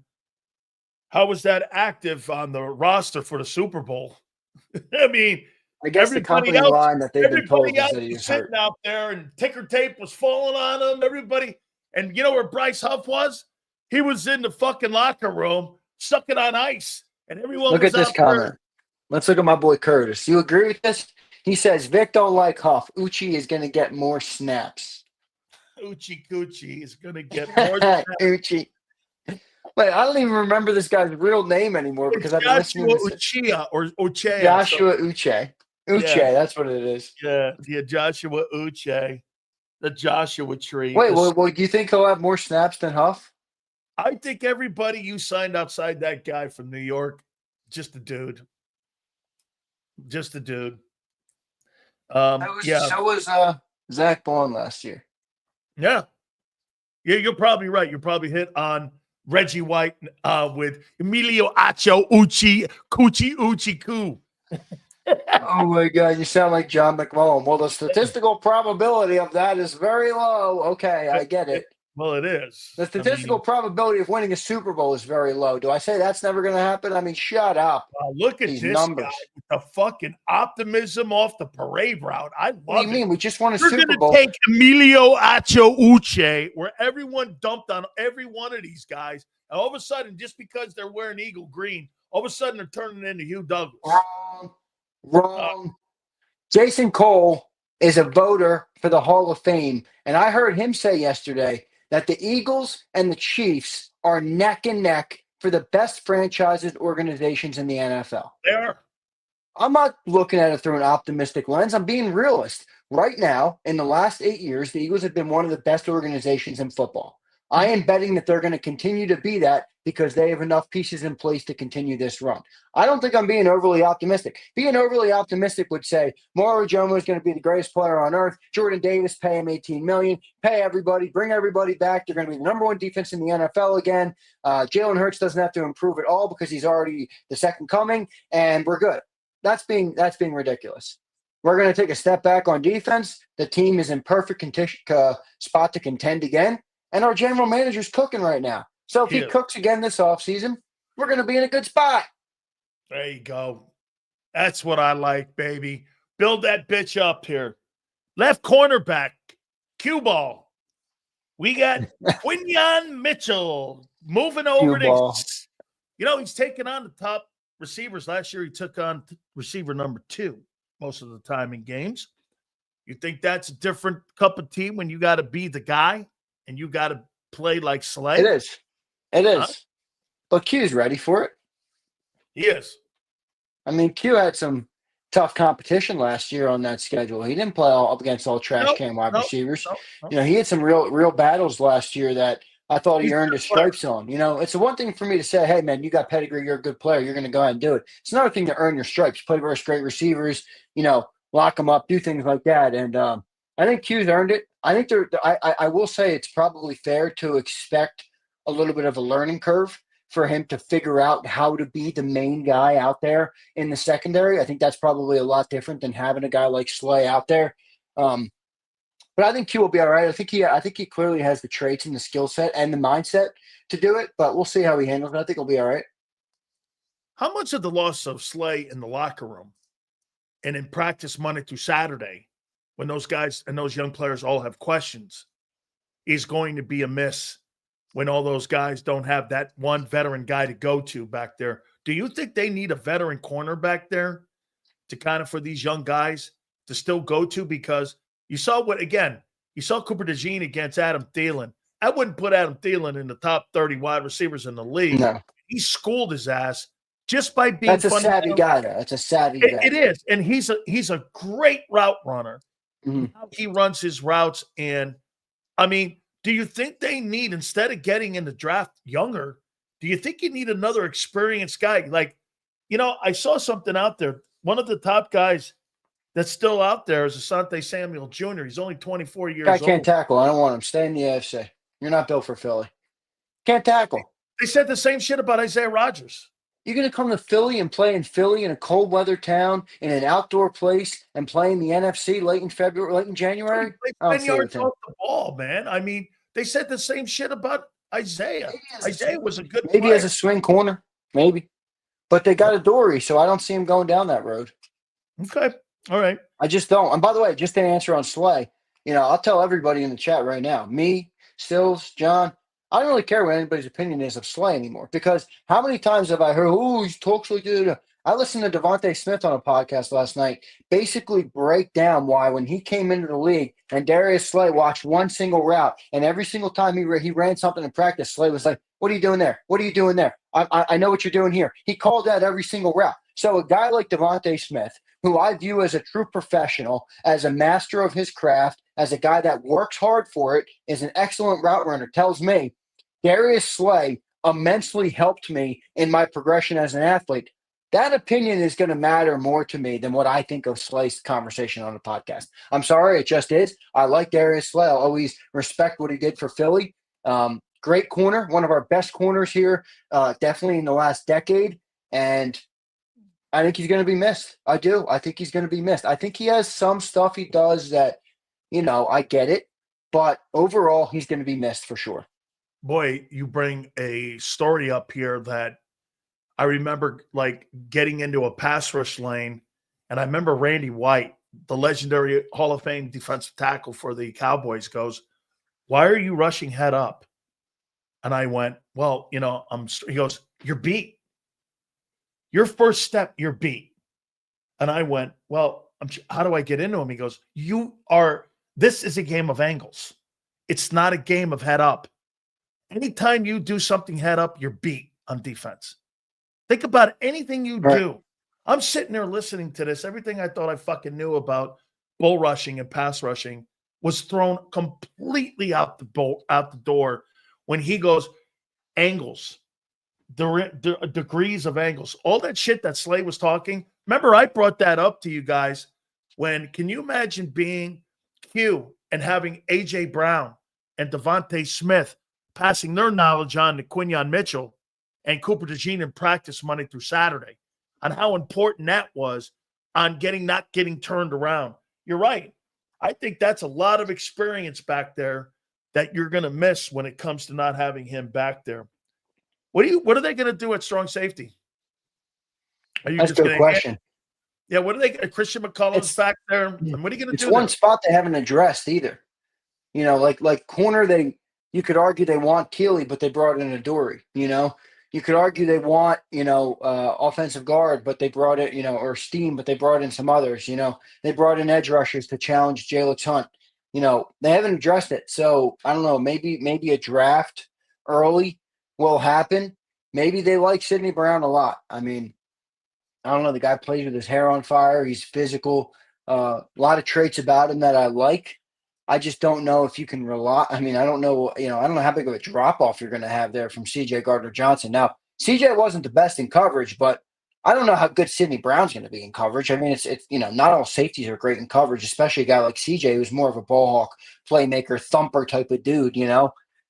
S1: How was that active on the roster for the Super Bowl? I mean,
S2: I guess the company line that they've been told is that he was
S1: sitting out there and ticker tape was falling on him. Everybody, and you know where Bryce Huff was? He was in the fucking locker room, sucking on ice, and everyone.
S2: Look at this comment. Let's look at my boy Curtis. You agree with this? He says Vic don't like Huff. Uchi is going to get more snaps.
S1: Uchi Coochie is going to get more snaps.
S2: Uchi. Wait, I don't even remember this guy's real name anymore because I've been listening to
S1: Uchia or Uche.
S2: Joshua Uche. Uche,
S1: yeah.
S2: That's what it is.
S1: Yeah, Joshua Uche. The Joshua tree.
S2: Wait, well, do you think he'll have more snaps than Huff?
S1: I think everybody you signed outside that guy from New York, just a dude. Just a dude.
S2: So was Zach Bond last year.
S1: Yeah. Yeah, you're probably right. You're probably hit on Reggie White with Emilio Acho Uchi Coochie Uchi Coo.
S2: Oh my God, you sound like John McMullen. Well, the statistical probability of that is very low. Okay, I get it.
S1: Well, it is.
S2: The statistical probability of winning a Super Bowl is very low. Do I say that's never going to happen? I mean, shut up.
S1: Look at these numbers. Guy with the fucking optimism off the parade route. I love it.
S2: What do you mean? We just won a
S1: You're
S2: Super Bowl.
S1: Take Emilio Acho Uche, where everyone dumped on every one of these guys, and all of a sudden, just because they're wearing eagle green, all of a sudden they're turning into Hugh Douglas.
S2: Wrong. Jason Cole is a voter for the Hall of Fame, and I heard him say yesterday that the Eagles and the Chiefs are neck and neck for the best franchises organizations in the NFL.
S1: They are.
S2: I'm not looking at it through an optimistic lens. I'm being realist. Right now, in the last 8 years, the Eagles have been one of the best organizations in football. I am betting that they're going to continue to be that because they have enough pieces in place to continue this run. I don't think I'm being overly optimistic. Being overly optimistic would say Mauro Jomo is going to be the greatest player on earth. Jordan Davis, pay him $18 million. Pay everybody. Bring everybody back. They're going to be the number one defense in the NFL again. Jalen Hurts doesn't have to improve at all because he's already the second coming, and we're good. That's being ridiculous. We're going to take a step back on defense. The team is in perfect spot to contend again. And our general manager's cooking right now. So if he cooks again this offseason, we're going to be in a good spot.
S1: There you go. That's what I like, baby. Build that bitch up here. Left cornerback, cue ball. We got Quinyon Mitchell moving over to, he's taking on the top receivers. Last year, he took on receiver number 2 most of the time in games. You think that's a different cup of tea when you got to be the guy and you got to play like Slay?
S2: It is. It is. Huh? But Q's ready for it.
S1: He is.
S2: I mean, Q had some tough competition last year on that schedule. He didn't play up against all trash can wide receivers. He had some real battles last year that I thought he earned his stripes on. It's the one thing for me to say, hey, man, you got pedigree, you're a good player, you're going to go ahead and do it. It's another thing to earn your stripes, play versus great receivers, lock them up, do things like that. And I think Q's earned it. I think I will say it's probably fair to expect a little bit of a learning curve for him to figure out how to be the main guy out there in the secondary. I think that's probably a lot different than having a guy like Slay out there. But I think Q will be all right. I think he clearly has the traits and the skill set and the mindset to do it, but we'll see how he handles it. I think he'll be all right.
S1: How much of the loss of Slay in the locker room and in practice Monday through Saturday, when those guys and those young players all have questions, is going to be a miss when all those guys don't have that one veteran guy to go to back there? Do you think they need a veteran corner back there to kind of for these young guys to still go to? Because you saw Cooper DeJean against Adam Thielen. I wouldn't put Adam Thielen in the top 30 wide receivers in the league. No. He schooled his ass just by being
S2: That's a savvy guy, though. That's a savvy guy.
S1: It is. And he's a great route runner. Mm-hmm. He runs his routes. And, I mean, do you think they need, instead of getting in the draft younger, do you think you need another experienced guy? Like, I saw something out there. One of the top guys that's still out there is Asante Samuel Jr. He's only 24 years old.
S2: Guy can't tackle. I don't want him. Stay in the AFC. You're not built for Philly. Can't tackle.
S1: They said the same shit about Isaiah Rodgers.
S2: You're going to come to Philly and play in Philly in a cold weather town in an outdoor place and play in the NFC late in January?
S1: 10 yards off the ball, man. I mean, they said the same shit about Isaiah. Isaiah was a good player.
S2: Maybe as a swing corner. Maybe. But they got a Dory, so I don't see him going down that road.
S1: Okay. All right.
S2: I just don't. And by the way, just to answer on Slay, I'll tell everybody in the chat right now, me, Stills, John, I don't really care what anybody's opinion is of Slay anymore, because how many times have I heard, he talks like that? I listened to Devontae Smith on a podcast last night basically break down why when he came into the league and Darius Slay watched one single route, and every single time he ran something in practice, Slay was like, what are you doing there? What are you doing there? I know what you're doing here. He called out every single route. So a guy like Devontae Smith, who I view as a true professional, as a master of his craft, as a guy that works hard for it, is an excellent route runner, tells me Darius Slay immensely helped me in my progression as an athlete. That opinion is going to matter more to me than what I think of Slay's conversation on the podcast. I'm sorry, it just is. I like Darius Slay. I'll always respect what he did for Philly. Great corner, one of our best corners here, definitely in the last decade. And I think he's going to be missed. I do. I think he's going to be missed. I think he has some stuff he does that, I get it. But overall, he's going to be missed for sure.
S1: Boy, you bring a story up here that I remember, like, getting into a pass rush lane. And I remember Randy White, the legendary Hall of Fame defensive tackle for the Cowboys, goes, "Why are you rushing head up?" And I went, "Well, he goes, "You're beat. Your first step, you're beat." And I went, "Well, how do I get into him?" He goes, "This is a game of angles. It's not a game of head up. Anytime you do something head up, you're beat on defense. Think about anything you do." I'm sitting there listening to this. Everything I thought I fucking knew about bull rushing and pass rushing was thrown completely out the door when he goes, angles, the degrees of angles, all that shit that Slay was talking. Remember, I brought that up to you guys can you imagine being Q and having A.J. Brown and Devontae Smith passing their knowledge on to Quinyon Mitchell and Cooper DeJean in practice Monday through Saturday, on how important that was on not getting turned around. You're right. I think that's a lot of experience back there that you're going to miss when it comes to not having him back there. What are they going to do at strong safety? Are you
S2: That's a
S1: just
S2: good
S1: going
S2: question.
S1: Yeah, what are they? Christian McCullum's back there. And what are you going to
S2: It's
S1: do
S2: one
S1: there?
S2: spot they haven't addressed either. You know, like corner, you could argue they want Keeley, but they brought in Adoree. You know, you could argue they want offensive guard, but they brought it, or Steam, but they brought in some others. You know, they brought in edge rushers to challenge Jalen Hunt. You know, they haven't addressed it, so I don't know. Maybe a draft early will happen. Maybe they like Sidney Brown a lot. I mean, I don't know. The guy plays with his hair on fire. He's physical. A lot of traits about him that I like. I just don't know if you can rely. I mean, I don't know. I don't know how big of a drop off you're going to have there from C.J. Gardner-Johnson. Now, C.J. wasn't the best in coverage, but I don't know how good Sidney Brown's going to be in coverage. I mean, it's not all safeties are great in coverage, especially a guy like C.J. who's more of a ball hawk, playmaker, thumper type of dude.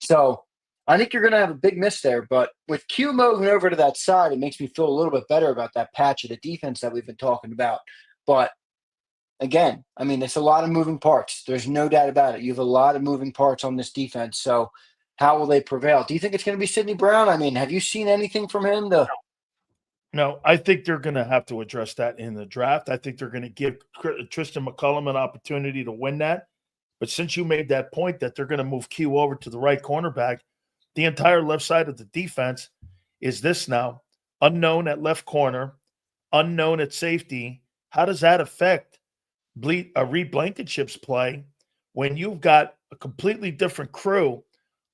S2: So I think you're going to have a big miss there. But with Q moving over to that side, it makes me feel a little bit better about that patch of the defense that we've been talking about. But again, I mean, it's a lot of moving parts. There's no doubt about it. You have a lot of moving parts on this defense. So how will they prevail? Do you think it's going to be Sidney Brown? I mean, have you seen anything from him?
S1: No, I think they're going to have to address that in the draft. I think they're going to give Tristan McCullum an opportunity to win that. But since you made that point that they're going to move Q over to the right cornerback, the entire left side of the defense is this now. Unknown at left corner, unknown at safety. How does that affect Reed Blankenship's play when you've got a completely different crew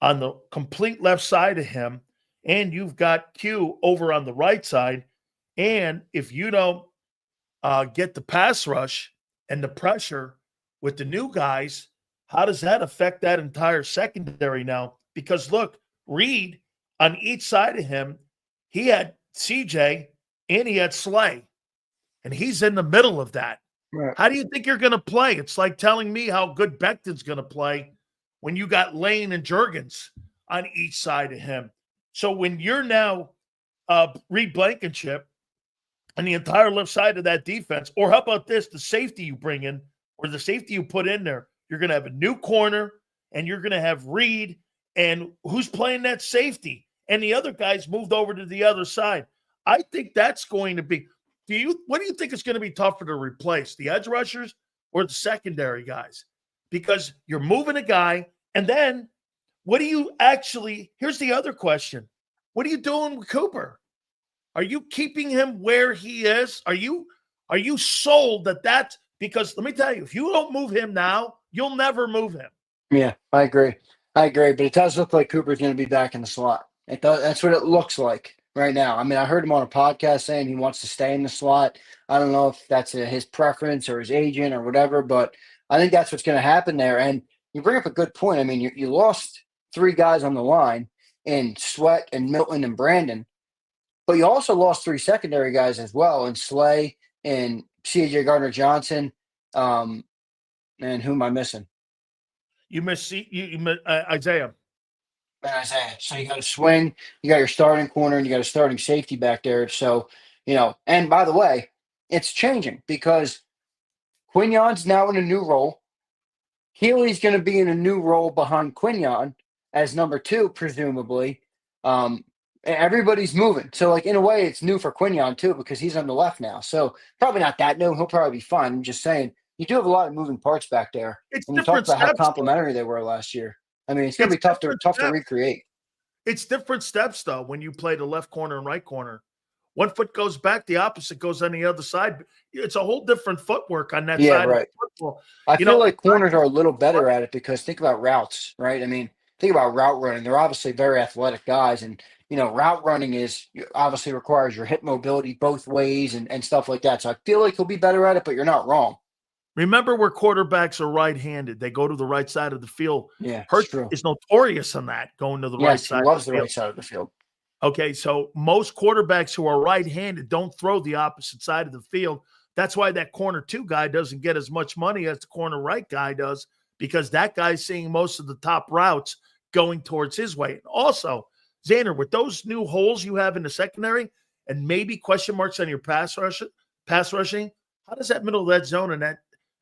S1: on the complete left side of him, and you've got Q over on the right side? And if you don't get the pass rush and the pressure with the new guys, how does that affect that entire secondary now? Because look, Reed on each side of him, he had CJ and he had Slay, and he's in the middle of that.
S2: Right.
S1: How do you think you're going to play? It's like telling me how good Becton's going to play when you got Lane and Juergens on each side of him. So when you're now Reed Blankenship and the entire left side of that defense, or how about this, the safety you bring in or the safety you put in there, you're going to have a new corner and you're going to have Reed, and who's playing that safety? And the other guys moved over to the other side. I think that's going to be what do you think is going to be tougher to replace, the edge rushers or the secondary guys? Because you're moving a guy, and then what do you actually – here's the other question. What are you doing with Cooper? Are you keeping him where he is? Are you sold that – because let me tell you, if you don't move him now, you'll never move him.
S2: Yeah, I agree. But it does look like Cooper's going to be back in the slot. It does, that's what it looks like right now. I mean, I heard him on a podcast saying he wants to stay in the slot. I don't know if that's his preference or his agent or whatever, but I think that's what's going to happen there. And you bring up a good point. I mean, you lost 3 guys on the line in Sweat and Milton and Brandon, but you also lost 3 secondary guys as well in Slay and C.J. Gardner-Johnson. And who am I missing?
S1: You miss Isaiah.
S2: Isaiah. So you got a swing, you got your starting corner, and you got a starting safety back there. So, and by the way, it's changing because Quignon's now in a new role. Healy's going to be in a new role behind Quignon as number 2, presumably. Everybody's moving. So, like, in a way, it's new for Quignon, too, because he's on the left now. So, probably not that new. He'll probably be fine. I'm just saying, you do have a lot of moving parts back there.
S1: It's
S2: and you talked about how complimentary they were last year. I mean, it's going to be tough to recreate.
S1: It's different steps, though, when you play the left corner and right corner. One foot goes back, the opposite goes on the other side. It's a whole different footwork on that side
S2: right.
S1: of football.
S2: I feel like corners are a little better at it because think about routes, right? I mean, think about route running. They're obviously very athletic guys, and route running obviously requires your hip mobility both ways and stuff like that. So I feel like he'll be better at it, but you're not wrong.
S1: Remember where quarterbacks are right-handed. They go to the right side of the field.
S2: Yeah,
S1: Hurts is notorious on that, going to the right side.
S2: He loves the right side of the field.
S1: Okay, so most quarterbacks who are right-handed don't throw the opposite side of the field. That's why that corner 2 guy doesn't get as much money as the corner right guy does, because that guy's seeing most of the top routes going towards his way. And also, Xander, with those new holes you have in the secondary and maybe question marks on your pass rushing, how does that middle of that zone and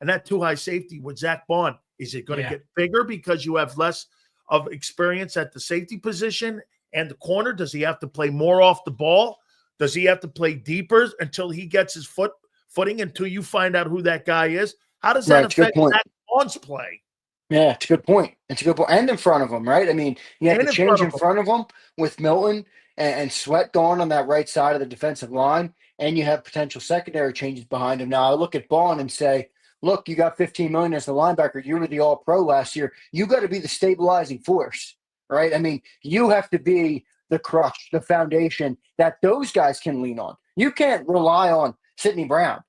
S1: that too high safety with Zach Bond, is it going to get bigger because you have less of experience at the safety position and the corner? Does he have to play more off the ball? Does he have to play deeper until he gets his footing, until you find out who that guy is? How does that affect Zach Bond's play?
S2: Yeah, it's a good point. It's a good point. And in front of him, right? I mean, you have to change in front of him with Milton and Sweat going on that right side of the defensive line, and you have potential secondary changes behind him. Now, I look at Bond and say, look, you got $15 million as the linebacker. You were the All-Pro last year. You got to be the stabilizing force, right? I mean, you have to be the crutch, the foundation that those guys can lean on. You can't rely on Sidney Brown.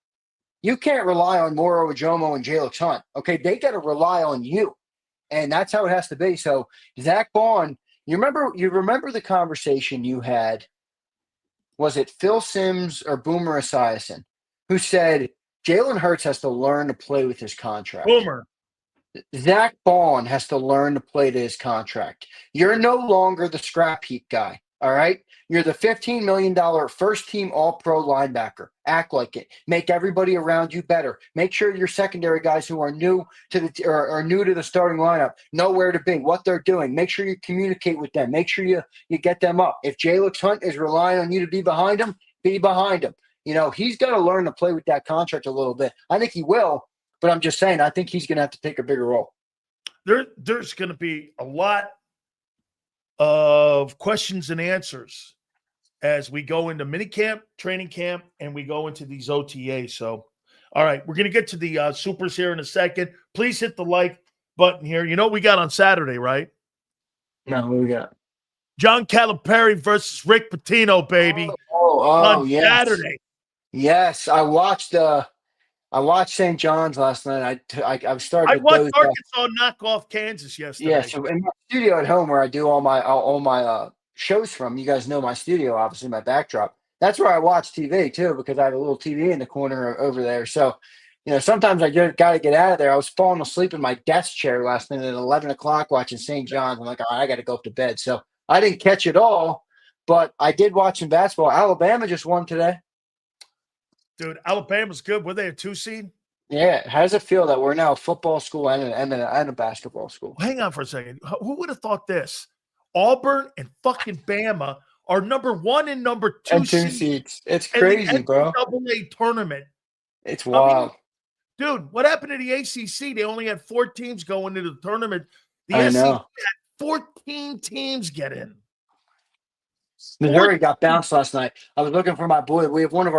S2: You can't rely on Moro Ojomo and Jalix Hunt. Okay, they got to rely on you, and that's how it has to be. So Zach Bond, you remember the conversation you had? Was it Phil Simms or Boomer Esiason who said Jalen Hurts has to learn to play with his contract?
S1: Boomer.
S2: Zach Bond has to learn to play to his contract. You're no longer the scrap heap guy. All right. You're the $15 million first team All-Pro linebacker. Act like it. Make everybody around you better. Make sure your secondary guys who are new to the starting lineup know where to be, what they're doing. Make sure you communicate with them. Make sure you get them up. If Jalix Hunt is relying on you to be behind him, be behind him. You know, he's got to learn to play with that contract a little bit. I think he will, but I'm just saying, I think he's going to have to take a bigger role.
S1: There's going to be a lot of questions and answers as we go into minicamp, training camp, and we go into these OTAs. So, all right, we're going to get to the supers here in a second. Please hit the like button here. You know what we got on Saturday, right?
S2: No, what we got?
S1: John Calipari versus Rick Pitino, baby.
S2: On
S1: yes. Saturday.
S2: Yes, I watched St. John's last night. I started.
S1: I watched Arkansas knock off Kansas yesterday.
S2: Yeah, so in my studio at home where I do all my shows from, you guys know my studio, obviously my backdrop. That's where I watch TV too, because I have a little TV in the corner over there. So, you know, sometimes I just got to get out of there. I was falling asleep in my desk chair last night at 11 o'clock watching St. John's. I'm like, all right, I got to go up to bed. So I didn't catch it all, but I did watch some basketball. Alabama just won today.
S1: Dude, Alabama's good. Were they a 2 seed?
S2: Yeah. How does it feel that we're now a football school and a basketball school?
S1: Hang on for a second. Who would have thought this? Auburn and fucking Bama are number 1 and number 2
S2: and 2 seeds. It's crazy, bro.
S1: NCAA tournament.
S2: It's wild.
S1: I mean, dude, what happened to the ACC? They only had 4 teams going into the tournament. The SEC had 14 teams get in.
S2: Missouri got bounced last night. I was looking for my boy. We have one of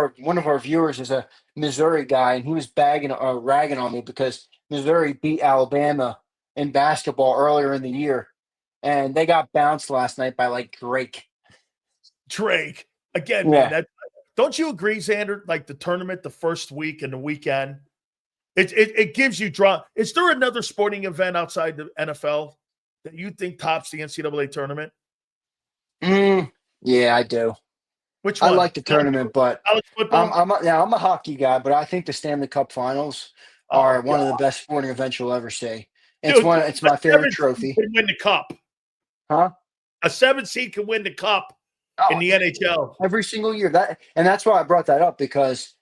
S2: our viewers is a Missouri guy, and he was ragging on me because Missouri beat Alabama in basketball earlier in the year, and they got bounced last night by like Drake.
S1: Again,
S2: yeah.
S1: Man. Don't you agree, Xander? Like the tournament, the first week and the weekend, it gives you draw. Is there another sporting event outside the NFL that you think tops the NCAA tournament?
S2: Yeah, I do.
S1: Which one?
S2: I like the tournament, but I'm a hockey guy, but I think the Stanley Cup Finals are one of the best sporting events you'll ever see. It's my favorite trophy.
S1: Can win the cup,
S2: huh?
S1: A 7 seed can win the cup in the NHL
S2: every single year. That's why I brought that up, because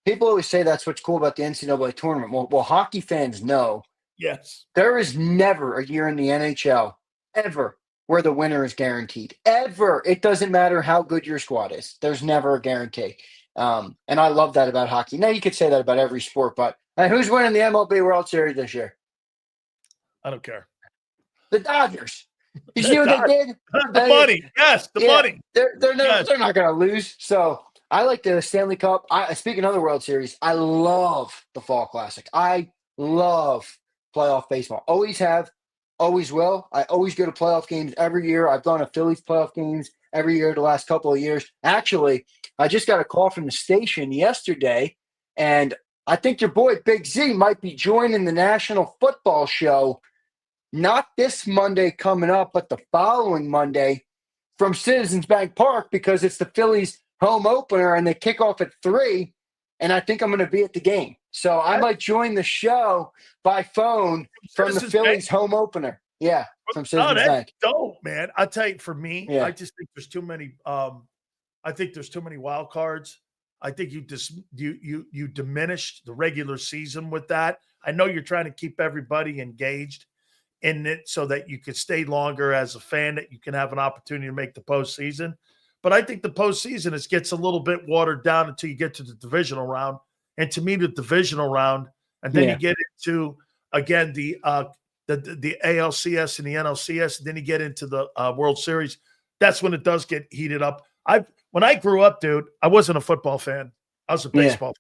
S2: people always say that's what's cool about the NCAA tournament. Well, hockey fans know.
S1: Yes,
S2: there is never a year in the NHL ever where the winner is guaranteed. Ever. It doesn't matter how good your squad is. There's never a guarantee. And I love that about hockey. Now, you could say that about every sport, but who's winning the MLB World Series this year?
S1: I don't care.
S2: The Dodgers. You see what they did?
S1: The money. Yes, the money.
S2: They're not going to lose. So I like the Stanley Cup. Speaking of the World Series, I love the Fall Classic. I love playoff baseball. Always have. Always will. I always go to playoff games every year. I've gone to Phillies playoff games every year the last couple of years. Actually, I just got a call from the station yesterday, and I think your boy Big Z might be joining the National Football Show, not this Monday coming up, but the following Monday from Citizens Bank Park, because it's the Phillies home opener and they kick off at 3, and I think I'm going to be at the game. So I might join the show by phone from the Phillies home opener. Yeah, from Citizens Bank.
S1: Dope, man. I'll tell you, for me, I just think there's too many. I think there's too many wild cards. I think you diminished the regular season with that. I know you're trying to keep everybody engaged in it so that you can stay longer as a fan, that you can have an opportunity to make the postseason. But I think the postseason gets a little bit watered down until you get to the divisional round. And to me, the divisional round, and then you get into again the ALCS and the NLCS, and then you get into the World Series. That's when it does get heated up. When I grew up, dude, I wasn't a football fan. I was a baseball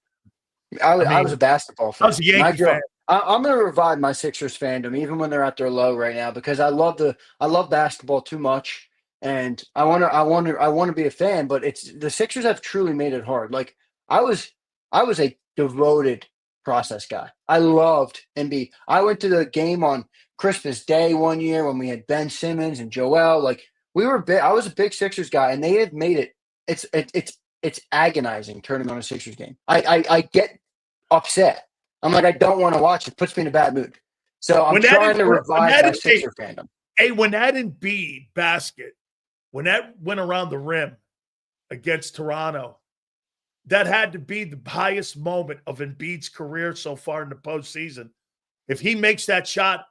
S1: fan.
S2: I was a basketball fan.
S1: I was a Yankee fan.
S2: I'm going to revive my Sixers fandom, even when they're at their low right now, because I love basketball too much, and I want to be a fan. But the Sixers have truly made it hard. Like I was a devoted process guy. I loved Embiid. I went to the game on Christmas Day one year when we had Ben Simmons and Joel. Like we were big. I was a big Sixers guy, and they have made it. It's agonizing turning on a Sixers game. I get upset. I'm like, I don't want to watch it. It puts me in a bad mood. So I'm trying to revive my Sixer fandom.
S1: Hey, when that Embiid basket, when that went around the rim against Toronto, that had to be the highest moment of Embiid's career so far in the postseason. If he makes that shot,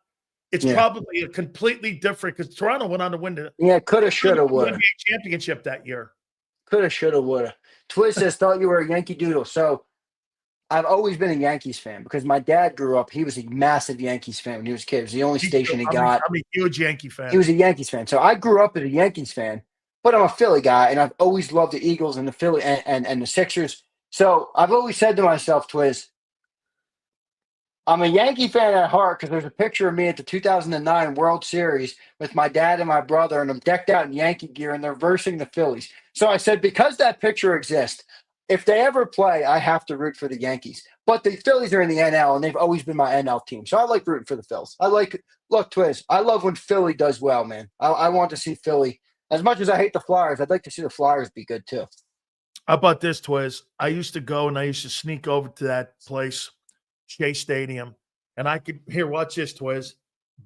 S1: it's probably a completely different, because Toronto went on to win the
S2: coulda, shoulda, woulda
S1: NBA championship that year.
S2: Coulda, shoulda, woulda. Twiz says, thought you were a Yankee Doodle. So I've always been a Yankees fan because my dad grew up. He was a massive Yankees fan when he was a kid. It was the only station he got.
S1: I'm a huge Yankee fan.
S2: He was a Yankees fan. So I grew up as a Yankees fan, but I'm a Philly guy, and I've always loved the Eagles and the Philly and the Sixers. So I've always said to myself, Twiz, I'm a Yankee fan at heart because there's a picture of me at the 2009 World Series with my dad and my brother, and I'm decked out in Yankee gear, and they're versing the Phillies. So I said, because that picture exists, if they ever play, I have to root for the Yankees. But the Phillies are in the NL, and they've always been my NL team. So I like rooting for the Phils. Look, Twiz, I love when Philly does well, man. I want to see Philly. As much as I hate the Flyers, I'd like to see the Flyers be good too.
S1: How about this, Twiz? I used to go and I used to sneak over to that place, Shea Stadium, and I could watch this, Twiz.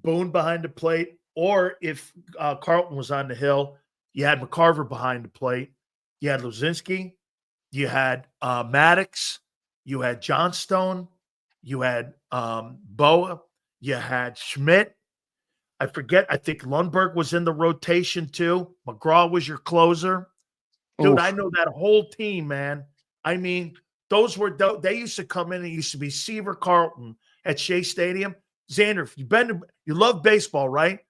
S1: Boone behind the plate, or if Carlton was on the hill, you had McCarver behind the plate. You had Luzinski. You had Maddox. You had Johnstone. You had Boa. You had Schmidt. I forget. I think Lundberg was in the rotation too. McGraw was your closer. Dude, oof. I know that whole team, man. I mean, they used to come in and it used to be Seaver, Carlton at Shea Stadium. Xander, if you love baseball, right?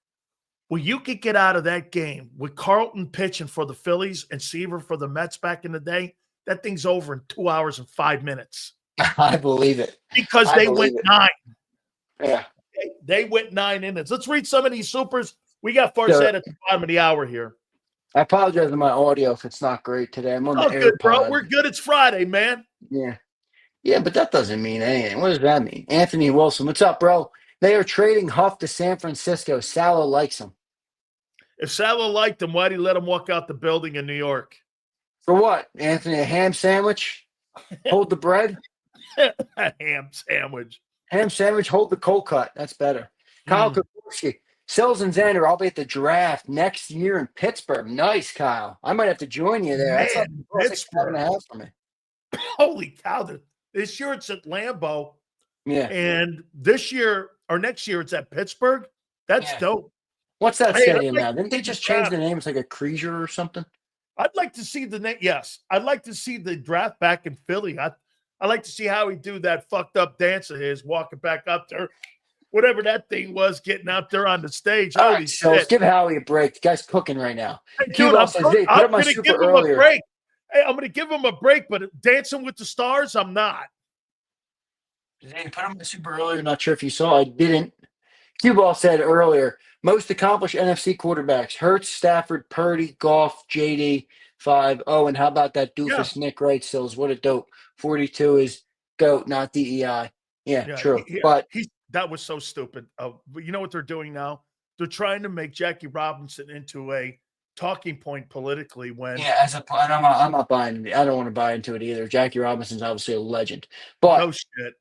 S1: Well, you could get out of that game with Carlton pitching for the Phillies and Seaver for the Mets back in the day. That thing's over in 2 hours and 5 minutes.
S2: I believe it.
S1: Because they went 9.
S2: Yeah.
S1: They went 9 innings. Let's read some of these supers. We got Farzad at the bottom of the hour here.
S2: I apologize for my audio if it's not great today. I'm on the AirPod.
S1: Good, bro. We're good. It's Friday, man.
S2: Yeah. Yeah, but that doesn't mean anything. What does that mean? Anthony Wilson, what's up, bro? They are trading Huff to San Francisco. Salah likes him.
S1: If Salah liked him, why'd he let him walk out the building in New York?
S2: For what, Anthony? A ham sandwich? Hold the bread?
S1: A ham sandwich.
S2: Ham sandwich, hold the cold cut. That's better. Kyle Kokorski. Sills and Xander, I'll be at the draft next year in Pittsburgh. Nice, Kyle. I might have to join you there.
S1: Man,
S2: that's like 7.5 for me.
S1: Holy cow. This year it's at Lambeau.
S2: Yeah.
S1: And this year or next year it's at Pittsburgh. That's dope.
S2: What's that stadium now? Didn't they just change the name? It's like a Creasier or something?
S1: I'd like to see the name. Yes. I'd like to see the draft back in Philly. I'd like to see how he do that fucked up dance of his walking back up there. Whatever that thing was, getting out there on the stage. Holy shit.
S2: So let's give Howie a break. The guy's cooking right now.
S1: Hey, dude, I'm going to give him a break. Hey, I'm going to give him a break, but Dancing with the Stars, I'm not.
S2: Zane, put him super earlier. Not sure if you saw. I didn't. Q-Ball said earlier, most accomplished NFC quarterbacks, Hurts, Stafford, Purdy, Goff, JD, 5. Oh, and how about that doofus Nick Wright Sills? What a dope. 42 is GOAT, not DEI. Yeah, true. But
S1: that was so stupid. But you know what they're doing now? They're trying to make Jackie Robinson into a talking point politically when
S2: I'm not buying it. I don't want to buy into it either. Jackie Robinson's obviously a legend. But
S1: no shit.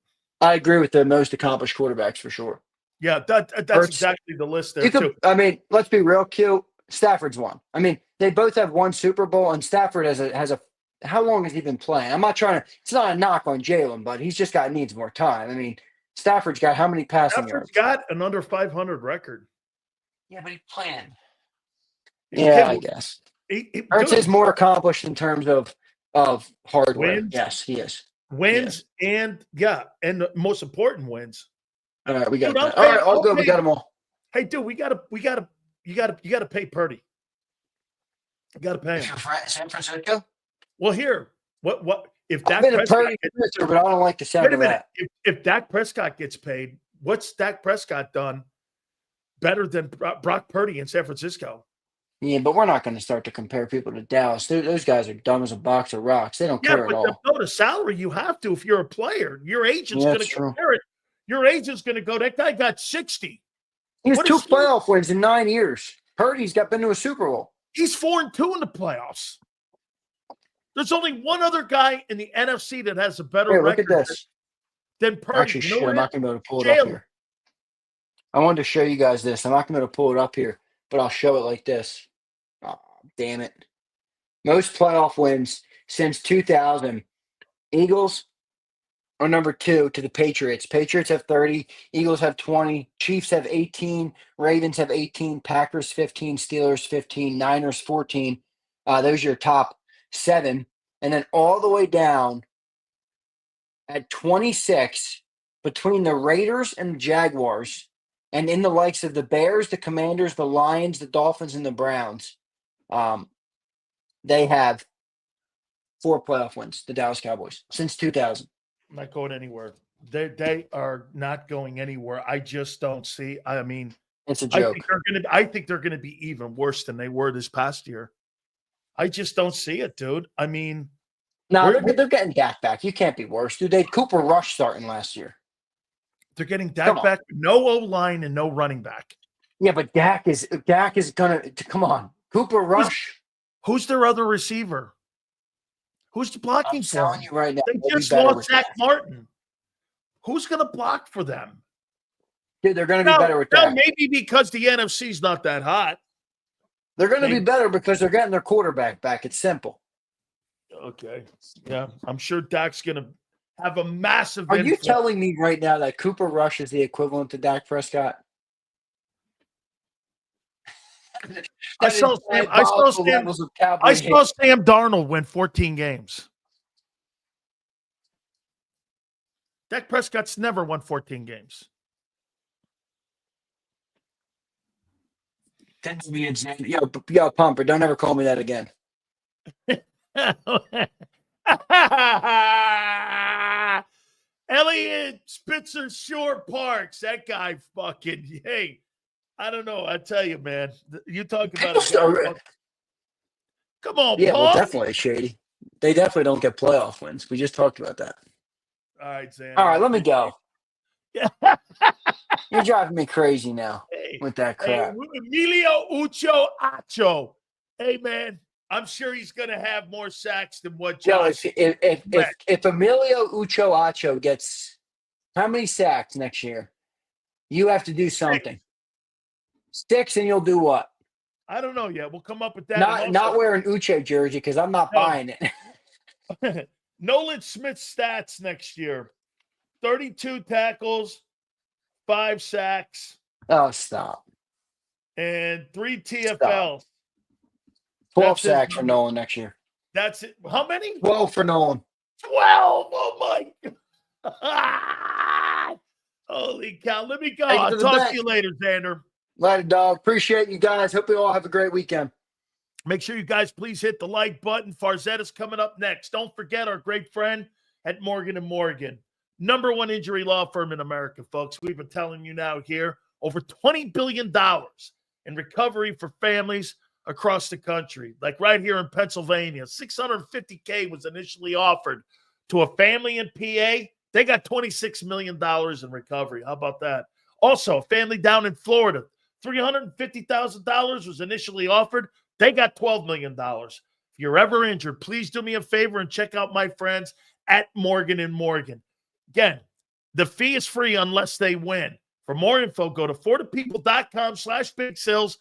S2: I agree with the most accomplished quarterbacks for sure.
S1: Yeah, that's Hurts, exactly the list there too.
S2: I mean, let's be real, Q. Stafford's one. I mean, they both have one Super Bowl, and Stafford has how long has he been playing? I'm not trying to. It's not a knock on Jalen, but he's just needs more time. I mean, Stafford's got how many passing
S1: Stafford's
S2: yards?
S1: got an under 500 record.
S2: Yeah, but he's playing.
S1: Okay,
S2: I guess.
S1: Hurts
S2: is more accomplished in terms of hardware.
S1: Wins.
S2: Yes, he is.
S1: Wins and the most important wins.
S2: All right, we got that. All right, all good. We got them all.
S1: Hey, dude, you gotta pay Purdy. You gotta pay him.
S2: San Francisco.
S1: Well, here, what if Dak
S2: Prescott? But I don't like the sound of that.
S1: If Dak Prescott gets paid, what's Dak Prescott done better than Brock Purdy in San Francisco?
S2: Yeah, but we're not going to start to compare people to Dallas. Those guys are dumb as a box of rocks. They don't care at all.
S1: But the salary you have to if you're a player. Your agent's going to compare it. Your agent's going to go, that guy got 60.
S2: He has 2 playoff wins in 9 years. Purdy's been to a Super Bowl.
S1: He's 4-2 in the playoffs. There's only one other guy in the NFC that has a better record
S2: look at this.
S1: Than Purdy.
S2: Actually, I'm not going to be able to pull it up here. I wanted to show you guys this. I'm not going to be able to pull it up here, but I'll show it like this. Oh, damn it. Most playoff wins since 2000. Eagles are number 2 to the Patriots. Patriots have 30. Eagles have 20. Chiefs have 18. Ravens have 18. Packers 15. Steelers 15. Niners 14. Those are your top 7. And then all the way down at 26 between the Raiders and the Jaguars, and in the likes of the Bears, the Commanders, the Lions, the Dolphins, and the Browns. They have 4 playoff wins, the Dallas Cowboys, since 2000.
S1: I'm not going anywhere. They are not going anywhere. I just don't see. I mean,
S2: it's a joke.
S1: I think they're gonna be even worse than they were this past year. I just don't see it, dude. I mean,
S2: no, they're getting Dak back. You can't be worse, dude. They had Cooper Rush starting last year.
S1: They're getting Dak back, no O-line and no running back.
S2: Yeah, but Dak is gonna come on. Cooper Rush.
S1: Who's their other receiver? Who's blocking for them?
S2: You right now,
S1: they just lost Zach Martin. Who's going to block for them?
S2: Dude, they're going to be better with that.
S1: Maybe because the NFC's not that hot.
S2: They're going to be better because they're getting their quarterback back. It's simple.
S1: Okay. Yeah, I'm sure Dak's going to have a massive
S2: Are you telling me right now that Cooper Rush is the equivalent to Dak Prescott?
S1: I saw Sam Darnold win 14 games. Dak Prescott's never won 14 games.
S2: Yo, Pumper, don't ever call me that again.
S1: Elliot Spitzer Shore Parks. That guy fucking, hey. I don't know. I tell you, man. You talk about it. Come on,
S2: yeah,
S1: Paul.
S2: well, definitely shady. They definitely don't get playoff wins. We just talked about that.
S1: All right, Xander.
S2: All right, let me go. Yeah, you're driving me crazy now with that crap.
S1: Hey, Emilio Ucho Acho. Hey, man, I'm sure he's going to have more sacks than what Josh.
S2: If Emilio Ucho Acho gets how many sacks next year, you have to do something. 6 and you'll do what?
S1: I don't know yet. We'll come up with that.
S2: Not wearing Uche jersey because I'm not buying
S1: it. Nolan Smith stats next year: 32 tackles, 5 sacks.
S2: Oh, stop.
S1: And 3 TFLs.
S2: 12 sacks for Nolan next year.
S1: That's it. How many?
S2: 12 for Nolan.
S1: 12. Oh my. Holy cow. Let me go. I'll talk to you later, Xander.
S2: Later, dog. Appreciate you guys. Hope you all have a great weekend.
S1: Make sure you guys please hit the like button. Farzetta's coming up next. Don't forget our great friend at Morgan & Morgan. #1 injury law firm in America, folks. We've been telling you now here, over $20 billion in recovery for families across the country. Like right here in Pennsylvania, $650K was initially offered to a family in PA. They got $26 million in recovery. How about that? Also, a family down in Florida, $350,000 was initially offered. They got $12 million. If you're ever injured, please do me a favor and check out my friends at Morgan & Morgan. Again, the fee is free unless they win. For more info, go to forthepeople.com/Big Sills,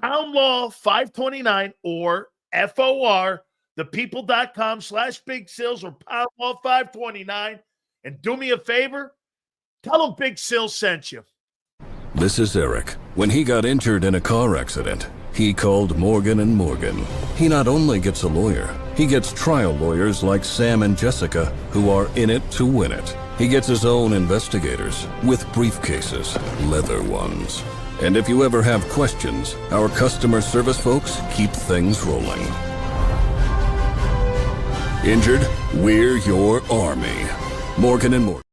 S1: #529 or FOR thepeople.com/Big Sills or Powerball 529. And do me a favor, tell them Big Sills sent you.
S3: This is Eric. When he got injured in a car accident, he called Morgan & Morgan. He not only gets a lawyer, he gets trial lawyers like Sam and Jessica who are in it to win it. He gets his own investigators with briefcases, leather ones. And if you ever have questions, our customer service folks keep things rolling. Injured? We're your army. Morgan & Morgan.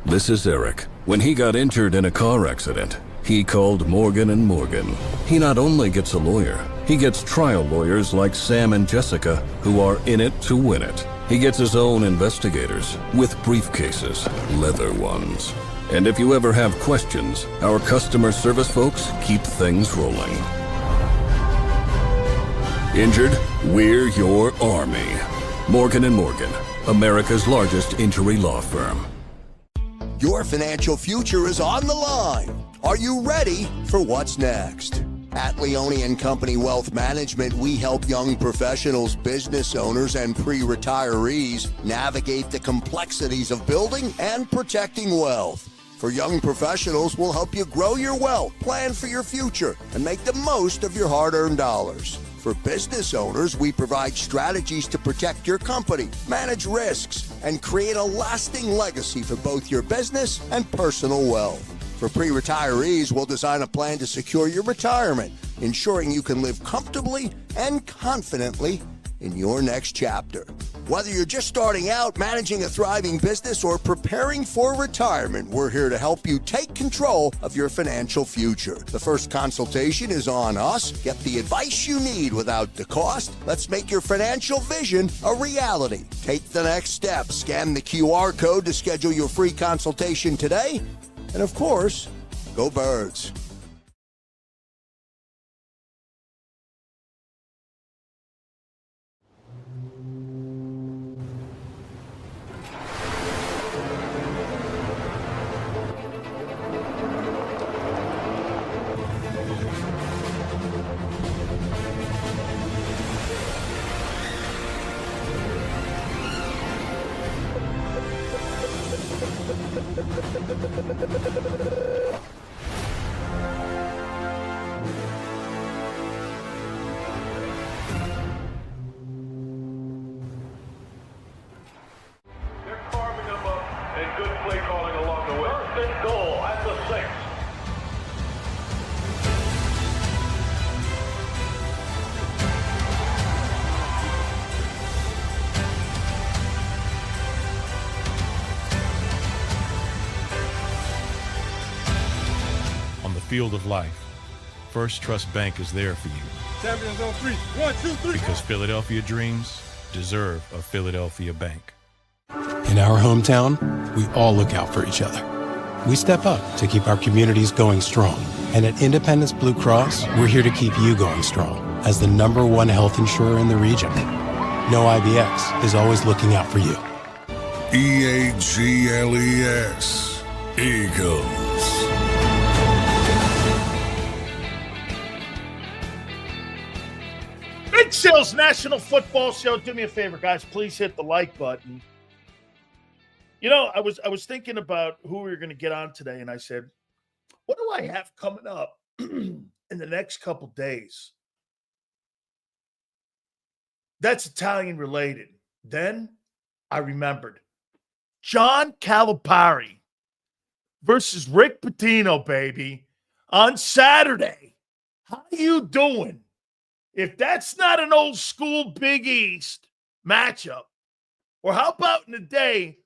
S3: This is Eric. When he got injured in a car accident, he called Morgan & Morgan. He not only gets a lawyer, he gets trial lawyers like Sam and Jessica who are in it to win it. He gets his own investigators with briefcases, leather ones. And if you ever have questions, our customer service folks keep things rolling. Injured? We're your army. Morgan & Morgan, America's largest injury law firm.
S4: Your financial future is on the line. Are you ready for what's next? At Leone & Company Wealth Management, we help young professionals, business owners, and pre-retirees navigate the complexities of building and protecting wealth. For young professionals, we'll help you grow your wealth, plan for your future, and make the most of your hard-earned dollars. For business owners, we provide strategies to protect your company, manage risks, and create a lasting legacy for both your business and personal wealth. For pre-retirees, we'll design a plan to secure your retirement, ensuring you can live comfortably and confidently in your next chapter. Whether you're just starting out, managing a thriving business, or preparing for retirement, we're here to help you take control of your financial future. The first consultation is on us. Get the advice you need without the cost. Let's make your financial vision a reality. Take the next step. Scan the QR code to schedule your free consultation today. And of course, go Birds.
S5: Field of life, First Trust Bank is there for you.
S6: Champions on 3. 1, 2, 3.
S5: Because Philadelphia dreams deserve a Philadelphia bank.
S7: In our hometown, we all look out for each other. We step up to keep our communities going strong. And at Independence Blue Cross, we're here to keep you going strong as the #1 health insurer in the region. No IBX is always looking out for you.
S3: EAGLES, Eagles.
S1: Big Sills National Football Show. Do me a favor, guys. Please hit the like button. You know, I was thinking about who we were going to get on today, and I said, what do I have coming up in the next couple days that's Italian related? Then I remembered John Calipari versus Rick Pitino, baby, on Saturday. How you doing? If that's not an old school Big East matchup, or how about in the day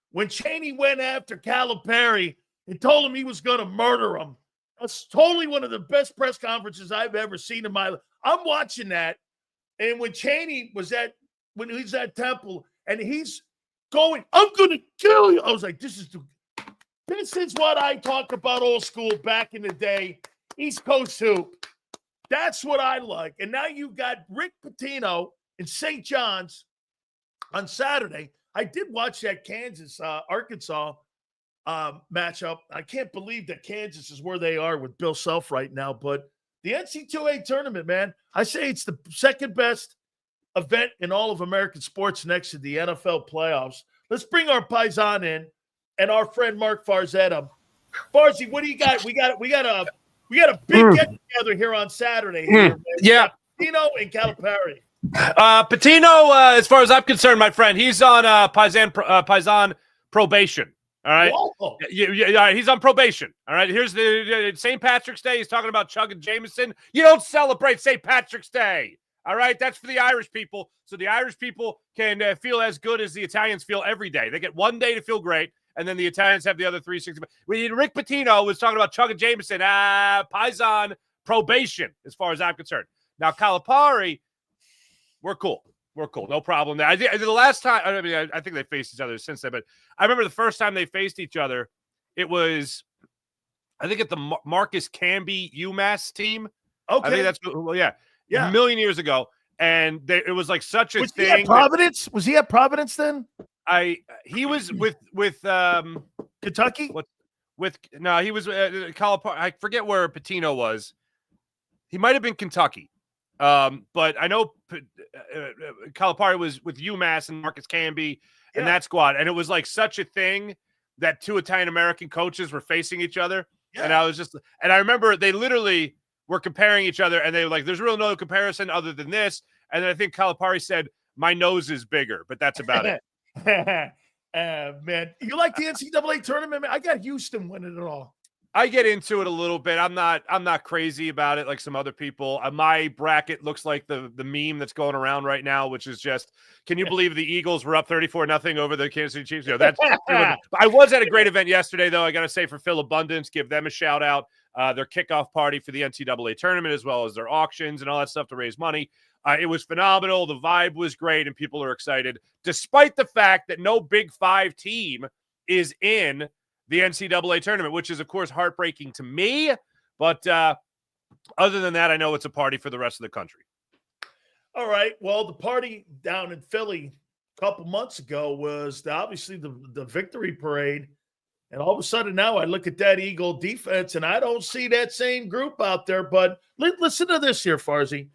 S1: when Chaney went after Calipari and told him he was going to murder him? That's totally one of the best press conferences I've ever seen in my life. I'm watching that, and when Chaney was at Temple, and he's going, I'm going to kill you. I was like, this is what I talk about old school back in the day, East Coast hoop. That's what I like. And now you got Rick Pitino in St. John's on Saturday. I did watch that Kansas-Arkansas matchup. I can't believe that Kansas is where they are with Bill Self right now. But the NCAA tournament, man, I say it's the second best event in all of American sports next to the NFL playoffs. Let's bring our paisan in and our friend Mark Farzetta. Farzy, what do you got? We got a big get together here on Saturday. Here,
S8: yeah,
S1: Patino and Calipari.
S8: Patino, as far as I'm concerned, my friend, he's on paisan probation. All right. Yeah, he's on probation. All right. Here's the St. Patrick's Day. He's talking about chugging Jameson. You don't celebrate St. Patrick's Day. All right. That's for the Irish people. So the Irish people can feel as good as the Italians feel every day. They get one day to feel great, and then the Italians have the other 360. Rick Pitino was talking about chugging Jameson. Paisan probation, as far as I'm concerned. Now, Calipari, we're cool. We're cool. No problem. The last time, I think they faced each other since then, but I remember the first time they faced each other, it was, I think, at the Marcus Camby UMass team.
S1: Okay.
S8: I think that's, yeah. A million years ago. And it was like such a
S1: was
S8: thing.
S1: He at Providence? Was he at Providence then?
S8: He was with
S1: Kentucky?
S8: He was Calipari. I forget where Pitino was. He might have been Kentucky. But I know Calipari was with UMass and Marcus Camby and that squad. And it was like such a thing that two Italian-American coaches were facing each other. Yeah. And I remember they literally were comparing each other and they were like, there's really no comparison other than this. And then I think Calipari said, my nose is bigger, but that's about it.
S1: Man, you like the NCAA tournament? Man? I got Houston winning it all.
S8: I get into it a little bit. I'm not crazy about it like some other people. My bracket looks like the meme that's going around right now, which is just, can you believe the Eagles were up 34-0 over the Kansas City Chiefs? That's I was at a great event yesterday, though. I got to say, for Phil Abundance, give them a shout out. Their kickoff party for the NCAA tournament, as well as their auctions and all that stuff to raise money. It was phenomenal. The vibe was great, and people are excited, despite the fact that no Big Five team is in the NCAA tournament, which is, of course, heartbreaking to me. But other than that, I know it's a party for the rest of the country.
S1: All right. Well, the party down in Philly a couple months ago was obviously the victory parade. And all of a sudden now I look at that Eagle defense and I don't see that same group out there. But listen to this here, Farzy.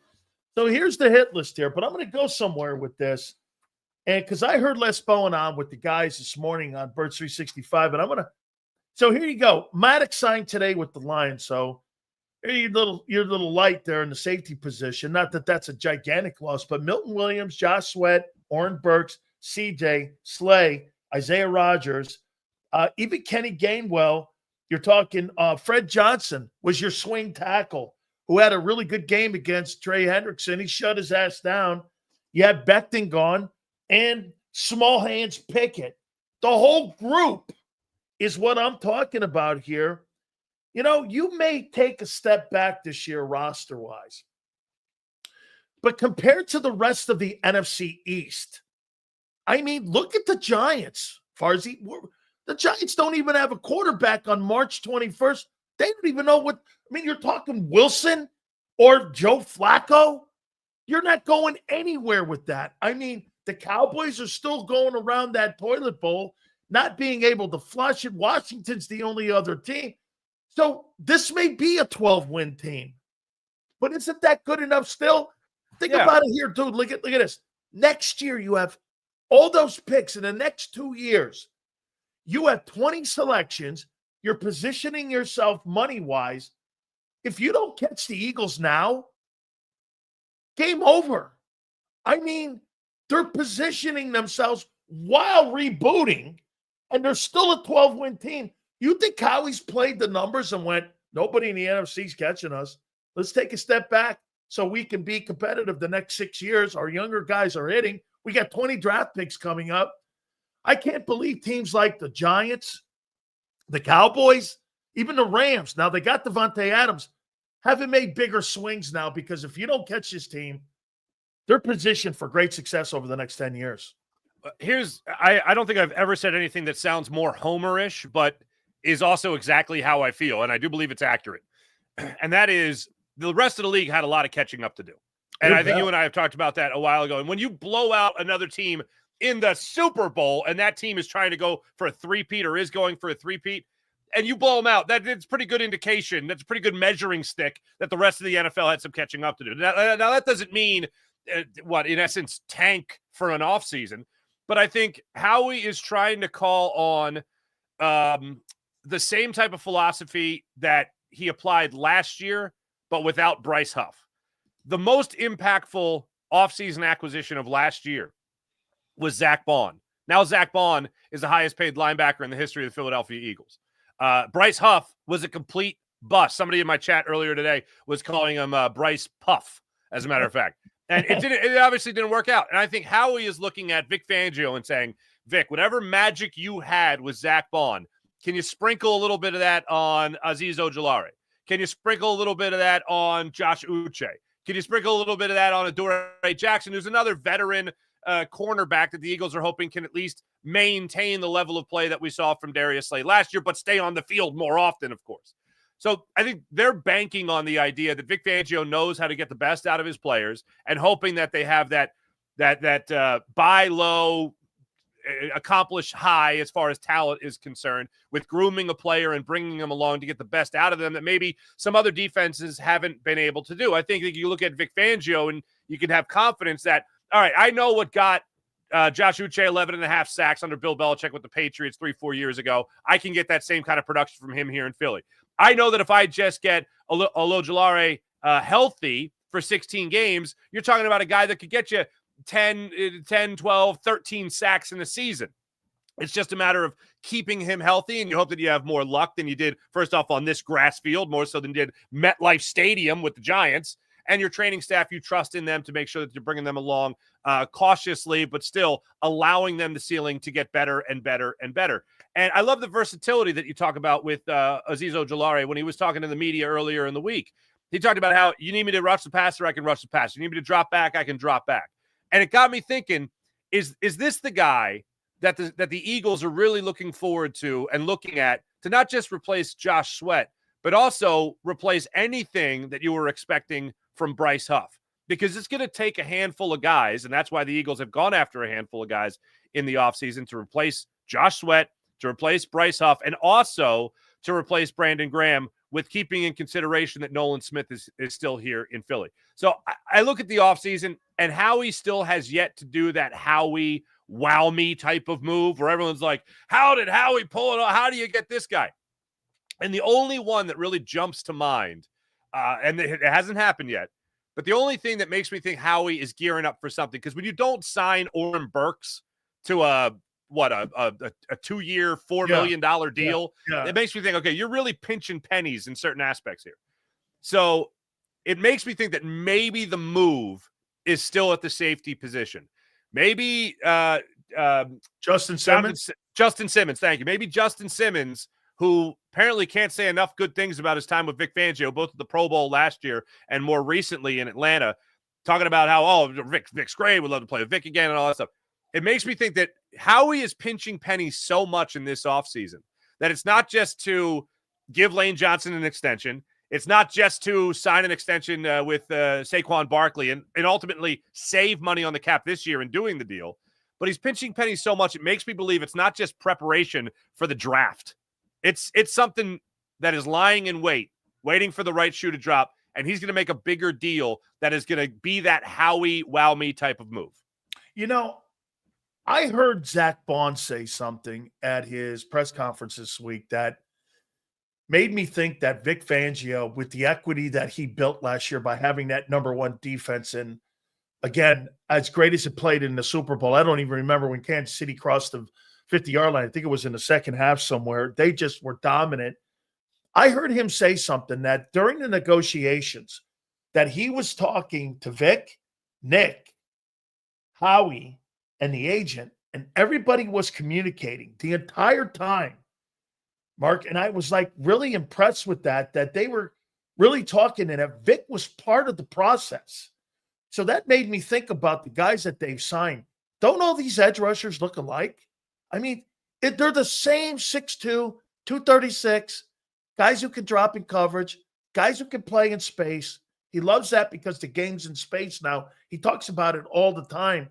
S1: So here's the hit list here, but I'm going to go somewhere with this. And because I heard Les Bowen on with the guys this morning on Birds 365, and so here you go. Maddox signed today with the Lions. So your little light there in the safety position. Not that that's a gigantic loss, but Milton Williams, Josh Sweat, Oren Burks, CJ, Slay, Isaiah Rodgers, even Kenny Gainwell. You're talking Fred Johnson was your swing tackle who had a really good game against Trey Hendrickson. He shut his ass down. You had Becton gone and Small Hands Pickett. The whole group is what I'm talking about here. You know, you may take a step back this year roster-wise, but compared to the rest of the NFC East, I mean, look at the Giants, Farzy. The Giants don't even have a quarterback on March 21st. They don't even know what – I mean, you're talking Wilson or Joe Flacco. You're not going anywhere with that. I mean, the Cowboys are still going around that toilet bowl, not being able to flush it. Washington's the only other team. So this may be a 12-win team. But isn't that good enough still? Think about it here, dude. Look at this. Next year, you have all those picks in the next 2 years. You have 20 selections. You're positioning yourself money-wise. If you don't catch the Eagles now, game over. I mean, they're positioning themselves while rebooting, and they're still a 12-win team. You think Howie's played the numbers and went, nobody in the NFC's catching us. Let's take a step back so we can be competitive the next 6 years. Our younger guys are hitting. We got 20 draft picks coming up. I can't believe teams like the Giants, the Cowboys, even the Rams. Now, they got Devontae Adams. Haven't made bigger swings now because if you don't catch this team, they're positioned for great success over the next 10 years.
S8: I don't think I've ever said anything that sounds more homerish, but is also exactly how I feel, and I do believe it's accurate. And that is the rest of the league had a lot of catching up to do. And I think you and I have talked about that a while ago. And when you blow out another team in the Super Bowl and that team is trying to go for a three-peat or is going for a three-peat, and you blow them out, that's pretty good indication. That's a pretty good measuring stick that the rest of the NFL had some catching up to do. Now that doesn't mean in essence, tank for an offseason. But I think Howie is trying to call on the same type of philosophy that he applied last year, but without Bryce Huff. The most impactful offseason acquisition of last year was Zach Bond. Now Zach Bond is the highest paid linebacker in the history of the Philadelphia Eagles. Bryce Huff was a complete bust. Somebody in my chat earlier today was calling him Bryce Puff, as a matter of fact. And it obviously didn't work out. And I think Howie is looking at Vic Fangio and saying, Vic, whatever magic you had with Zach Bond, can you sprinkle a little bit of that on Azeez Ojulari? Can you sprinkle a little bit of that on Josh Uche? Can you sprinkle a little bit of that on Adoree Jackson, who's another veteran cornerback that the Eagles are hoping can at least maintain the level of play that we saw from Darius Slay last year, but stay on the field more often, of course. So I think they're banking on the idea that Vic Fangio knows how to get the best out of his players and hoping that they have that buy low, accomplish high as far as talent is concerned with grooming a player and bringing them along to get the best out of them that maybe some other defenses haven't been able to do. I think that you look at Vic Fangio and you can have confidence that, all right, I know what got Josh Uche 11.5 sacks under Bill Belichick with the Patriots 3-4 years ago. I can get that same kind of production from him here in Philly. I know that if I just get Ojulari healthy for 16 games, you're talking about a guy that could get you 10, 12, 13 sacks in a season. It's just a matter of keeping him healthy, and you hope that you have more luck than you did, first off, on this grass field, more so than you did MetLife Stadium with the Giants. And your training staff, you trust in them to make sure that you're bringing them along cautiously, but still allowing them the ceiling to get better and better and better. And I love the versatility that you talk about with Azeez Ojulari when he was talking to the media earlier in the week. He talked about how you need me to rush the passer, I can rush the passer. You need me to drop back, I can drop back. And it got me thinking, is this the guy that the Eagles are really looking forward to and looking at to not just replace Josh Sweat, but also replace anything that you were expecting from Bryce Huff? Because it's going to take a handful of guys, and that's why the Eagles have gone after a handful of guys in the offseason to replace Josh Sweat, to replace Bryce Huff, and also to replace Brandon Graham, with keeping in consideration that Nolan Smith is still here in Philly. So I look at the offseason, and Howie still has yet to do that Howie wow me type of move where everyone's like, how did Howie pull it off? How do you get this guy? And the only one that really jumps to mind, and it hasn't happened yet, but the only thing that makes me think Howie is gearing up for something, because when you don't sign Oren Burks to a 2-year, $4 million deal, it makes me think, okay, you're really pinching pennies in certain aspects here. So it makes me think that maybe the move is still at the safety position. Maybe
S1: Justin Simmons.
S8: Justin Simmons, thank you. Maybe Justin Simmons, who apparently can't say enough good things about his time with Vic Fangio, both at the Pro Bowl last year and more recently in Atlanta, talking about how, Vic's great, we'd love to play with Vic again and all that stuff. It makes me think that Howie is pinching pennies so much in this offseason that it's not just to give Lane Johnson an extension. It's not just to sign an extension with Saquon Barkley and ultimately save money on the cap this year in doing the deal. But he's pinching pennies so much, it makes me believe it's not just preparation for the draft. It's something that is lying in wait, waiting for the right shoe to drop, and he's going to make a bigger deal that is going to be that Howie wow me type of move.
S1: You know, I heard Zach Bond say something at his press conference this week that made me think that Vic Fangio, with the equity that he built last year by having that number one defense, and again, as great as it played in the Super Bowl, I don't even remember when Kansas City crossed the 50-yard line. I think it was in the second half somewhere. They just were dominant. I heard him say something that during the negotiations that he was talking to Vic, Nick, Howie, and the agent, and everybody was communicating the entire time. Mark, and I was like really impressed with that they were really talking and that Vic was part of the process. So that made me think about the guys that they've signed. Don't all these edge rushers look alike? I mean, they're the same 6'2", 236, guys who can drop in coverage, guys who can play in space. He loves that because the game's in space now. He talks about it all the time.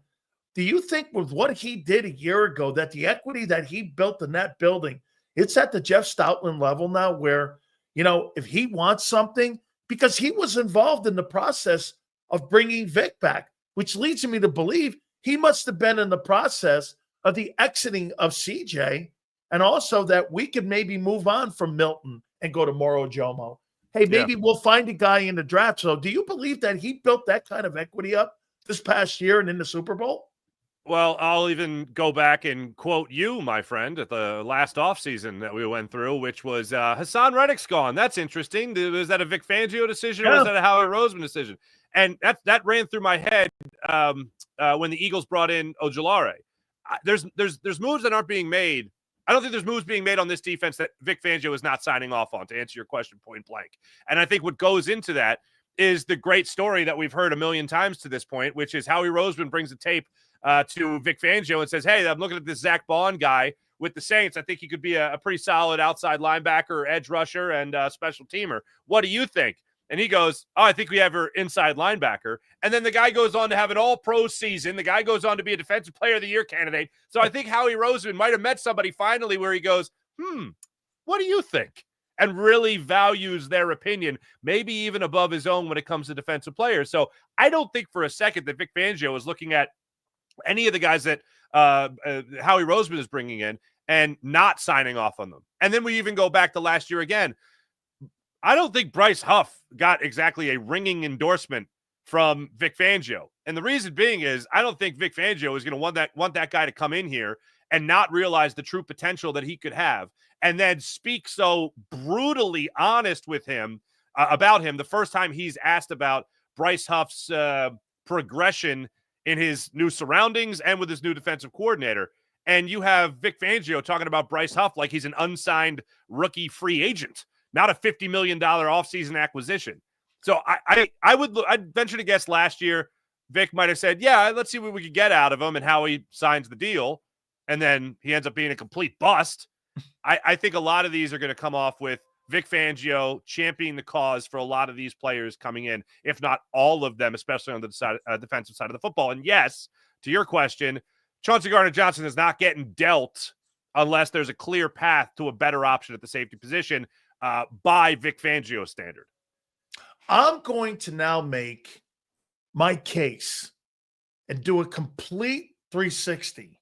S1: Do you think with what he did a year ago that the equity that he built in that building, it's at the Jeff Stoutland level now where, if he wants something, because he was involved in the process of bringing Vic back. which leads me to believe he must have been in the process of the exiting of CJ, and also that we could maybe move on from Milton and go to Moro Jomo. Hey, maybe we'll find a guy in the draft. So do you believe that he built that kind of equity up this past year and in the Super Bowl?
S8: Well, I'll even go back and quote you, my friend, at the last offseason that we went through, which was Hassan Reddick's gone. That's interesting. Was that a Vic Fangio decision or was that a Howie Roseman decision? And that ran through my head when the Eagles brought in Ojulari. There's moves that aren't being made. I don't think there's moves being made on this defense that Vic Fangio is not signing off on, to answer your question point blank. And I think what goes into that is the great story that we've heard a million times to this point, which is Howie Roseman brings a tape to Vic Fangio and says, hey, I'm looking at this Zach Bond guy with the Saints. I think he could be a pretty solid outside linebacker, edge rusher, and special teamer. What do you think? And he goes, oh, I think we have our inside linebacker. And then the guy goes on to have an all-pro season. The guy goes on to be a Defensive Player of the Year candidate. So I think Howie Roseman might have met somebody finally where he goes, what do you think? And really values their opinion, maybe even above his own when it comes to defensive players. So I don't think for a second that Vic Fangio is looking at any of the guys that Howie Roseman is bringing in and not signing off on them. And then we even go back to last year again. I don't think Bryce Huff got exactly a ringing endorsement from Vic Fangio. And the reason being is I don't think Vic Fangio is going to want that guy to come in here and not realize the true potential that he could have and then speak so brutally honest with him about him the first time he's asked about Bryce Huff's progression in his new surroundings and with his new defensive coordinator. And you have Vic Fangio talking about Bryce Huff like he's an unsigned rookie free agent, not a $50 million offseason acquisition. So I'd venture to guess last year, Vic might have said, yeah, let's see what we could get out of him and how he signs the deal. And then he ends up being a complete bust. I think a lot of these are going to come off with Vic Fangio championing the cause for a lot of these players coming in, if not all of them, especially on the defensive side of the football. And yes, to your question, Chauncey Gardner-Johnson is not getting dealt unless there's a clear path to a better option at the safety position by Vic Fangio standard.
S1: I'm going to now make my case and do a complete 360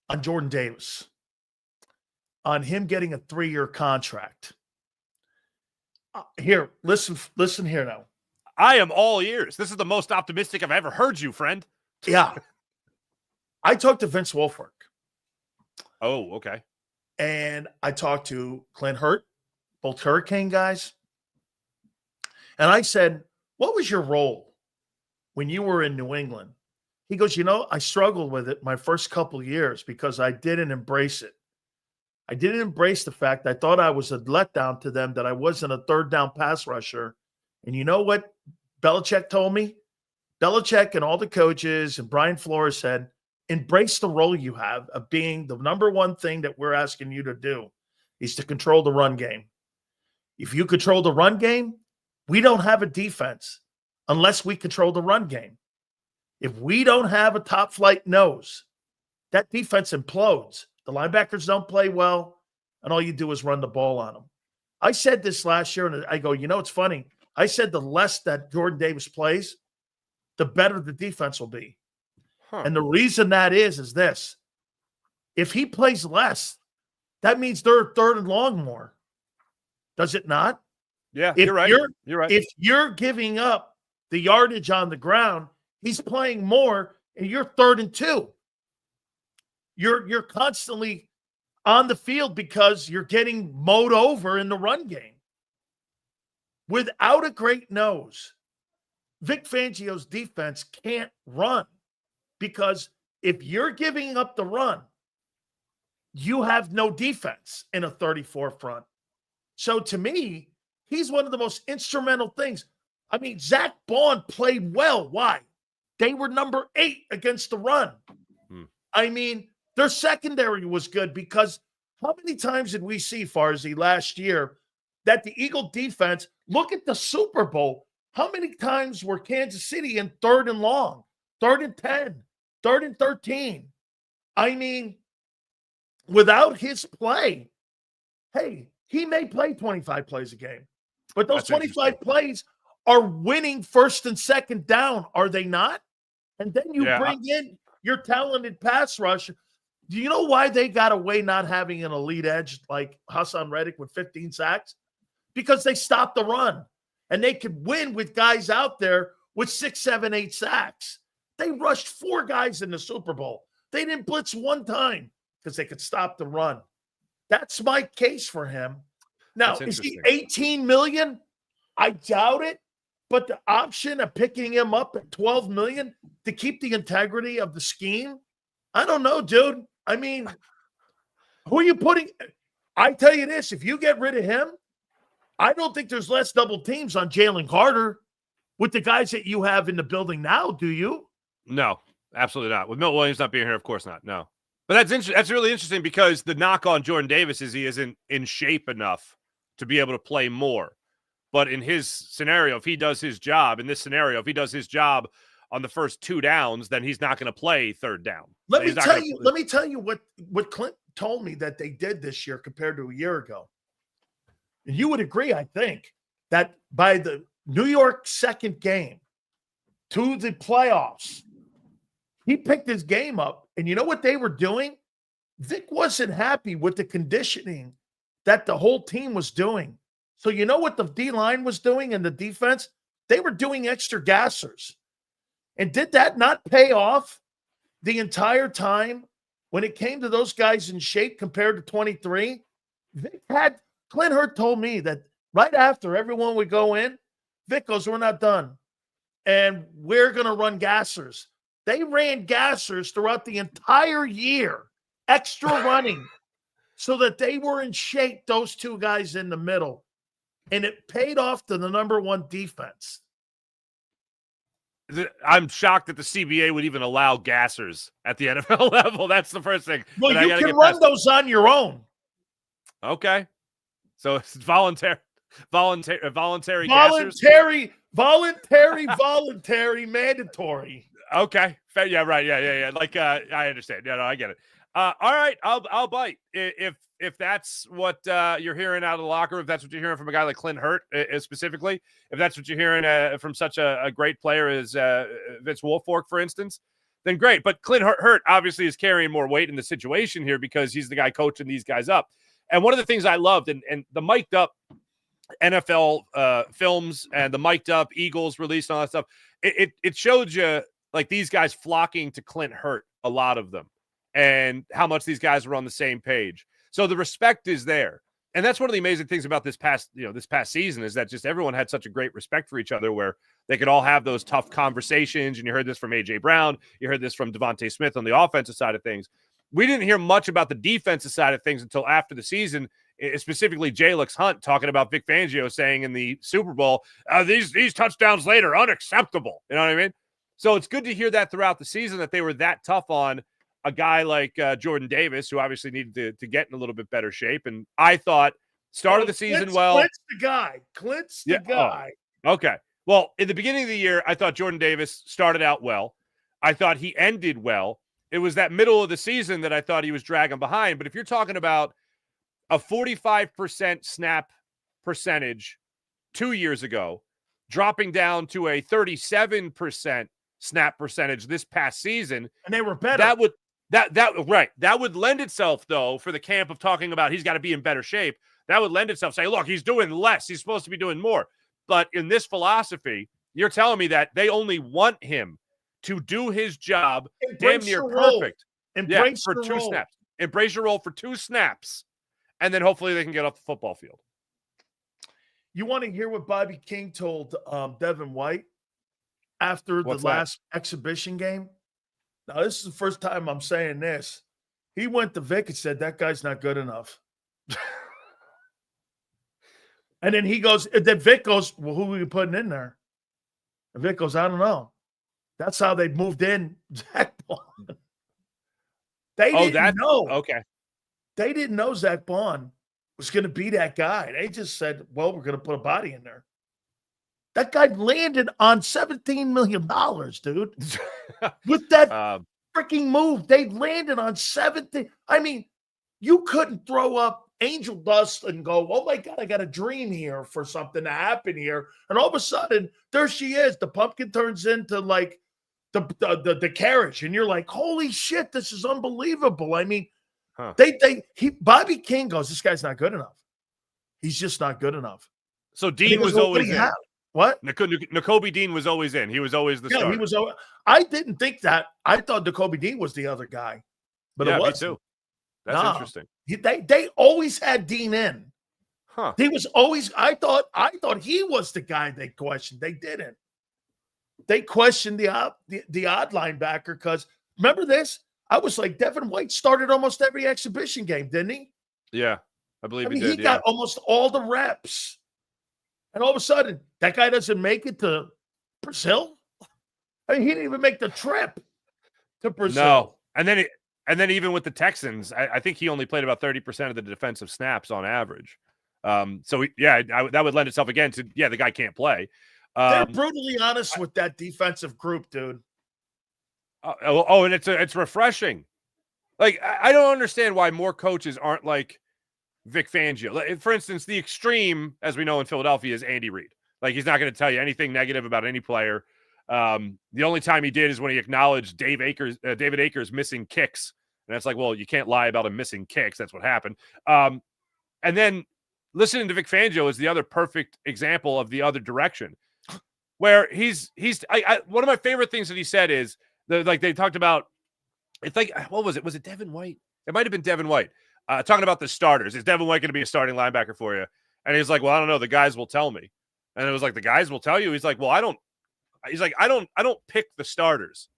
S1: on Jordan Davis, on him getting a 3-year contract. Here, listen here now.
S8: I am all ears. This is the most optimistic I've ever heard you, friend.
S1: Yeah. I talked to Vince Wilfork.
S8: Oh, okay.
S1: And I talked to Clint Hurt, both Hurricane guys. And I said, what was your role when you were in New England? He goes, I struggled with it my first couple of years because I didn't embrace it. I didn't embrace the fact I thought I was a letdown to them, that I wasn't a third down pass rusher. And you know what Belichick told me? Belichick and all the coaches and Brian Flores said, embrace the role you have of being the number one thing that we're asking you to do is to control the run game. If you control the run game, we don't have a defense unless we control the run game. If we don't have a top flight nose, that defense implodes. The linebackers don't play well, and all you do is run the ball on them. I said this last year, and I go, it's funny. I said the less that Jordan Davis plays, the better the defense will be. And the reason that is this. If he plays less, that means they're third and long more. Does it not?
S8: Yeah, you're right. You're right.
S1: If you're giving up the yardage on the ground, he's playing more, and you're 3rd and 2. You're constantly on the field because you're getting mowed over in the run game. Without a great nose, Vic Fangio's defense can't run, because if you're giving up the run, you have no defense in a 34 front. So to me, he's one of the most instrumental things. I mean, Zach Bond played well. Why? They were number 8 against the run. I mean, their secondary was good, because how many times did we see, Farzy, last year that the Eagle defense, look at the Super Bowl, how many times were Kansas City in 3rd and long, 3rd and 10, 3rd and 13? I mean, without his play, hey, he may play 25 plays a game, but those 25 plays are winning first and second down, are they not? And then you bring in your talented pass rush. Do you know why they got away not having an elite edge like Hassan Reddick with 15 sacks? Because they stopped the run. And they could win with guys out there with 6, 7, 8 sacks. They rushed 4 guys in the Super Bowl. They didn't blitz one time because they could stop the run. That's my case for him. Now, is he $18 million? I doubt it. But the option of picking him up at $12 million to keep the integrity of the scheme, I don't know, dude. I mean, who are you putting? I tell you this, if you get rid of him, I don't think there's less double teams on Jalen Carter with the guys that you have in the building now, do you?
S8: No, absolutely not. With Milt Williams not being here, of course not. No. But that's really interesting because the knock on Jordan Davis is he isn't in shape enough to be able to play more. But in his scenario, if he does his job, in this scenario, if he does his job on the first 2 downs, then he's not going to play third down.
S1: Let me tell you what Clint told me that they did this year compared to a year ago. And you would agree, I think, that by the New York second game to the playoffs, he picked his game up. And you know what they were doing? Vic wasn't happy with the conditioning that the whole team was doing. So you know what the D-line was doing and the defense? They were doing extra gassers. And did that not pay off the entire time when it came to those guys in shape compared to 23? Vic had – Clint Hurt told me that right after everyone would go in, Vic goes, we're not done. And we're going to run gassers. They ran gassers throughout the entire year, extra running, so that they were in shape, those 2 guys in the middle. And it paid off to the number 1 defense.
S8: I'm shocked that the CBA would even allow gassers at the NFL level. That's the first thing.
S1: Well, you can run those on your own.
S8: Okay. So it's voluntary
S1: gassers? Voluntary, mandatory.
S8: Okay. Yeah, right. Yeah. Like, I understand. Yeah, no, I get it. All right. I'll bite. If that's what you're hearing out of the locker, if that's what you're hearing from a guy like Clint Hurt specifically, if that's what you're hearing from such a great player as Vince Wilfork, for instance, then great. But Clint Hurt obviously is carrying more weight in the situation here because he's the guy coaching these guys up. And one of the things I loved, and the mic'd up NFL films and the mic'd up Eagles release and all that stuff, it showed you like these guys flocking to Clint Hurt, a lot of them, and how much these guys were on the same page. So the respect is there. And that's one of the amazing things about this past season is that just everyone had such a great respect for each other where they could all have those tough conversations. And you heard this from A.J. Brown. You heard this from Devontae Smith on the offensive side of things. We didn't hear much about the defensive side of things until after the season, specifically Jalix Hunt talking about Vic Fangio saying in the Super Bowl, these touchdowns later, unacceptable. You know what I mean? So it's good to hear that throughout the season that they were that tough on a guy like Jordan Davis, who obviously needed to get in a little bit better shape. And I thought started the season well.
S1: Clint's the guy. Clint's the guy.
S8: Oh, okay. Well, in the beginning of the year, I thought Jordan Davis started out well. I thought he ended well. It was that middle of the season that I thought he was dragging behind. But if you're talking about a 45% snap percentage 2 years ago, dropping down to a 37% snap percentage this past season,
S1: and they were better.
S8: That would lend itself, though, for the camp of talking about he's got to be in better shape. That would lend itself, say, look, he's doing less. He's supposed to be doing more. But in this philosophy, you're telling me that they only want him to do his job damn near perfect.
S1: Embrace
S8: for
S1: the
S8: 2
S1: role.
S8: snaps. Embrace your role for 2 snaps. And then hopefully they can get off the football field.
S1: You want to hear what Bobby King told Devin White after the last exhibition game? Now, this is the first time I'm saying this. He went to Vic and said, that guy's not good enough. And then Vic goes, well, who are you putting in there? And Vic goes, I don't know. That's how they moved in Zach Bond. They didn't know.
S8: Okay.
S1: They didn't know Zach Bond was going to be that guy. They just said, well, we're going to put a body in there. That guy landed on $17 million, dude. With that freaking move, they landed on 17. I mean, you couldn't throw up angel dust and go, oh my God, I got a dream here for something to happen here. And all of a sudden, there she is. The pumpkin turns into like the carriage. And you're like, holy shit, this is unbelievable. I mean, Bobby King goes, this guy's not good enough. He's just not good enough.
S8: So Dean was always in.
S1: What?
S8: Nakobe Dean was always in. He was always the starter.
S1: He was. I didn't think that. I thought Nakobe Dean was the other guy, but it wasn't.
S8: Me too. That's interesting.
S1: They always had Dean in.
S8: Huh?
S1: He was always. I thought he was the guy they questioned. They didn't. They questioned the odd linebacker because remember this? I was like, Devin White started almost every exhibition game, didn't he?
S8: Yeah, I believe he
S1: did. He got almost all the reps. And all of a sudden, that guy doesn't make it to Brazil. I mean, he didn't even make the trip to Brazil.
S8: No, and then even with the Texans, I think he only played about 30% of the defensive snaps on average. That would lend itself again to the guy can't play.
S1: They're brutally honest with that defensive group, dude.
S8: And it's refreshing. Like I don't understand why more coaches aren't like Vic Fangio. For instance, the extreme, as we know in Philadelphia, is Andy Reid. Like he's not going to tell you anything negative about any player. The only time he did is when he acknowledged David Akers missing kicks, and that's like, well, you can't lie about him missing kicks. That's what happened. And then listening to Vic Fangio is the other perfect example of the other direction, where he's one of my favorite things that he said is they talked about. It's like, what was it? Was it Devin White? It might have been Devin White. Talking about the starters. Is Devin White going to be a starting linebacker for you? And he's like, well, I don't know. The guys will tell me. And it was like, the guys will tell you. He's like, well, I don't pick the starters.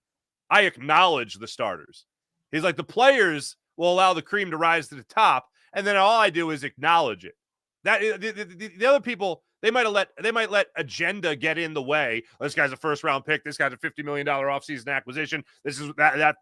S8: I acknowledge the starters. He's like, the players will allow the cream to rise to the top. And then all I do is acknowledge it. That the other people, they might let agenda get in the way. This guy's a first round pick. This guy's a $50 million offseason acquisition. This is that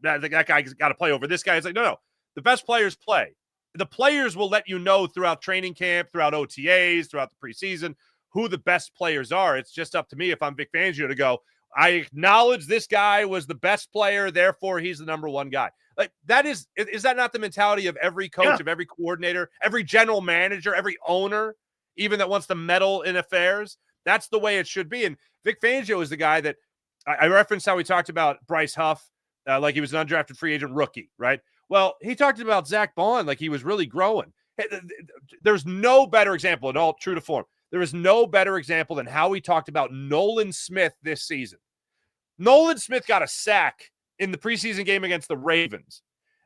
S8: guy's got to play over this guy. It's like, no. The best players play. The players will let you know throughout training camp, throughout OTAs, throughout the preseason, who the best players are. It's just up to me if I'm Vic Fangio to go, I acknowledge this guy was the best player, therefore he's the number one guy. Like that is that not the mentality of every coach, of every coordinator, every general manager, every owner, even that wants to meddle in affairs? That's the way it should be. And Vic Fangio is the guy that I referenced how we talked about Bryce Huff, like he was an undrafted free agent rookie, right? Well, he talked about Zach Bond like he was really growing. There's no better example, in all true to form. There is no better example than how he talked about Nolan Smith this season. Nolan Smith got a sack in the preseason game against the Ravens.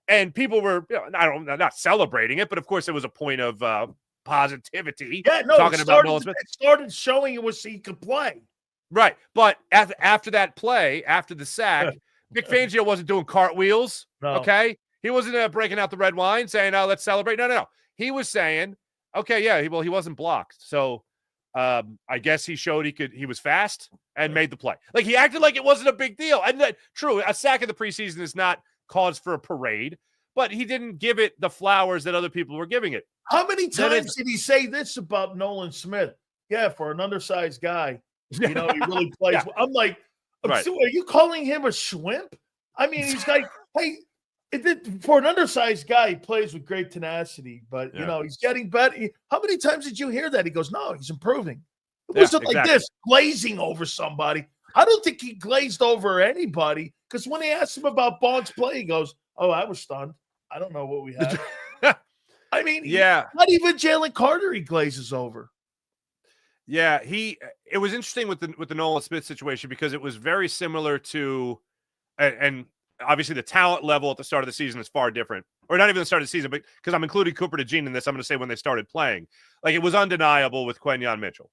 S8: And people were, not celebrating it, but of course it was a point of positivity. Talking about Nolan Smith.
S1: It started showing he could play.
S8: Right. But after that play, after the sack, Vic Fangio wasn't doing cartwheels. No. Okay. He wasn't breaking out the red wine saying, let's celebrate. No. He was saying, okay, he wasn't blocked. So I guess he showed he was fast and made the play. Like he acted like it wasn't a big deal. And true, a sack in the preseason is not cause for a parade, but he didn't give it the flowers that other people were giving it.
S1: How many times did he say this about Nolan Smith? Yeah, for an undersized guy, he really plays. Yeah. I'm like, right. So are you calling him a shrimp? I mean, he's like, hey, for an undersized guy, he plays with great tenacity, but he's getting better. How many times did you hear that? He goes, no, he's improving. It wasn't like this, glazing over somebody. I don't think he glazed over anybody, because when they asked him about Bond's play, he goes, oh, I was stunned. I don't know what we had. I mean, not even Jalen Carter he glazes over.
S8: Yeah, it was interesting with the Nolan Smith situation, because it was very similar to and obviously the talent level at the start of the season is far different, or not even the start of the season, but because I'm including Cooper DeJean in this, I'm going to say when they started playing. Like it was undeniable with Quentin Mitchell.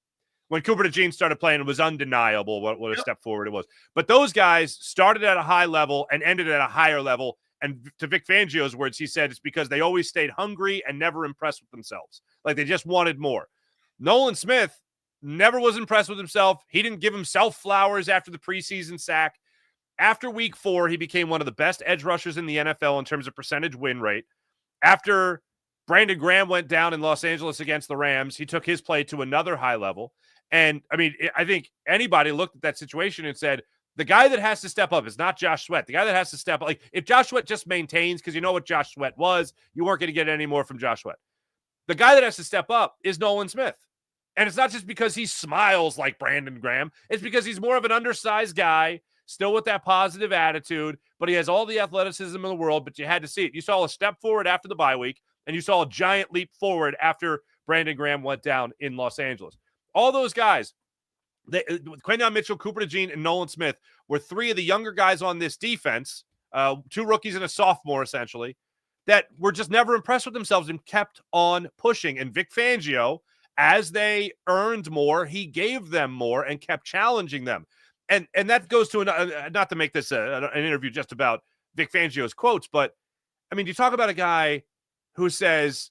S8: When Cooper DeJean started playing, it was undeniable what a step forward it was. But those guys started at a high level and ended at a higher level. And to Vic Fangio's words, he said it's because they always stayed hungry and never impressed with themselves. Like they just wanted more. Nolan Smith never was impressed with himself. He didn't give himself flowers after the preseason sack. After week 4, he became one of the best edge rushers in the NFL in terms of percentage win rate. After Brandon Graham went down in Los Angeles against the Rams, he took his play to another high level. And, I mean, I think anybody looked at that situation and said, the guy that has to step up is not Josh Sweat. The guy that has to step up, like if Josh Sweat just maintains, because you know what Josh Sweat was, you weren't going to get any more from Josh Sweat. The guy that has to step up is Nolan Smith. And it's not just because he smiles like Brandon Graham. It's because he's more of an undersized guy, still with that positive attitude, but he has all the athleticism in the world, but you had to see it. You saw a step forward after the bye week, and you saw a giant leap forward after Brandon Graham went down in Los Angeles. All those guys, Quinyon Mitchell, Cooper DeJean, and Nolan Smith were three of the younger guys on this defense, 2 rookies and a sophomore, essentially, that were just never impressed with themselves and kept on pushing. And Vic Fangio, as they earned more, he gave them more and kept challenging them. And that goes to, not to make this an interview just about Vic Fangio's quotes, but, I mean, you talk about a guy who says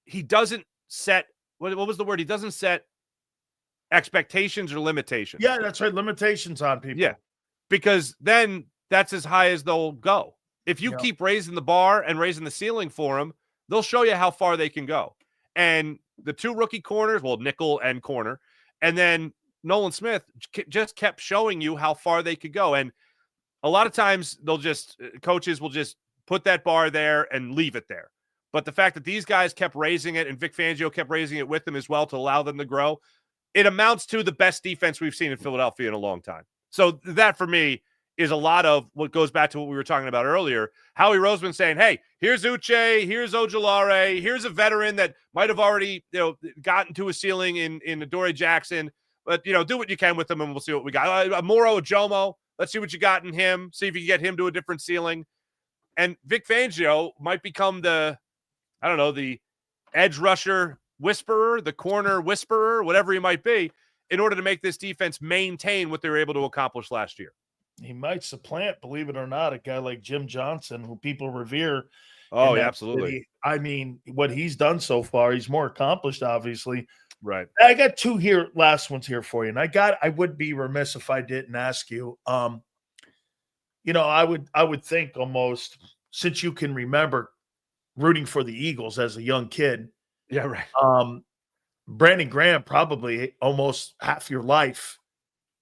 S8: he doesn't set, what was the word? He doesn't set expectations or limitations.
S1: Yeah, that's right. Limitations on people.
S8: Yeah, because then that's as high as they'll go. If you keep raising the bar and raising the ceiling for them, they'll show you how far they can go. And the 2 rookie corners, well, nickel and corner, and then Nolan Smith just kept showing you how far they could go. And a lot of times coaches will just put that bar there and leave it there. But the fact that these guys kept raising it and Vic Fangio kept raising it with them as well to allow them to grow, it amounts to the best defense we've seen in Philadelphia in a long time. So that, for me, is a lot of what goes back to what we were talking about earlier. Howie Roseman saying, hey, here's Uche, here's Ojulari, here's a veteran that might have already gotten to a ceiling in Adoree Jackson, but, do what you can with them and we'll see what we got. Moro Ojomo, let's see what you got in him, see if you can get him to a different ceiling. And Vic Fangio might become the edge rusher whisperer, the corner whisperer, whatever he might be, in order to make this defense maintain what they were able to accomplish last year.
S1: He might supplant, believe it or not, a guy like Jim Johnson, who people revere.
S8: Oh, yeah, absolutely.
S1: City. I mean, what he's done so far, he's more accomplished, obviously.
S8: Right.
S1: I got 2 last ones here for you. And I would be remiss if I didn't ask you. I would think almost, since you can remember rooting for the Eagles as a young kid.
S8: Yeah, right.
S1: Brandon Graham, probably almost half your life,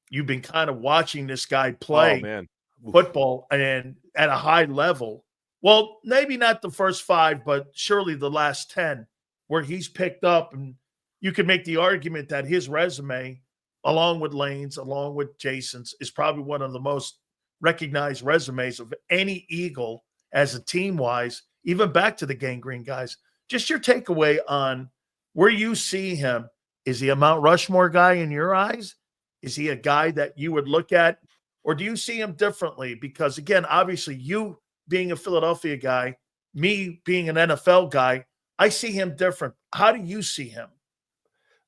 S1: you've been kind of watching this guy play football and at a high level. Well, maybe not the first 5, but surely the last 10, where he's picked up. And you could make the argument that his resume, along with Lane's, along with Jason's, is probably one of the most recognized resumes of any Eagle as a team-wise, even back to the Gangrene guys. Just your takeaway on where you see him. Is he a Mount Rushmore guy in your eyes? Is he a guy that you would look at? Or do you see him differently? Because, again, obviously you being a Philadelphia guy, me being an NFL guy, I see him different. How do you see him?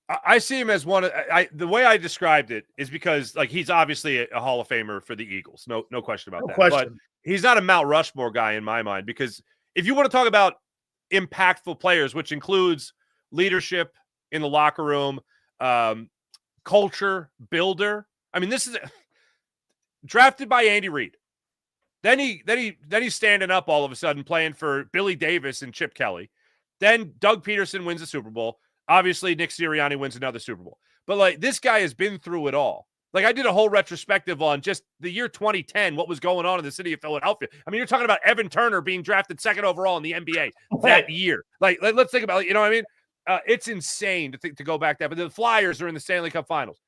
S8: I see him as the way I described it is because, like, he's obviously a Hall of Famer for the Eagles. No question about that. But he's not a Mount Rushmore guy in my mind, because if you want to talk about impactful players, which includes leadership in the locker room, culture builder. I mean, this is drafted by Andy Reid. Then he's standing up all of a sudden playing for Billy Davis and Chip Kelly. Then Doug Peterson wins the Super Bowl. Obviously, Nick Sirianni wins another Super Bowl. But, like, this guy has been through it all. Like, I did a whole retrospective on just the year 2010, what was going on in the city of Philadelphia. I mean, you're talking about Evan Turner being drafted 2nd overall in the NBA that year. Like, let's think about it. You know what I mean? It's insane to go back there. But the Flyers are in the Stanley Cup Finals.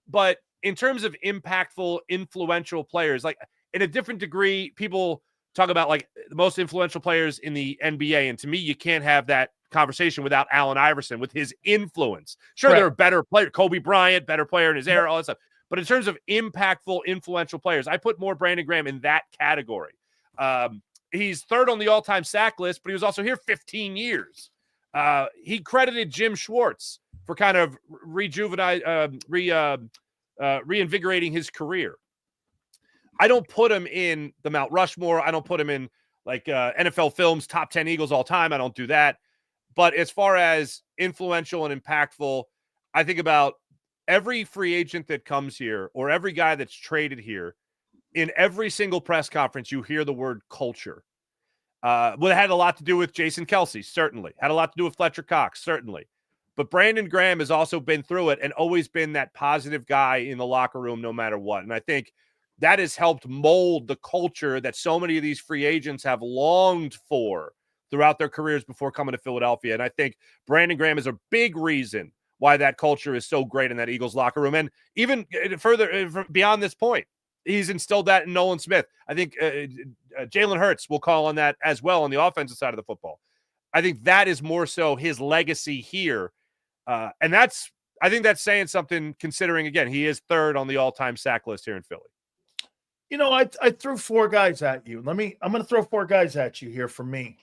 S8: But in terms of impactful, influential players, like, in a different degree, people talk about, like, the most influential players in the NBA. And to me, you can't have that conversation without Allen Iverson with his influence. Sure, there are better players. Kobe Bryant, better player in his era, all that stuff. But in terms of impactful, influential players, I put more Brandon Graham in that category. He's 3rd on the all-time sack list, but he was also here 15 years. He credited Jim Schwartz for kind of reinvigorating his career. I don't put him in the Mount Rushmore. I don't put him in, like, NFL Films top 10 Eagles all time. I don't do that. But as far as influential and impactful, I think about every free agent that comes here or every guy that's traded here. In every single press conference, you hear the word culture. Well, it had a lot to do with Jason Kelce, certainly. Had a lot to do with Fletcher Cox, certainly. But Brandon Graham has also been through it and always been that positive guy in the locker room no matter what. And I think that has helped mold the culture that so many of these free agents have longed for throughout their careers before coming to Philadelphia. And I think Brandon Graham is a big reason why that culture is so great in that Eagles locker room. And even further beyond this point, he's instilled that in Nolan Smith. I think Jalen Hurts will call on that as well on the offensive side of the football. I think that is more so his legacy here. And I think that's saying something, considering, again, he is third on the all-time sack list here in Philly.
S1: You know, I threw 4 guys at you. I'm going to throw 4 guys at you here for me.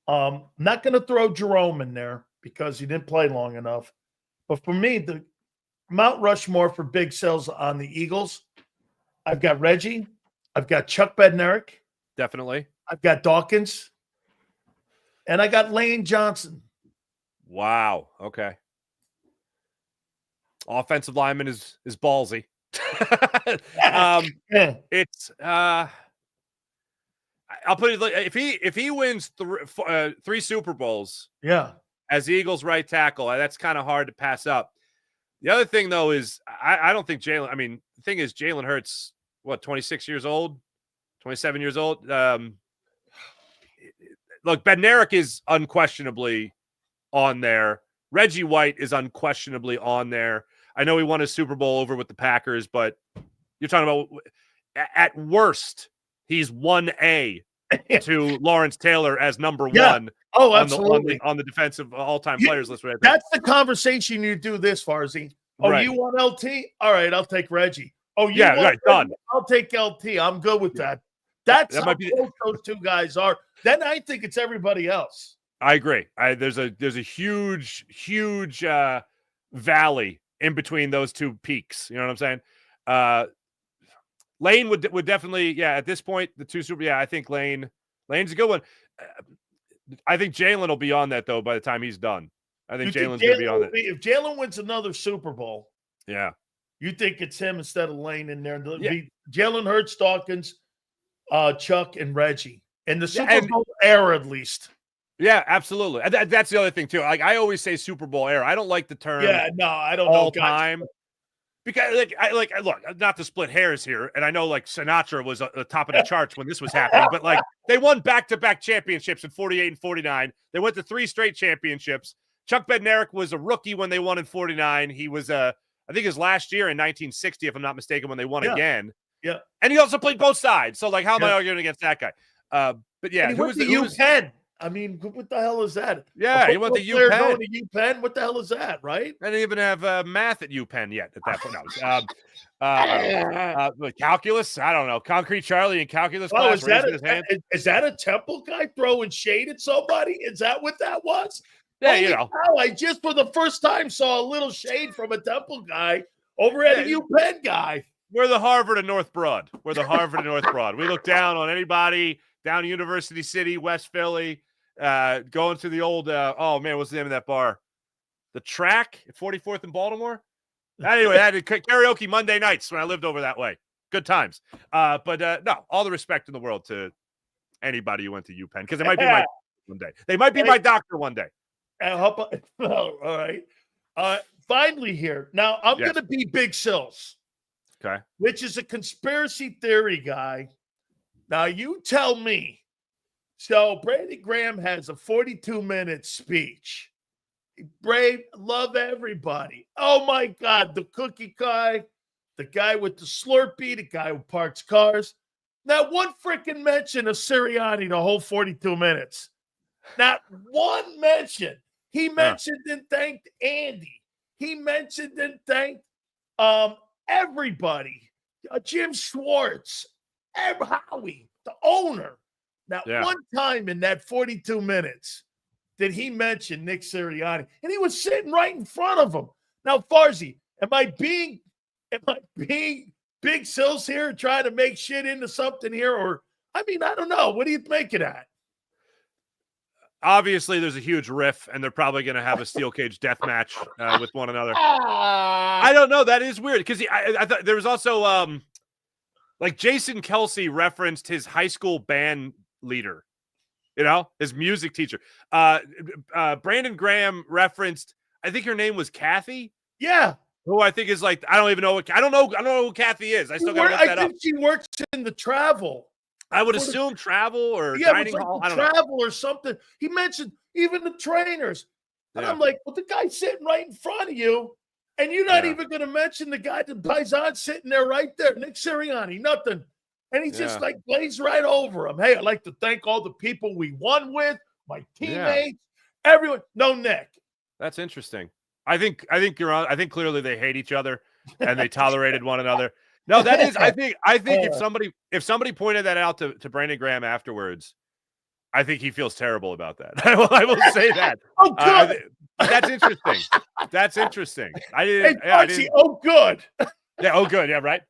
S1: I'm not going to throw Jerome in there because he didn't play long enough. But for me, the Mount Rushmore for big sales on the Eagles, I've got Reggie. I've got Chuck Bednarik.
S8: Definitely.
S1: I've got Dawkins. And I got Lane Johnson.
S8: Wow. Okay. Offensive lineman is ballsy. It's I'll put it like, if he wins 3 Super Bowls, as Eagles right tackle, that's kind of hard to pass up. The other thing though is I don't think Jalen. I mean, the thing is Jalen Hurts, 26 years old, 27 years old. Look, Bednarik is unquestionably on there. Reggie White is unquestionably on there. I know he won a Super Bowl over with the Packers, but you're talking about, at worst, he's 1A to Lawrence Taylor as number 1.
S1: Oh, absolutely.
S8: On the defensive all-time players list. Right,
S1: that's the conversation you do this, Farzy. Oh, right. You want LT? All right, I'll take Reggie. Oh, you want Reggie?
S8: Done.
S1: I'll take LT. I'm good with that. That's how close those 2 guys are. Then I think it's everybody else.
S8: I agree. There's a huge valley in between those 2 peaks. You know what I'm saying? Lane would definitely, at this point, the 2 super. Yeah, I think Lane's a good one. I think Jalen will be on that though by the time he's done. I think Jalen's going to be on that. If
S1: Jalen wins another Super Bowl, you think it's him instead of Lane in there? Be Jalen Hurts, Dawkins, Chuck, and Reggie in the Super Bowl era, at least.
S8: Yeah, absolutely. That's the other thing too. Like, I always say Super Bowl era. I don't like the term.
S1: Yeah, no, I don't
S8: all
S1: know.
S8: Time. Because look, not to split hairs here, and I know like Sinatra was at the top of the charts when this was happening, but like they won back-to-back championships in 48 and 49. They went to 3 straight championships. Chuck Bednarik was a rookie when they won in 49. He was I think his last year in 1960, if I'm not mistaken, when they won again.
S1: Yeah.
S8: And he also played both sides. So like, how am I arguing against that guy? But yeah,
S1: who was the UPenn? I mean, what the hell is that?
S8: Yeah, he went to UPenn.
S1: Going to UPenn? What the hell is that, right?
S8: I didn't even have math at UPenn yet at that point. No. Calculus? I don't know. Concrete Charlie in calculus class.
S1: Is that a Temple guy throwing shade at somebody? Is that what that was?
S8: Yeah, you know.
S1: I just for the first time saw a little shade from a Temple guy over at a UPenn guy.
S8: We're the Harvard of North Broad. We look down on anybody down University City, West Philly. Going to the old what's the name of that bar? The Track at 44th in Baltimore. Anyway, I had karaoke Monday nights when I lived over that way. Good times. But no, all the respect in the world to anybody who went to UPenn, because they might be my one day. They might be my doctor one day.
S1: All right. Finally here. Now I'm going to be Big Sills.
S8: Okay.
S1: Which is a conspiracy theory guy. Now you tell me. So Brandon Graham has a 42-minute speech. Brave, love everybody. Oh my God, the cookie guy, the guy with the Slurpee, the guy who parks cars. Not one freaking mention of Sirianni the whole 42 minutes. Not one mention. He mentioned and thanked Andy. He mentioned and thanked everybody. Jim Schwartz, Howie, the owner. Not one time in that 42 minutes did he mention Nick Sirianni, and he was sitting right in front of him. Now, Farzy, am I being Big Sills here, trying to make shit into something here, or I mean, I don't know. What do you make of that?
S8: Obviously, there's a huge riff, and they're probably going to have a steel cage death match with one another. I don't know. That is weird because I thought there was also like Jason Kelsey referenced his high school band leader, his music teacher. Brandon Graham referenced, I think her name was Kathy.
S1: Yeah.
S8: Who I think is like, I don't know who Kathy is. I still got to look that up.
S1: I think she works in the travel.
S8: I would assume travel or
S1: Yeah,
S8: dining
S1: it was like
S8: hall.
S1: the
S8: I don't know.
S1: travel or something. He mentioned even the trainers. And
S8: Yeah.
S1: I'm like, well, the guy's sitting right in front of you, and you're not
S8: Yeah.
S1: even going to mention the guy, the Paisan sitting there right there, Nick Sirianni, nothing. And he just like blazed right over him. Hey, I'd like to thank all the people we won with, my teammates, everyone. No Nick.
S8: That's interesting. I think you're on. I think clearly they hate each other and they tolerated one another. No, that is. I think if somebody pointed that out to Brandon Graham afterwards, I think he feels terrible about that. I will say that.
S1: Oh, good.
S8: That's interesting. That's interesting. I didn't.
S1: Hey, Archie, oh, good.
S8: Yeah. Oh, good. Yeah. Right.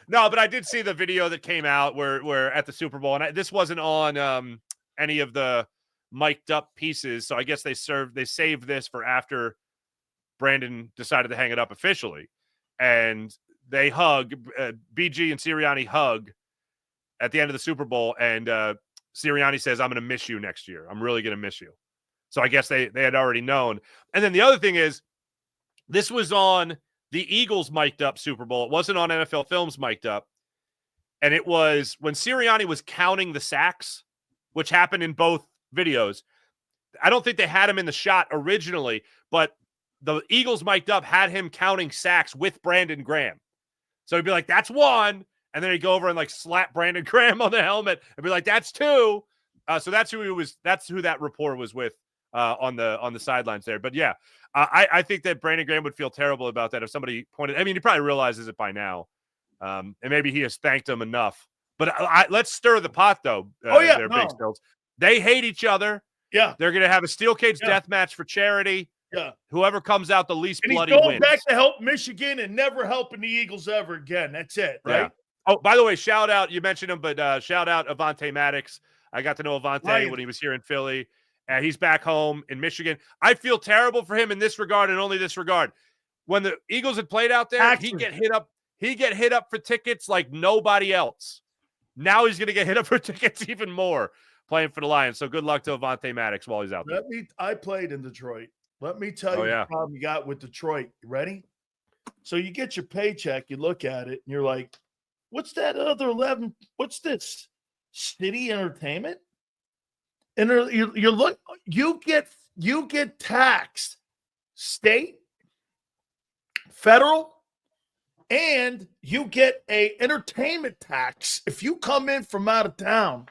S8: No, but I did see the video that came out where at the Super Bowl, and this wasn't on any of the mic'd up pieces. So I guess they saved this for after Brandon decided to hang it up officially, and they hug. BG and Sirianni hug at the end of the Super Bowl, and Sirianni says, "I'm going to miss you next year. I'm really going to miss you." So I guess they had already known. And then the other thing is, this was on the Eagles mic'd up Super Bowl. It wasn't on NFL Films mic'd up. And it was when Sirianni was counting the sacks, which happened in both videos. I don't think they had him in the shot originally, but the Eagles mic'd up had him counting sacks with Brandon Graham. So he'd be like, "That's one." And then he'd go over and like slap Brandon Graham on the helmet and be like, "That's two." So that's who he was. That's who that rapport was with on the sidelines there. But yeah, I think that Brandon Graham would feel terrible about that if somebody pointed. I mean, he probably realizes it by now, and maybe he has thanked him enough. But let's stir the pot, though. Big Stills. They hate each other.
S1: Yeah,
S8: they're going to have a steel cage death match for charity.
S1: Yeah,
S8: whoever comes out the least
S1: and
S8: bloody
S1: he's going
S8: wins.
S1: back to help Michigan and never helping the Eagles ever again. That's it, right?
S8: Yeah. Oh, by the way, shout out. You mentioned him, but shout out Avante Maddox. I got to know Avante when he was here in Philly. And he's back home in Michigan. I feel terrible for him in this regard and only this regard. When the Eagles had played out there, he get hit up. He get hit up for tickets like nobody else. Now he's going to get hit up for tickets even more playing for the Lions. So good luck to Avante Maddox while he's out there.
S1: I played in Detroit. Let me tell you the problem you got with Detroit. You ready? So you get your paycheck, you look at it, and you're like, what's that other 11? What's this? City Entertainment? And you get taxed state, federal, and you get a entertainment tax if you come in from out of town.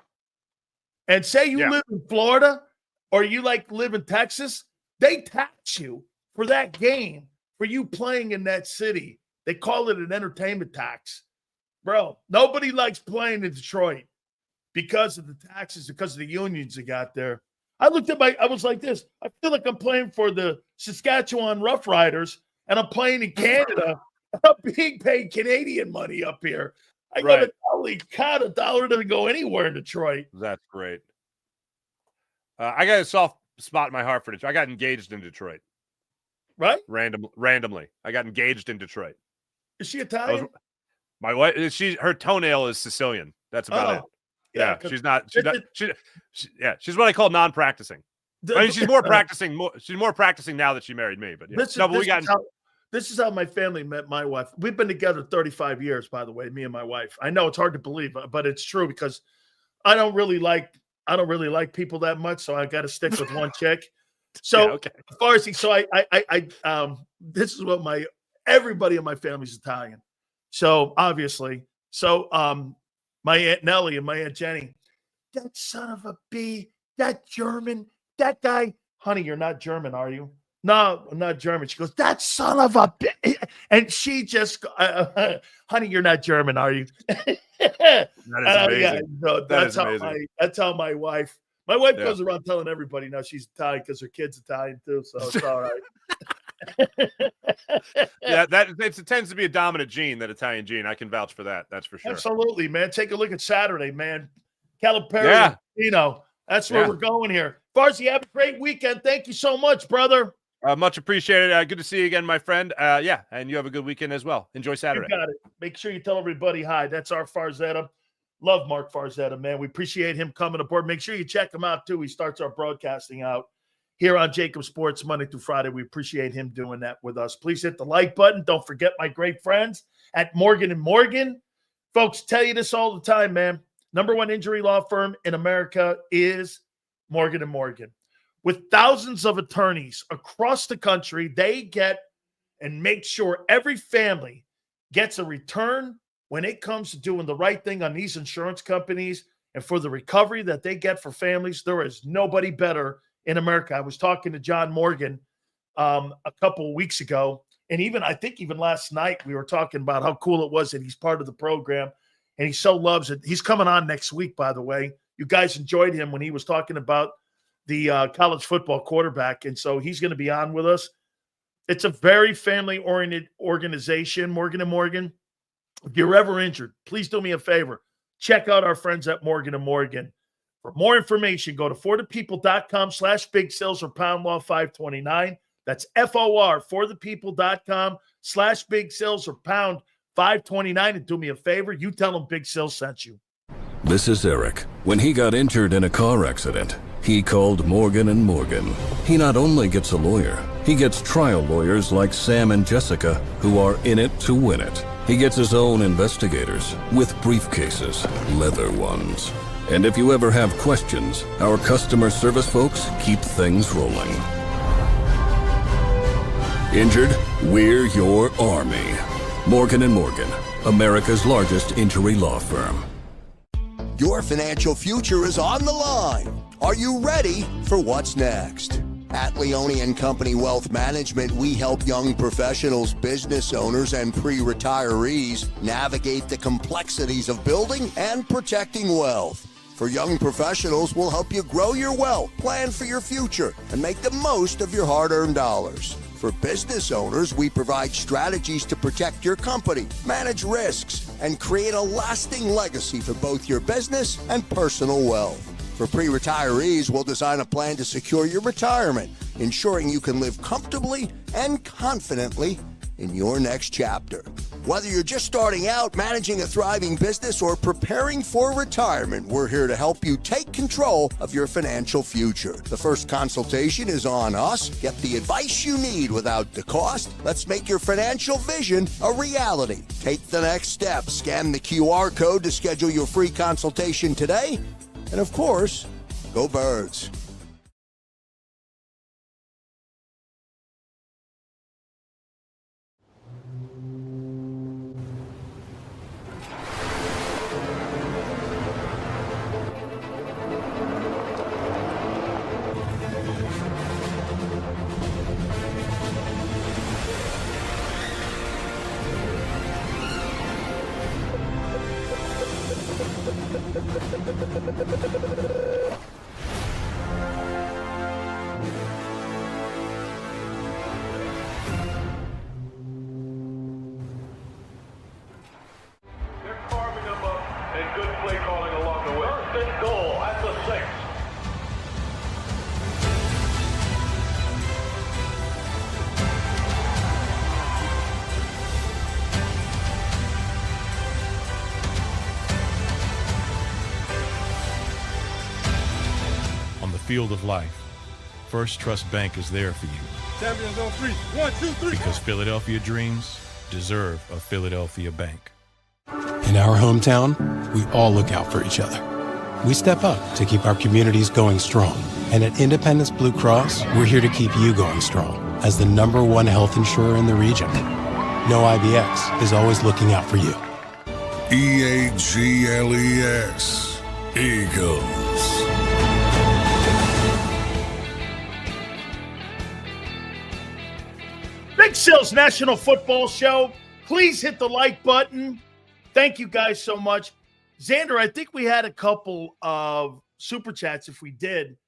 S1: And say you live in Florida or you live in Texas, they tax you for that game for you playing in that city. They call it an entertainment tax. Bro, nobody likes playing in Detroit because of the taxes, because of the unions they got there. I was like this. I feel like I'm playing for the Saskatchewan Roughriders and I'm playing in Canada. I'm being paid Canadian money up here. I got a dollar doesn't go anywhere in Detroit.
S8: That's great. I got a soft spot in my heart for Detroit. I got engaged in Detroit.
S1: Right?
S8: Randomly. I got engaged in Detroit.
S1: Is she Italian?
S8: My wife, her toenail is Sicilian. That's about it. Yeah, she's not. She's what I call non-practicing. I mean, she's more practicing. She's more practicing now that she married me. But
S1: this is how my family met my wife. We've been together 35 years, by the way, me and my wife. I know it's hard to believe, but it's true because I don't really like people that much, so I got to stick with one chick. So as far as this is what everybody in my family's Italian. So obviously, my Aunt Nellie and my Aunt Jenny, that son of a b, that German, that guy, honey, you're not German, are you? No, I'm not German. She goes, that son of a b, and she just, honey, you're not German, are you?
S8: That is amazing.
S1: That's how my wife goes around telling everybody now she's Italian because her kid's Italian too, so it's all right.
S8: It tends to be a dominant gene, that Italian gene. I can vouch for that. That's for sure.
S1: Absolutely, man. Take a look at Saturday, man. Calipari, that's where we're going here. Farsi, have a great weekend. Thank you so much, brother.
S8: Much appreciated. Good to see you again, my friend. And you have a good weekend as well. Enjoy Saturday.
S1: You got it. Make sure you tell everybody hi. That's our Farzetta. Love Mark Farzetta, man. We appreciate him coming aboard. Make sure you check him out, too. He starts our broadcasting out here on JAKIB Sports Monday through Friday. We appreciate him doing that with us. Please hit the like button. Don't forget my great friends at Morgan & Morgan. Folks, tell you this all the time, man. number one injury law firm in America is Morgan & Morgan. With thousands of attorneys across the country, they get and make sure every family gets a return when it comes to doing the right thing on these insurance companies and for the recovery that they get for families. There is nobody better in America. I was talking to John Morgan a couple of weeks ago, and I think even last night we were talking about how cool it was that he's part of the program, and he so loves it. He's coming on next week, by the way. You guys enjoyed him when he was talking about the college football quarterback, and so he's going to be on with us. It's a very family-oriented organization, Morgan & Morgan. If you're ever injured, please do me a favor. Check out our friends at Morgan & Morgan. For more information, go to forthepeople.com/big sales or pound law 529. That's FOR, forthepeople.com/big sales or pound 529. And do me a favor, you tell them Big Sales sent you.
S3: This is Eric. When he got injured in a car accident, he called Morgan & Morgan. He not only gets a lawyer, he gets trial lawyers like Sam and Jessica who are in it to win it. He gets his own investigators with briefcases, leather ones. And if you ever have questions, our customer service folks keep things rolling. Injured? We're your army. Morgan & Morgan, America's largest injury law firm.
S4: Your financial future is on the line. Are you ready for what's next? At Leone & Company Wealth Management, we help young professionals, business owners, and pre-retirees navigate the complexities of building and protecting wealth. For young professionals, we'll help you grow your wealth, plan for your future, and make the most of your hard-earned dollars. For business owners, we provide strategies to protect your company, manage risks, and create a lasting legacy for both your business and personal wealth. For pre-retirees, we'll design a plan to secure your retirement, ensuring you can live comfortably and confidently in your next chapter. Whether you're just starting out, managing a thriving business, or preparing for retirement, we're here to help you take control of your financial future. The first consultation is on us. Get the advice you need without the cost. Let's make your financial vision a reality. Take the next step. Scan the QR code to schedule your free consultation today. And of course, go Birds.
S5: Field of life, First Trust Bank is there for you.
S6: Champions on three. 1, 2, 3.
S5: Because Philadelphia dreams deserve a Philadelphia bank.
S7: In our hometown, we all look out for each other. We step up to keep our communities going strong. And at Independence Blue Cross, we're here to keep you going strong as the #1 health insurer in the region. No IBX is always looking out for you.
S3: EAGLES, Eagles.
S1: Big Sales National Football Show. Please hit the like button. Thank you guys so much. Xander, I think we had a couple of super chats. If we did,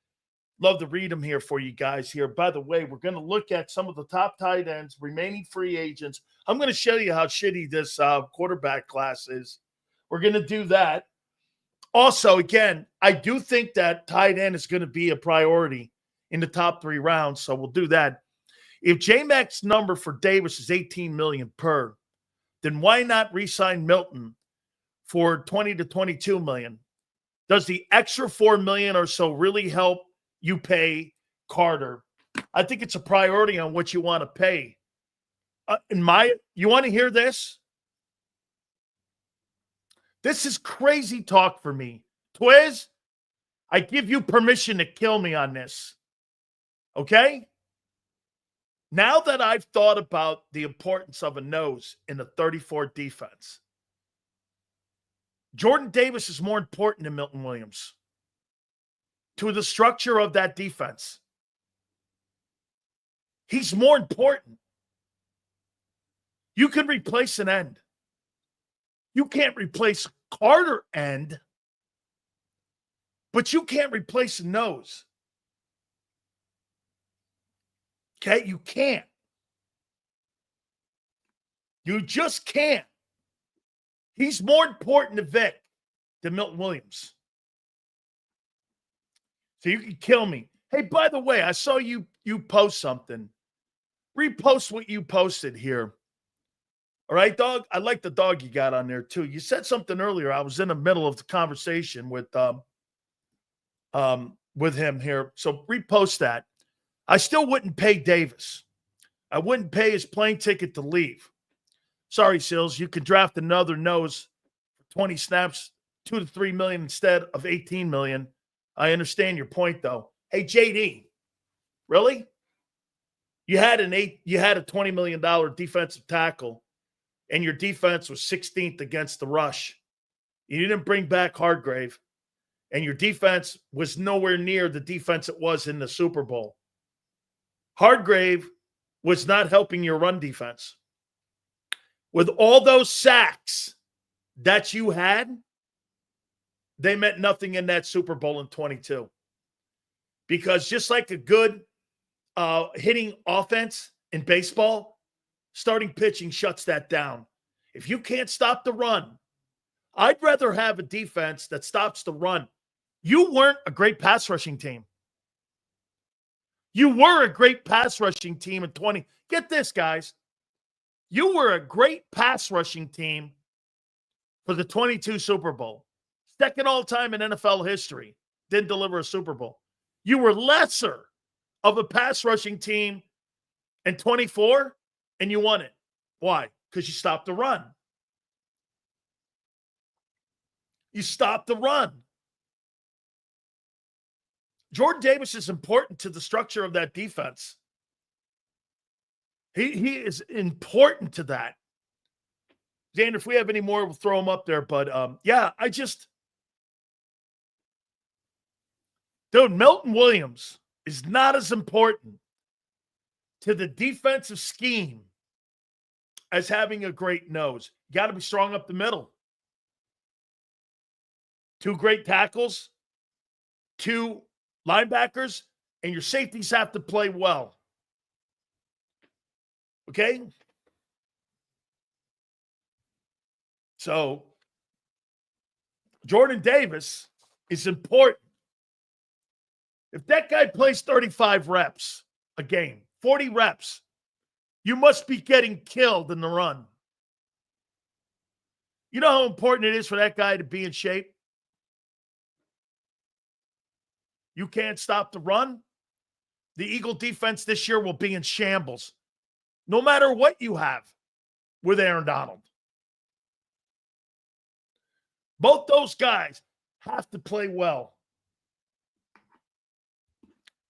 S1: love to read them here for you guys here. By the way, we're going to look at some of the top tight ends, remaining free agents. I'm going to show you how shitty this quarterback class is. We're going to do that. Also, again, I do think that tight end is going to be a priority in the top 3 rounds, so we'll do that. If J-Mac's number for Davis is $18 million per, then why not re-sign Milton for $20 to $22 million? Does the extra $4 million or so really help you pay Carter? I think it's a priority on what you want to pay. You want to hear this? This is crazy talk for me. Twiz, I give you permission to kill me on this. Okay? Now that I've thought about the importance of a nose in the 34 defense, Jordan Davis is more important than Milton Williams to the structure of that defense. He's more important. You can replace an end. You can't replace Carter end, but you can't replace a nose. Okay, you can't. You just can't. He's more important to Vic than Milton Williams. So you can kill me. Hey, by the way, I saw you post something. Repost what you posted here. All right, dog? I like the dog you got on there, too. You said something earlier. I was in the middle of the conversation with him here. So repost that. I still wouldn't pay Davis. I wouldn't pay his plane ticket to leave. Sorry, Sills. You could draft another nose for 20 snaps, $2 to $3 million instead of $18 million. I understand your point, though. Hey, JD, really? You had a $20 million defensive tackle, and your defense was 16th against the rush. You didn't bring back Hargrave, and your defense was nowhere near the defense it was in the Super Bowl. Hargrave was not helping your run defense. With all those sacks that you had, they meant nothing in that Super Bowl in 22. Because just like a good hitting offense in baseball, starting pitching shuts that down. If you can't stop the run, I'd rather have a defense that stops the run. You weren't a great pass rushing team. You were a great pass rushing team in 20. Get this, guys. You were a great pass rushing team for the 22 Super Bowl. Second all-time in NFL history. Didn't deliver a Super Bowl. You were lesser of a pass rushing team in 24, and you won it. Why? Because you stopped the run. You stopped the run. Jordan Davis is important to the structure of that defense. He is important to that. Xander, if we have any more, we'll throw him up there. But, dude, Milton Williams is not as important to the defensive scheme as having a great nose. You got to be strong up the middle. 2 great tackles, 2 linebackers, and your safeties have to play well. Okay? So, Jordan Davis is important. If that guy plays 35 reps a game, 40 reps, you must be getting killed in the run. You know how important it is for that guy to be in shape? You can't stop the run. The Eagle defense this year will be in shambles, no matter what you have with Aaron Donald. Both those guys have to play well.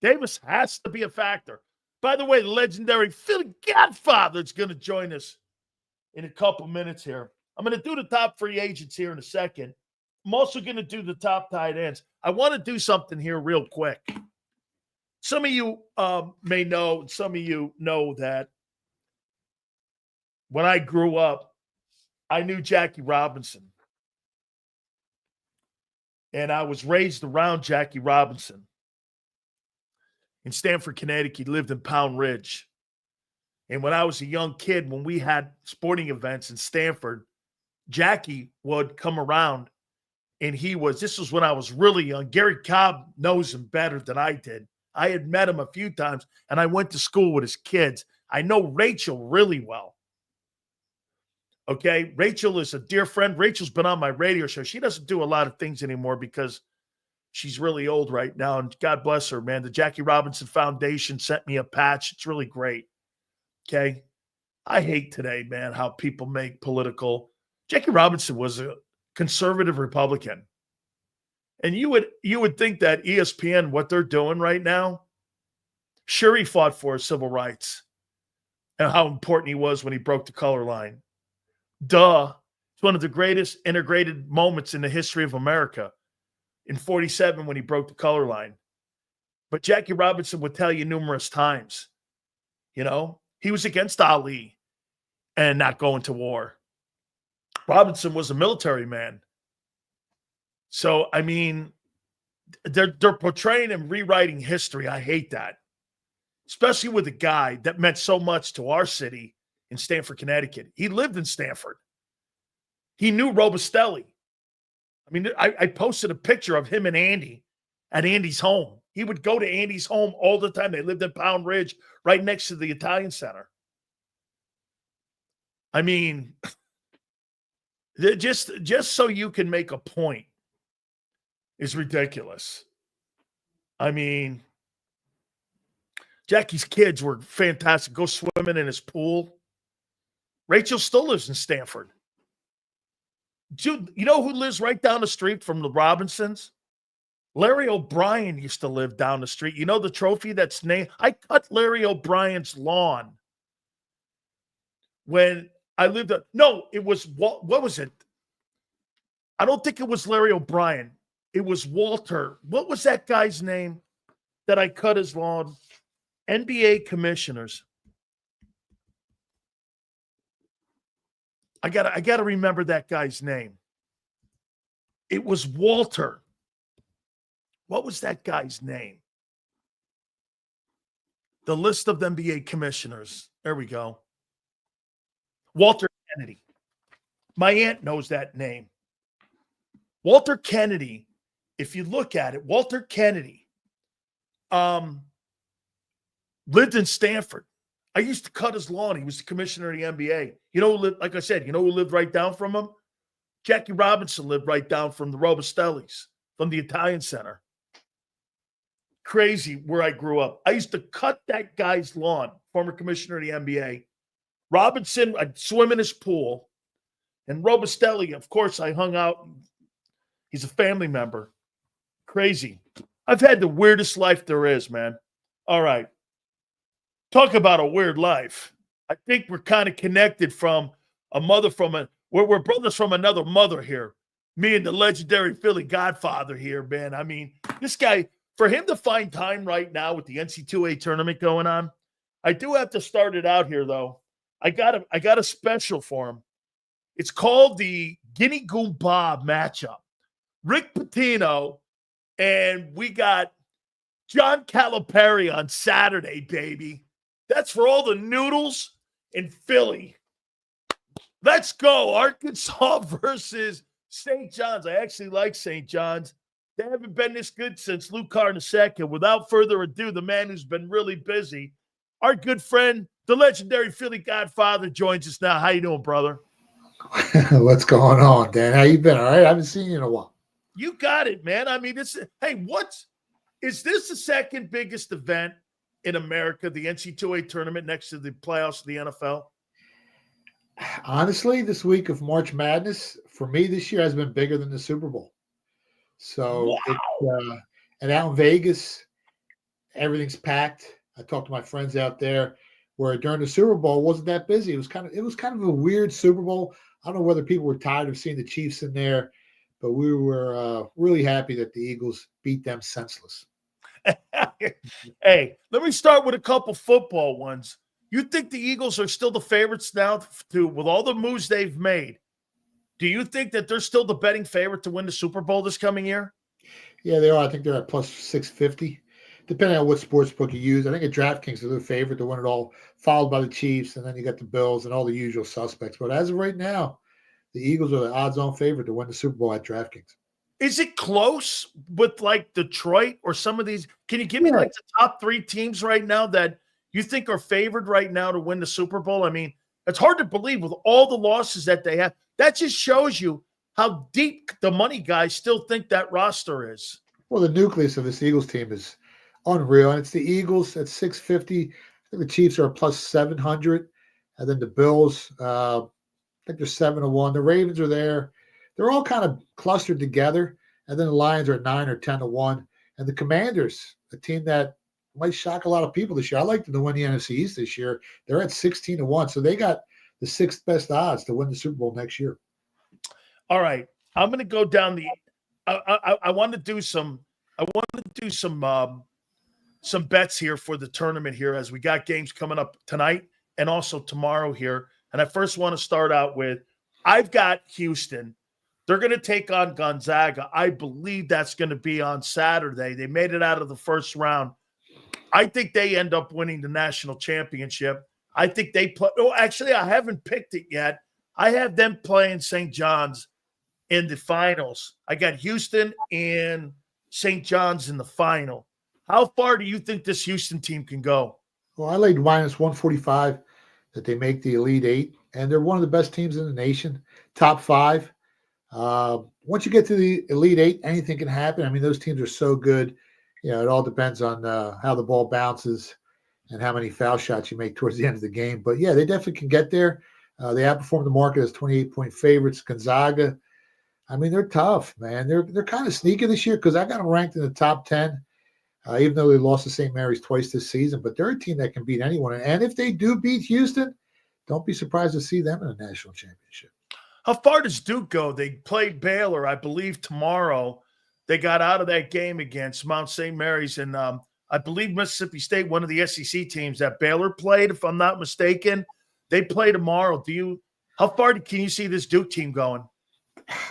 S1: Davis has to be a factor. By the way, the legendary Philly Godfather is going to join us in a couple minutes here. I'm going to do the top free agents here in a second. I'm also going to do the top tight ends. I want to do something here real quick. Some of you may know, and some of you know that when I grew up, I knew Jackie Robinson. And I was raised around Jackie Robinson. In Stamford, Connecticut, he lived in Pound Ridge. And when I was a young kid, when we had sporting events in Stamford, Jackie would come around, and this was when I was really young. Gary Cobb knows him better than I did. I had met him a few times, and I went to school with his kids. I know Rachel really well. Okay, Rachel is a dear friend. Rachel's been on my radio show. She doesn't do a lot of things anymore because she's really old right now, and God bless her, man. The Jackie Robinson Foundation sent me a patch. It's really great. Okay? I hate today, man, how people make political. Jackie Robinson was a conservative Republican. And you would think that ESPN, what they're doing right now, sure, he fought for his civil rights and how important he was when he broke the color line. Duh. It's one of the greatest integrated moments in the history of America in 47 when he broke the color line. But Jackie Robinson would tell you numerous times, he was against Ali and not going to war. Robinson was a military man. So, I mean, they're portraying and rewriting history. I hate that, especially with a guy that meant so much to our city in Stamford, Connecticut. He lived in Stamford. He knew Robustelli. I mean, I posted a picture of him and Andy at Andy's home. He would go to Andy's home all the time. They lived in Pound Ridge, right next to the Italian Center. I mean, just so you can make a point is ridiculous. I mean, Jackie's kids were fantastic. Go swimming in his pool. Rachel still lives in Stamford. Dude, you know who lives right down the street from the Robinsons? Larry O'Brien used to live down the street. You know the trophy that's named? I cut Larry O'Brien's lawn when I lived at, no, it was, what was it? I don't think it was Larry O'Brien. It was Walter. What was that guy's name that I cut his lawn? NBA commissioners. I gotta remember that guy's name. It was Walter. What was that guy's name? The list of NBA commissioners. There we go. Walter Kennedy. My aunt knows that name. Walter Kennedy, if you look at it, Walter Kennedy lived in Stamford. I used to cut his lawn. He was the commissioner of the NBA. You know who lived, like I said, you know who lived right down from him? Jackie Robinson lived right down from the Robustellis, from the Italian Center. Crazy where I grew up. I used to cut that guy's lawn, former commissioner of the NBA. Robinson, I'd swim in his pool. And Robustelli, of course, I hung out. He's a family member. Crazy. I've had the weirdest life there is, man. All right. Talk about a weird life. I think we're kind of connected from a mother we're brothers from another mother here. Me and the legendary Philly Godfather here, man. I mean, this guy, for him to find time right now with the NCAA tournament going on, I do have to start it out here, though. I got a special for him. It's called the Guinea Goon Bob matchup. Rick Pitino, and we got John Calipari on Saturday, baby. That's for all the noodles in Philly. Let's go. Arkansas versus St. John's. I actually like St. John's. They haven't been this good since Luke Carr II. Without further ado, the man who's been really busy, our good friend, the legendary Philly Godfather, joins us now. How you doing, brother?
S9: What's going on, Dan? How you been? All right? I haven't seen you in a while.
S1: You got it, man. I mean, is this the second biggest event in America, the NCAA tournament next to the playoffs of the NFL?
S9: Honestly, this week of March Madness, for me this year, has been bigger than the Super Bowl. So,
S1: wow.
S9: And out in Vegas, everything's packed. I talked to my friends out there where during the Super Bowl, it wasn't that busy. It was kind of a weird Super Bowl. I don't know whether people were tired of seeing the Chiefs in there, but we were really happy that the Eagles beat them senseless.
S1: Hey, let me start with a couple football ones. You think the Eagles are still the favorites now with all the moves they've made? Do you think that they're still the betting favorite to win the Super Bowl this coming year?
S9: Yeah, they are. I think they're at plus 650, depending on what sportsbook you use. I think at DraftKings they're the favorite to win it all, followed by the Chiefs, and then you got the Bills and all the usual suspects. But as of right now, the Eagles are the odds-on favorite to win the Super Bowl at DraftKings.
S1: Is it close with like Detroit or some of these? Can you give me like the top three teams right now that you think are favored right now to win the Super Bowl? I mean, it's hard to believe with all the losses that they have. That just shows you how deep the money guys still think that roster is.
S9: Well, the nucleus of this Eagles team is unreal. And it's the Eagles at 650. I think the Chiefs are plus 700. And then the Bills, I think they're 7-1. The Ravens are there. they're all kind of clustered together. And then the Lions are 9 or 10-1. And the Commanders, a team that might shock a lot of people this year. I like them to win the NFC East this year. They're at 16-1. So they got the 6th best odds to win the Super Bowl next year.
S1: All right. I'm going to go down the I want to do some some bets here for the tournament here as we got games coming up tonight and also tomorrow here. And I first want to start out with I've got Houston. They're going to take on Gonzaga. I believe that's going to be on Saturday. They made it out of the first round. I think they end up winning the national championship. I think they play. Oh, actually, I haven't picked it yet. I have them playing St. John's in the finals. I got Houston and St. John's in the final. How far do you think this Houston team can go?
S9: Well, I laid minus 145 that they make the Elite Eight, and they're one of the best teams in the nation, top 5. Once you get to the Elite Eight, anything can happen. I mean, those teams are so good. You know, it all depends on how the ball bounces and how many foul shots you make towards the end of the game. But, yeah, they definitely can get there. They outperformed the market as 28-point favorites. Gonzaga, I mean, they're tough, man. They're kind of sneaky this year because I got them ranked in the top 10, even though they lost to St. Mary's twice this season. But they're a team that can beat anyone. And if they do beat Houston, don't be surprised to see them in a national championship.
S1: How far does Duke go? They played Baylor, I believe, tomorrow. They got out of that game against Mount St. Mary's. And I believe Mississippi State, one of the SEC teams that Baylor played, if I'm not mistaken, they play tomorrow. How far can you see this Duke team going?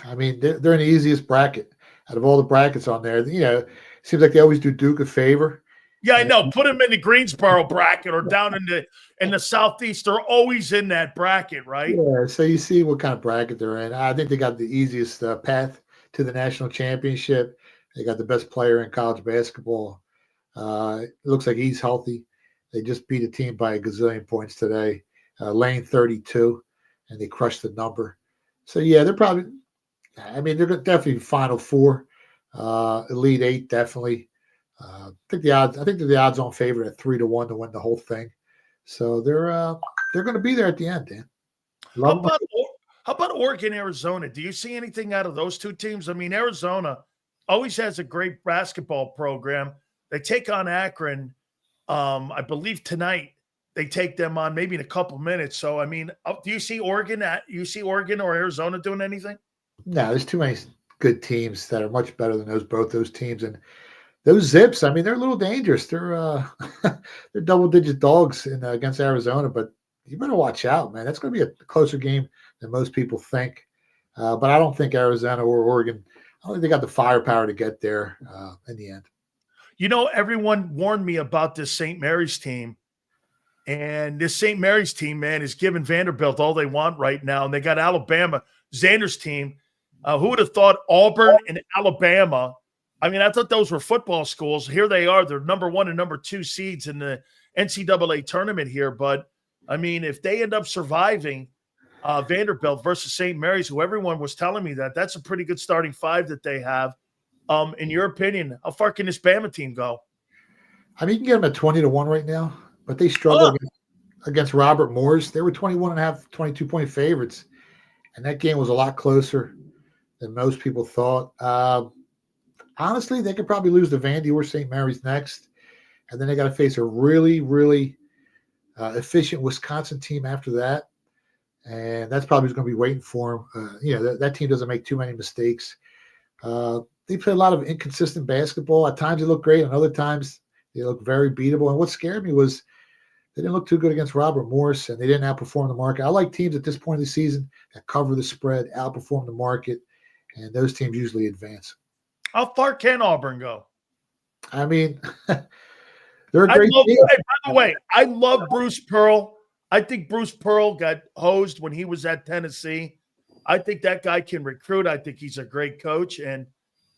S9: I mean, they're in the easiest bracket out of all the brackets on there. You know, it seems like they always do Duke a favor.
S1: Yeah, I know. Put them in the Greensboro bracket or down in the Southeast. They're always in that bracket, right?
S9: Yeah, so you see what kind of bracket they're in. I think they got the easiest path to the national championship. They got the best player in college basketball. It looks like he's healthy. They just beat a team by a gazillion points today, Lane 32, and they crushed the number. So, yeah, they're probably – I mean, they're definitely Final Four, Elite Eight, definitely. I think they're the odds-on favorite at 3-1 to win the whole thing. So they're going to be there at the end, Dan.
S1: How about Oregon, Arizona? Do you see anything out of those two teams? I mean, Arizona always has a great basketball program. They take on Akron, I believe tonight. They take them on maybe in a couple minutes. So, I mean, do you see Oregon or Arizona doing anything?
S9: No, there's too many good teams that are much better than both those teams. And those Zips, I mean, they're a little dangerous. They're they're double-digit dogs against Arizona, but you better watch out, man. That's going to be a closer game than most people think. But I don't think Arizona or Oregon, I don't think they got the firepower to get there in the end.
S1: You know, everyone warned me about this St. Mary's team. And this St. Mary's team, man, is giving Vanderbilt all they want right now. And they got Alabama, Xander's team. Who would have thought Auburn and Alabama? I mean, I thought those were football schools. Here they are. They're number 1 and number 2 seeds in the NCAA tournament here. But, I mean, if they end up surviving Vanderbilt versus St. Mary's, who everyone was telling me that's a pretty good starting 5 that they have. In your opinion, how far can this Bama team go?
S9: I mean, you can get them at 20-1 right now. But they struggled against Robert Morris. They were 21.5, 22-point favorites. And that game was a lot closer than most people thought. Honestly, they could probably lose to Vandy or St. Mary's next. And then they got to face a really, really efficient Wisconsin team after that. And that's probably who's going to be waiting for them. That team doesn't make too many mistakes. They play a lot of inconsistent basketball. At times they look great, and other times they look very beatable. And what scared me was they didn't look too good against Robert Morris, and they didn't outperform the market. I like teams at this point of the season that cover the spread, outperform the market, and those teams usually advance.
S1: How far can Auburn go?
S9: I mean, they're a great team.
S1: By the way, I love Bruce Pearl. I think Bruce Pearl got hosed when he was at Tennessee. I think that guy can recruit. I think he's a great coach. And,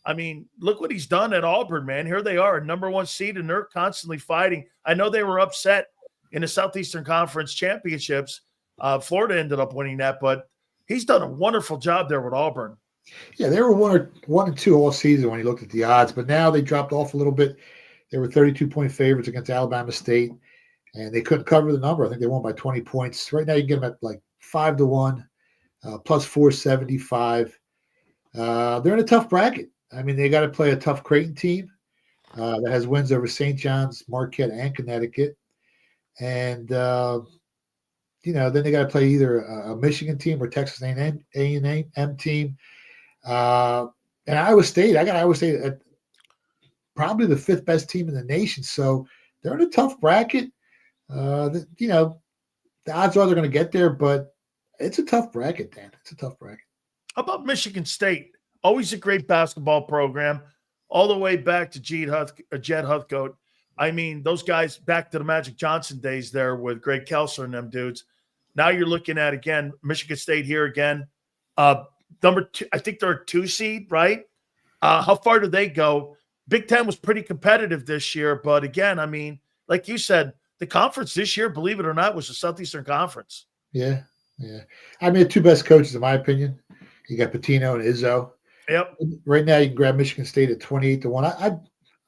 S1: I mean, look what he's done at Auburn, man. Here they are, number 1 seed, and they're constantly fighting. I know they were upset in the Southeastern Conference Championships. Florida ended up winning that, but he's done a wonderful job there with Auburn.
S9: Yeah, they were 1 and 2 all season when you looked at the odds, but now they dropped off a little bit. They were 32-point favorites against Alabama State, and they couldn't cover the number. I think they won by 20 points. Right now you can get them at like 5-1, plus 475. They're in a tough bracket. I mean, they got to play a tough Creighton team that has wins over St. John's, Marquette, and Connecticut. And, then they got to play either a Michigan team or Texas A&M team. And Iowa State, I got Iowa State at probably the 5th best team in the nation. So they're in a tough bracket. The odds are they're going to get there, but it's a tough bracket, Dan. It's a tough bracket.
S1: How about Michigan State? Always a great basketball program, all the way back to Jed Huthcote. I mean, those guys back to the Magic Johnson days there with Greg Kelser and them dudes. Now you're looking at, again, Michigan State here again. Number 2, I think they're a 2 seed, right? How far do they go? Big Ten was pretty competitive this year, but again, I mean, like you said, the conference this year, believe it or not, was the Southeastern Conference.
S9: Yeah. I mean, the 2 best coaches, in my opinion. You got Pitino and Izzo.
S1: Yep.
S9: Right now, you can grab Michigan State at 28-1.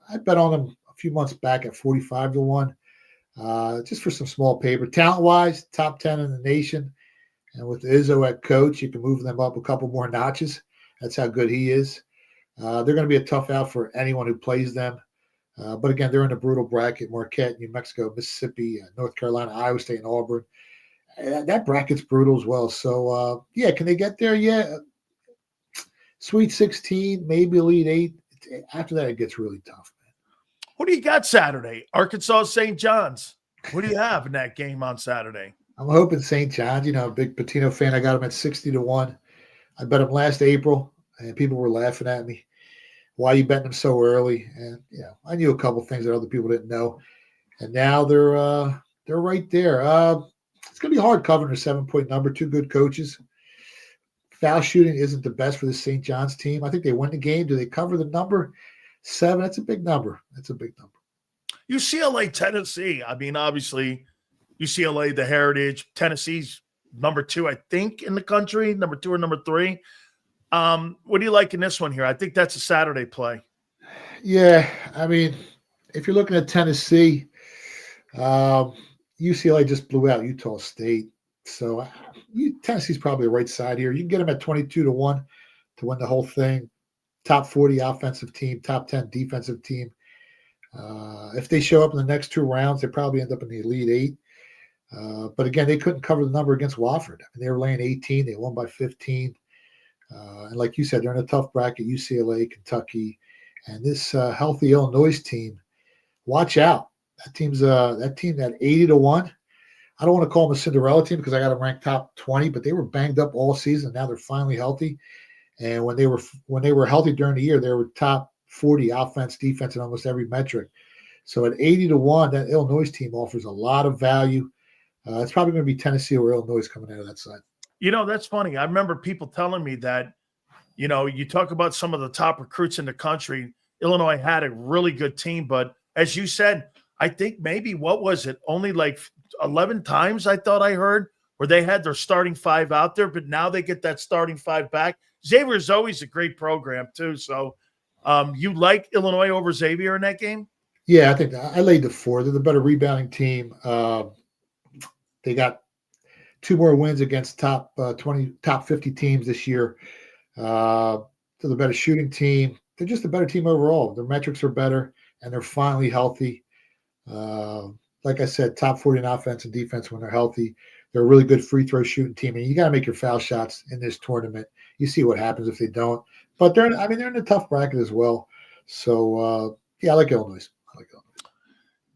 S9: I bet on them a few months back at 45-1, just for some small paper. Talent-wise, top 10 in the nation. And with Izzo at coach, you can move them up a couple more notches. That's how good he is. They're going to be a tough out for anyone who plays them. But again, they're in a brutal bracket: Marquette, New Mexico, Mississippi, North Carolina, Iowa State, and Auburn. That bracket's brutal as well. So, can they get there? Yeah. Sweet 16, maybe Elite 8. After that, it gets really tough, man.
S1: Who do you got Saturday? Arkansas, St. John's. What do you have in that game on Saturday?
S9: I'm hoping St. John's. A big Pitino fan. I got him at 60-1. I bet him last April, and people were laughing at me. Why are you betting him so early? And I knew a couple things that other people didn't know, and now they're right there. It's going to be hard covering a 7-point number. 2 good coaches. Foul shooting isn't the best for the St. John's team. I think they win the game. Do they cover the number 7? That's a big number.
S1: UCLA, Tennessee. I mean, obviously, UCLA, the heritage. Tennessee's number 2, I think, in the country. Number 2 or number 3. What do you like in this one here? I think that's a Saturday play.
S9: Yeah, I mean, if you're looking at Tennessee, UCLA just blew out Utah State. So Tennessee's probably the right side here. You can get them at 22-1 to win the whole thing. Top 40 offensive team, top 10 defensive team. If they show up in the next 2 rounds, they probably end up in the Elite 8. But again, they couldn't cover the number against Wofford. I mean, they were laying 18. They won by 15. And like you said, they're in a tough bracket: UCLA, Kentucky, and this healthy Illinois team. Watch out. That team at 80-1. I don't want to call them a Cinderella team because I got them ranked top 20, but they were banged up all season. Now they're finally healthy. And when they were healthy during the year, they were top 40 offense, defense, in almost every metric. So at 80-1, that Illinois team offers a lot of value. It's probably going to be Tennessee or Illinois coming out of that side.
S1: That's funny. I remember people telling me that, you talk about some of the top recruits in the country. Illinois had a really good team, but as you said, I think maybe, what was it? Only like 11 times I thought I heard where they had their starting 5 out there, but now they get that starting 5 back. Xavier is always a great program too. So you like Illinois over Xavier in that game?
S9: Yeah, I think I laid the 4. They're the better rebounding team. They got 2 more wins against top 50 teams this year. They're the better shooting team. They're just a better team overall. Their metrics are better, and they're finally healthy. Like I said, top 40 in offense and defense when they're healthy. They're a really good free throw shooting team, and you got to make your foul shots in this tournament. You see what happens if they don't. But they're in a tough bracket as well. So I like Illinois.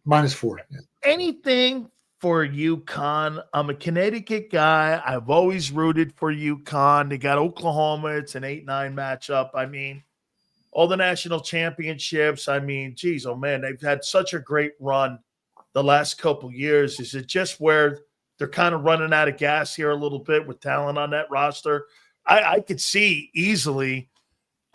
S9: -4. Yeah.
S1: Anything for UConn? I'm a Connecticut guy. I've always rooted for UConn. They got Oklahoma. It's an 8-9 matchup. I mean, all the national championships. I mean, geez, oh man, they've had such a great run the last couple years. Is it just where they're kind of running out of gas here a little bit with talent on that roster? I could see easily,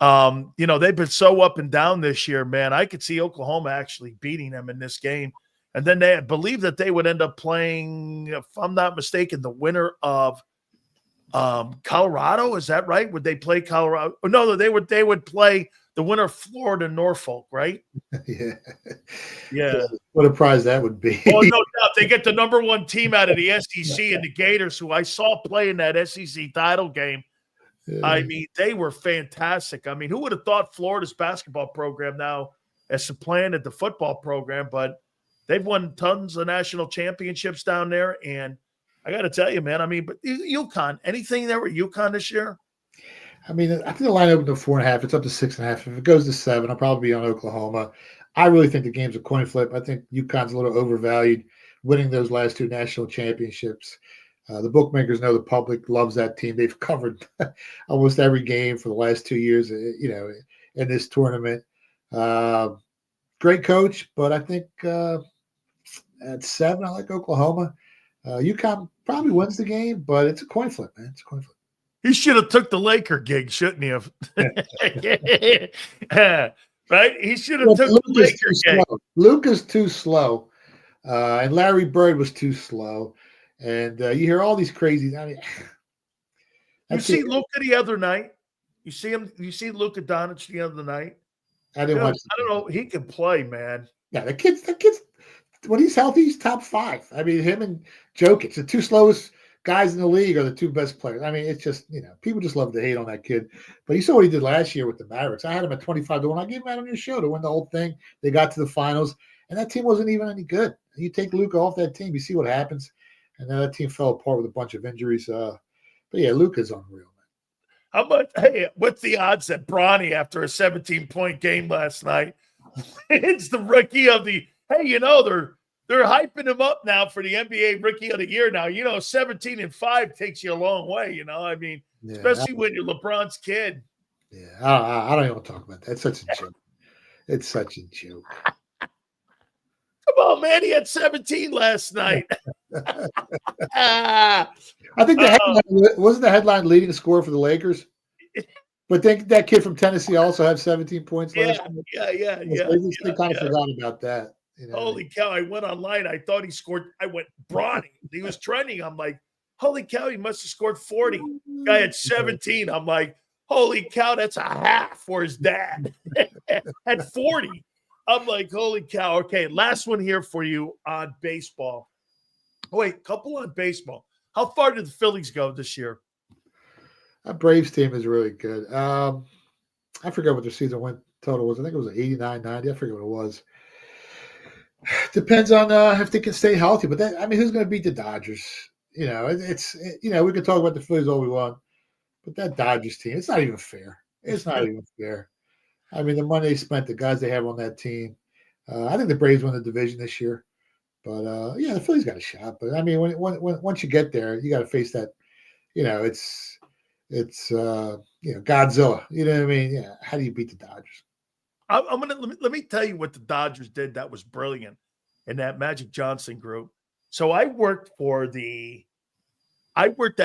S1: they've been so up and down this year, man. I could see Oklahoma actually beating them in this game. And then they believe that they would end up playing, if I'm not mistaken, the winner of Colorado. Is that right? Would they play Colorado? Oh, no, they would play the winner of Florida, Norfolk, right? Yeah.
S9: What a prize that would be.
S1: Oh, no doubt. They get the number 1 team out of the SEC and the Gators, who I saw play in that SEC title game. I mean, they were fantastic. I mean, who would have thought Florida's basketball program now has supplanted the football program? But they've won tons of national championships down there. And I got to tell you, man, I mean, but UConn, anything there with UConn this year?
S9: I mean, I think the line opened to 4.5. It's up to 6.5. If it goes to 7, I'll probably be on Oklahoma. I really think the game's a coin flip. I think UConn's a little overvalued, winning those last 2 national championships. The bookmakers know the public loves that team. They've covered almost every game for the last 2 years, in this tournament. Great coach, but I think at 7, I like Oklahoma. UConn probably wins the game, but it's a coin flip, man. It's a coin flip.
S1: He should have took the Laker gig, shouldn't he have? Right? He should have took the Laker gig.
S9: Luke is too slow, and Larry Bird was too slow. And you hear all these crazy. I mean,
S1: you see Luka the other night. You see him. You see Luka Doncic the other night.
S9: I didn't watch.
S1: I don't know. He can play, man.
S9: Yeah, the kid's. When he's healthy, he's top 5. I mean, him and Jokic, the 2 slowest guys in the league, are the 2 best players. I mean, it's just, people just love to hate on that kid. But you saw what he did last year with the Mavericks. I had him at 25-1. I gave him out on your show to win the whole thing. They got to the finals, and that team wasn't even any good. You take Luka off that team, you see what happens. And then that team fell apart with a bunch of injuries. But yeah, Luka's unreal, man.
S1: How much? Hey, what's the odds that Bronny, after a 17-point game last night, it's the rookie of the? Hey, they're hyping him up now for the NBA Rookie of the Year. Now 17-5 takes you a long way. I mean, especially when you're LeBron's kid.
S9: Yeah, I don't even want to talk about that. It's such a joke. It's such a joke.
S1: Come on, man. He had 17 last night.
S9: I think the headline wasn't the headline leading the score for the Lakers. But that kid from Tennessee also had 17 points last night.
S1: Yeah.
S9: They kind of forgot about that.
S1: Holy cow. I went online. I thought he scored. I went, Bronny. He was trending. I'm like, holy cow, he must have scored 40. Guy had 17. I'm like, holy cow, that's a half for his dad. Had 40. I'm like, holy cow. Okay, last one here for you on baseball. Oh, wait, couple on baseball. How far did the Phillies go this year?
S9: That Braves team is really good. I forget what their season win total was. I think it was 89, 90. I forget what it was. Depends on if they can stay healthy. But who's going to beat the Dodgers? We can talk about the Phillies all we want, but that Dodgers team, it's not even fair. It's not even fair. I mean, the money they spent, the guys they have on that team. I think the Braves win the division this year. But the Phillies got a shot. But I mean, once you get there, you got to face that. It's Godzilla. You know what I mean? Yeah. How do you beat the Dodgers?
S1: Let me tell you what the Dodgers did that was brilliant in that Magic Johnson group. So I worked at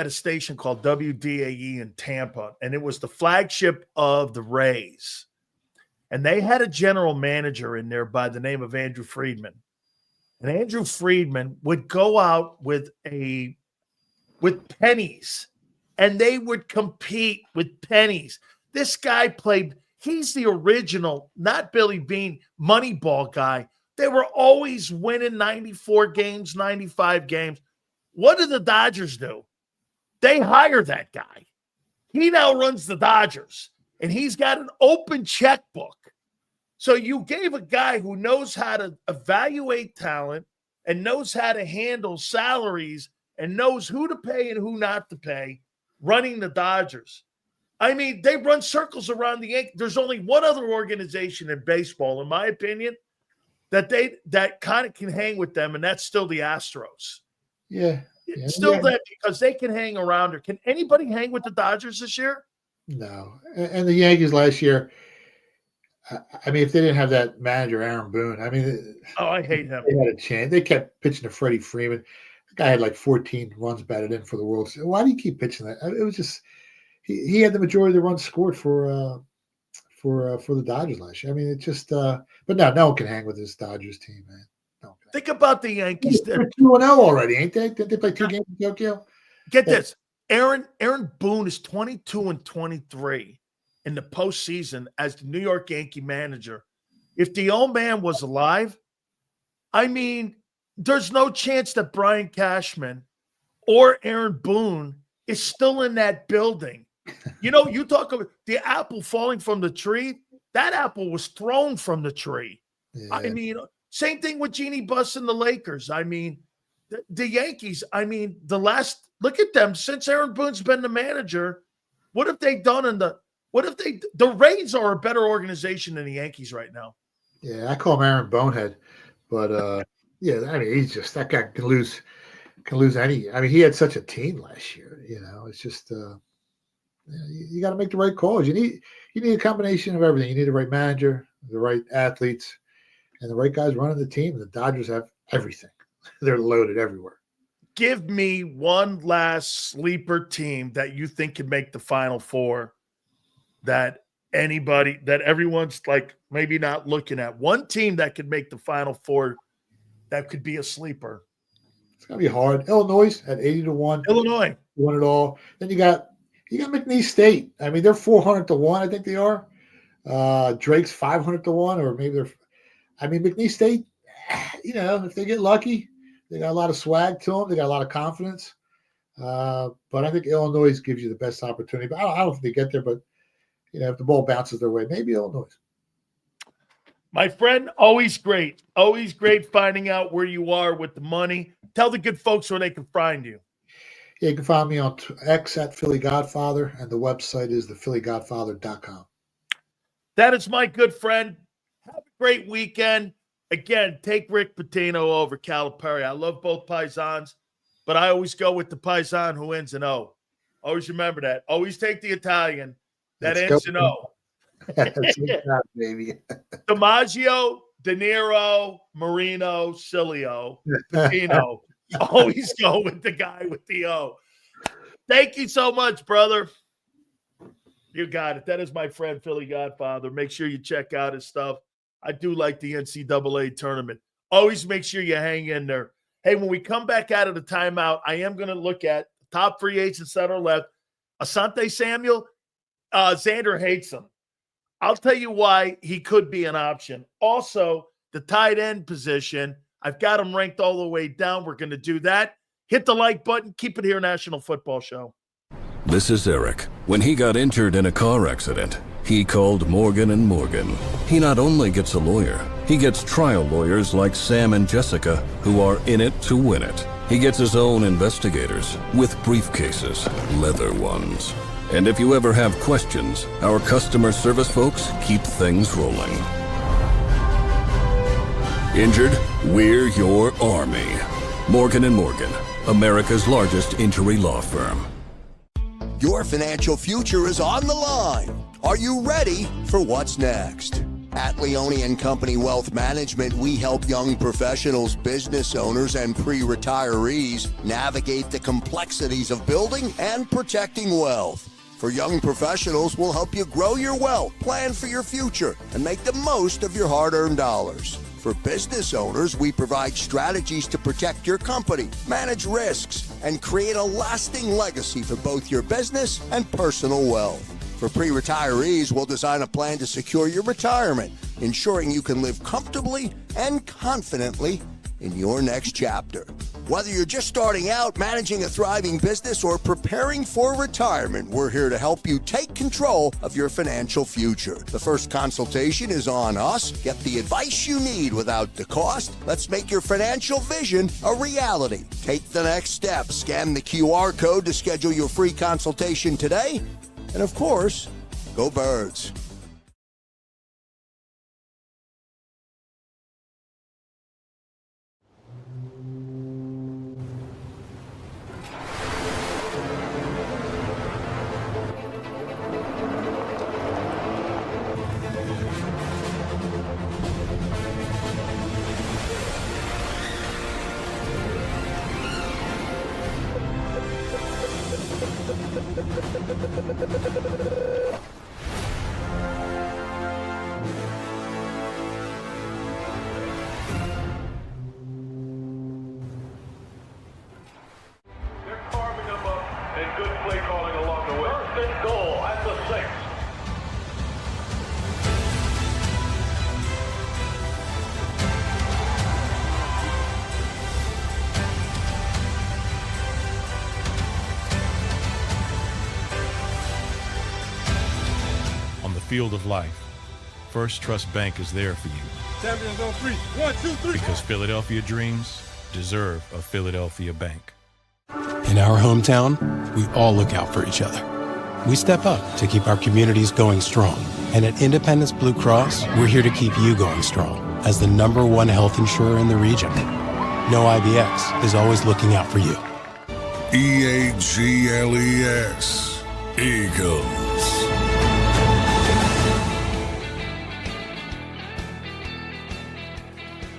S1: a station called WDAE in Tampa, and it was the flagship of the Rays. And they had a general manager in there by the name of Andrew Friedman. And Andrew Friedman would go out with pennies, and they would compete with pennies. This guy he's the original, not Billy Beane, Moneyball guy. They were always winning 94 games, 95 games. What do the Dodgers do? They hire that guy. He now runs the Dodgers, and he's got an open checkbook. So you gave a guy who knows how to evaluate talent and knows how to handle salaries and knows who to pay and who not to pay, running the Dodgers. I mean, they run circles around the Yankees. There's only one other organization in baseball, in my opinion, that kind of can hang with them, and that's still the Astros.
S9: Yeah.
S1: That because they can hang around her. Can anybody hang with the Dodgers this year?
S9: No. And the Yankees last year, I mean, if they didn't have that manager, Aaron Boone, I mean,
S1: I hate him.
S9: They had a chance. They kept pitching to Freddie Freeman. The guy had like 14 runs batted in for the World Series. Why do you keep pitching that? It was just he had the majority of the runs scored for the Dodgers last year. I mean, it's just but no one can hang with this Dodgers team, man. No.
S1: Think about the Yankees.
S9: They're 2-0 already, ain't they? Did they play 2 games in Tokyo?
S1: Get this. Aaron Boone is 22-23 in the postseason as the New York Yankee manager. If the old man was alive, I mean, there's no chance that Brian Cashman or Aaron Boone is still in that building You know, you talk about the apple falling from the tree. That apple was thrown from the tree.
S9: Yeah.
S1: I mean, same thing with Jeannie Buss and the Lakers. I mean, the Yankees, I mean, look at them. Since Aaron Boone's been the manager, what have they done the Rays are a better organization than the Yankees right now.
S9: Yeah, I call him Aaron Bonehead. But, yeah, I mean, he's just, that guy can lose any. I mean, he had such a team last year, you know. It's just you got to make the right calls. You need a combination of everything. You need the right manager, the right athletes, and the right guys running the team. The Dodgers have everything. They're loaded everywhere.
S1: Give me one last sleeper team that you think can make the Final Four that everyone's like maybe not looking at. One team that could make the Final Four that could be a sleeper.
S9: It's going to be hard. Illinois at 80-1.
S1: Illinois
S9: won it all. Then you got McNeese State. I mean, they're 400-1. I think they are. Drake's 500-1, or maybe they're. I mean, McNeese State. You know, if they get lucky, they got a lot of swag to them. They got a lot of confidence. But I think Illinois gives you the best opportunity. But I don't think they get there. But you know, if the ball bounces their way, maybe Illinois.
S1: My friend, always great. Always great finding out where you are with the money. Tell the good folks where they can find you.
S9: Yeah, you can find me on X at Philly Godfather, and the website is thephillygodfather.com.
S1: That is my good friend. Have a great weekend. Again, take Rick Pitino over Calipari. I love both Paisans, but I always go with the Paisan who ends in O. Always remember that. Always take the Italian that ends in O.
S9: Baby.
S1: DiMaggio, De Niro, Marino, Sileo, Pitino. Always go with the guy with the O. Thank you so much, brother. You got it. That is my friend, Philly Godfather. Make sure you check out his stuff. I do like the NCAA tournament. Always make sure you hang in there. Hey, when we come back out of the timeout, I am going to look at top free agents that are left. Asante Samuel, Xander hates him. I'll tell you why he could be an option. Also, the tight end position, I've got him ranked all the way down. We're going to do that. Hit the like button. Keep it here, National Football Show.
S3: This is Eric. When he got injured in a car accident, he called Morgan & Morgan. He not only gets a lawyer, he gets trial lawyers like Sam and Jessica, who are in it to win it. He gets his own investigators with briefcases, leather ones. And if you ever have questions, our customer service folks keep things rolling. Injured? We're your army. Morgan & Morgan, America's largest injury law firm.
S4: Your financial future is on the line. Are you ready for what's next? At Leone & Company Wealth Management, we help young professionals, business owners, and pre-retirees navigate the complexities of building and protecting wealth. For young professionals, we'll help you grow your wealth, plan for your future, and make the most of your hard-earned dollars. For business owners, we provide strategies to protect your company, manage risks, and create a lasting legacy for both your business and personal wealth. For pre-retirees, we'll design a plan to secure your retirement, ensuring you can live comfortably and confidently in your next chapter. Whether you're just starting out, managing a thriving business, or preparing for retirement, we're here to help you take control of your financial future. The first consultation is on us. Get the advice you need without the cost. Let's make your financial vision a reality. Take the next step. Scan the QR code to schedule your free consultation today. And of course, go Birds.
S5: field of life, First Trust Bank is there for you.
S6: Champions on three. 1, 2, 3.
S5: Because Philadelphia dreams deserve a Philadelphia bank.
S7: In our hometown, we all look out for each other. We step up to keep our communities going strong. And at Independence Blue Cross, we're here to keep you going strong as the #1 health insurer in the region. No IBX is always looking out for you.
S3: EAGLES. Eagles.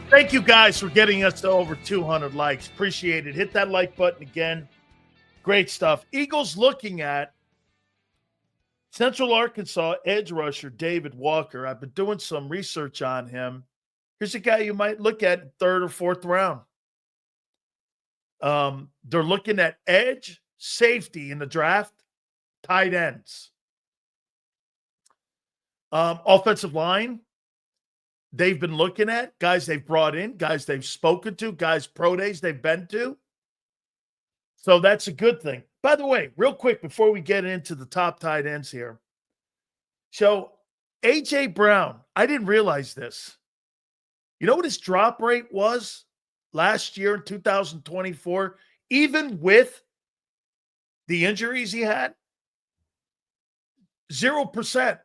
S1: Thank you guys for getting us to over 200 likes. Appreciate it. Hit that like button again. Great stuff. Eagles looking at Central Arkansas edge rusher David Walker. I've been doing some research on him. Here's a guy you might look at in 3rd or 4th round. They're looking at edge, safety in the draft, tight ends. Offensive line, they've been looking at, guys they've brought in, guys they've spoken to, guys pro days they've been to. So that's a good thing. By the way, real quick before we get into the top tight ends here. So A.J. Brown, I didn't realize this. You know what his drop rate was last year in 2024, even with the injuries he had? 0%.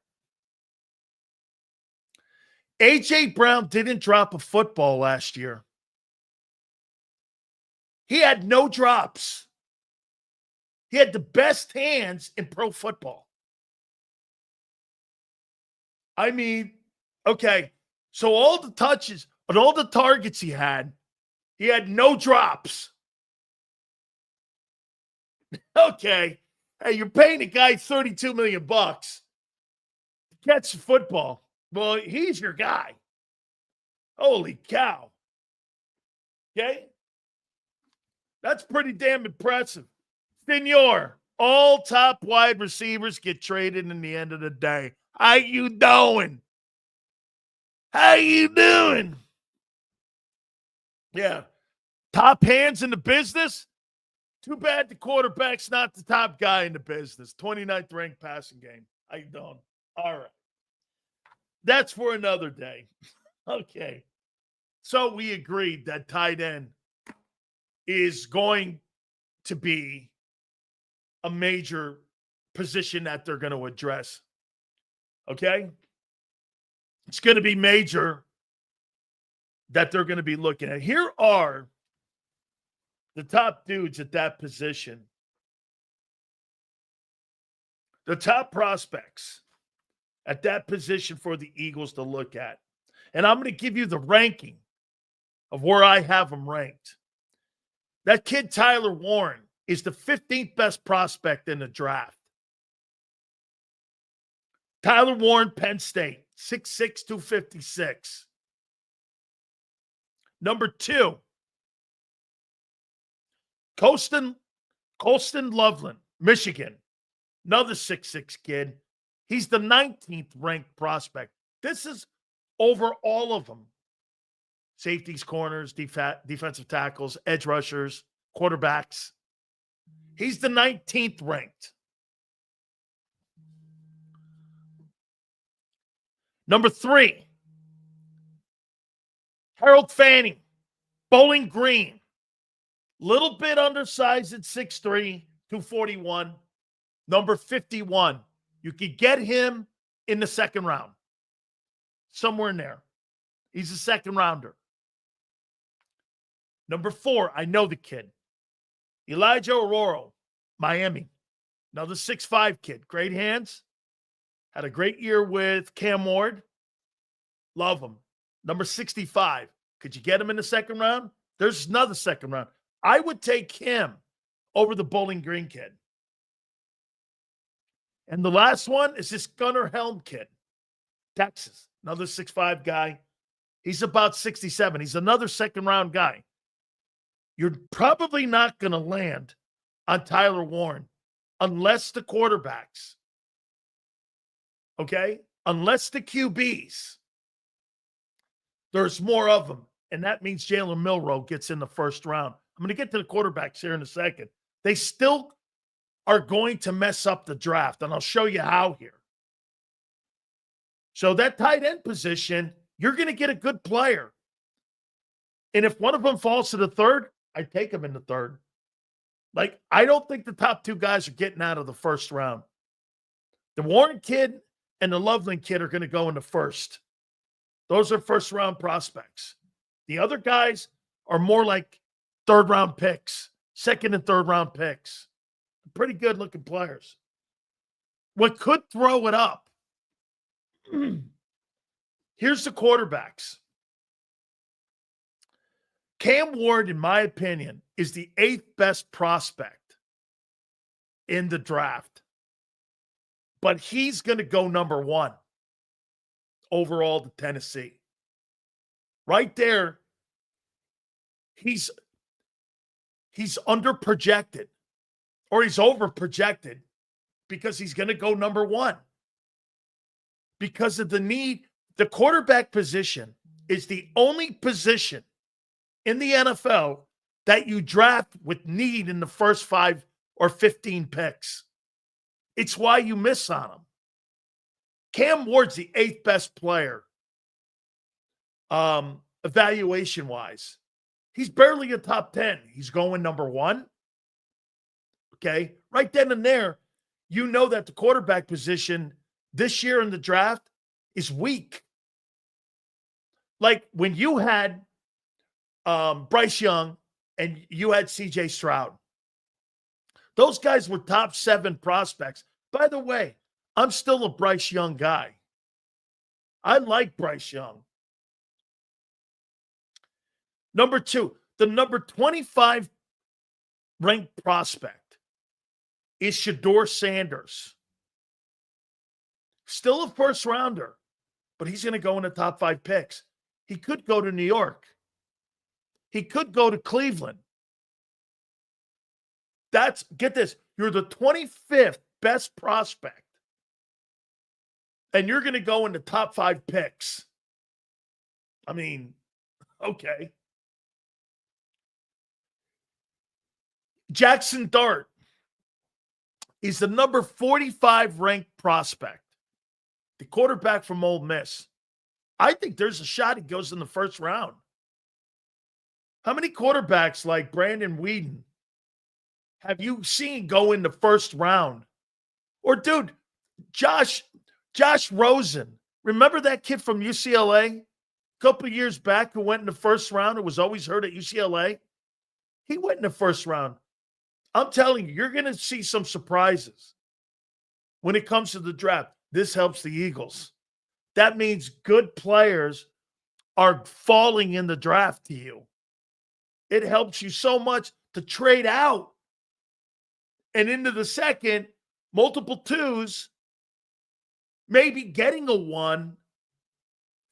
S1: A.J. Brown didn't drop a football last year. He had no drops. He had the best hands in pro football. I mean, okay, so all the touches and all the targets he had no drops. Okay, hey, you're paying a guy $32 million to catch the football. Well, he's your guy. Holy cow. Okay? That's pretty damn impressive. Senor, all top wide receivers get traded in the end of the day. How you doing? How you doing? Yeah. Top hands in the business? Too bad the quarterback's not the top guy in the business. 29th ranked passing game. How you doing? All right. That's for another day. Okay. So we agreed that tight end is going to be a major position that they're going to address. Okay? It's going to be major that they're going to be looking at. Here are the top dudes at that position. The top prospects at that position for the Eagles to look at. And I'm going to give you the ranking of where I have them ranked. That kid, Tyler Warren, is the 15th best prospect in the draft. Tyler Warren, Penn State, 6'6", 256. Number 2, Colston Loveland, Michigan, another 6'6" kid. He's the 19th ranked prospect. This is over all of them. Safeties, corners, defensive tackles, edge rushers, quarterbacks. He's the 19th ranked. Number 3, Harold Fanning, Bowling Green. Little bit undersized at 6'3", 241. Number 51. You could get him in the second round. Somewhere in there. He's a second rounder. Number 4, I know the kid. Elijah Ororo, Miami. Another 6'5" kid. Great hands. Had a great year with Cam Ward. Love him. Number 65. Could you get him in the second round? There's another second round. I would take him over the Bowling Green kid. And the last one is this Gunnar Helm kid. Texas. Another 6'5" guy. He's about 67. He's another second round guy. You're probably not going to land on Tyler Warren unless the quarterbacks, okay? Unless the QBs, there's more of them. And that means Jalen Milroe gets in the first round. I'm going to get to the quarterbacks here in a second. They still are going to mess up the draft, and I'll show you how here. So that tight end position, you're going to get a good player. And if one of them falls to the third, I take him in the third. Like, I don't think the top two guys are getting out of the first round. The Warren kid and the Loveland kid are going to go in the first. Those are first-round prospects. The other guys are more like third-round picks, second and third-round picks. Pretty good-looking players. What could throw it up? Here's the quarterbacks. Cam Ward, in my opinion, is the 8th best prospect in the draft. But he's going to go number 1 overall to Tennessee. Right there, he's underprojected, or he's overprojected, because he's going to go number 1. Because of the need, the quarterback position is the only position in the NFL that you draft with need in the first 5 or 15 picks. It's why you miss on him. Cam Ward's the 8th best player, evaluation-wise. He's barely a top 10. He's going number 1. Okay? Right then and there, you know that the quarterback position this year in the draft is weak. Like when you had Bryce Young and you had C.J. Stroud. Those guys were top 7 prospects. By the way, I'm still a Bryce Young guy. I like Bryce Young. Number 2, the number 25 ranked prospect is Shedeur Sanders. Still a first rounder, but he's going to go in the top 5 picks. He could go to New York. He could go to Cleveland. Get this, you're the 25th best prospect, and you're going to go in the top 5 picks. I mean, okay. Jackson Dart is the number 45 ranked prospect, the quarterback from Ole Miss. I think there's a shot he goes in the first round. How many quarterbacks like Brandon Weeden have you seen go in the first round? Or, dude, Josh Rosen. Remember that kid from UCLA a couple of years back who went in the first round and was always hurt at UCLA? He went in the first round. I'm telling you, you're going to see some surprises when it comes to the draft. This helps the Eagles. That means good players are falling in the draft to you. It helps you so much to trade out and into the second, multiple 2s, maybe getting a 1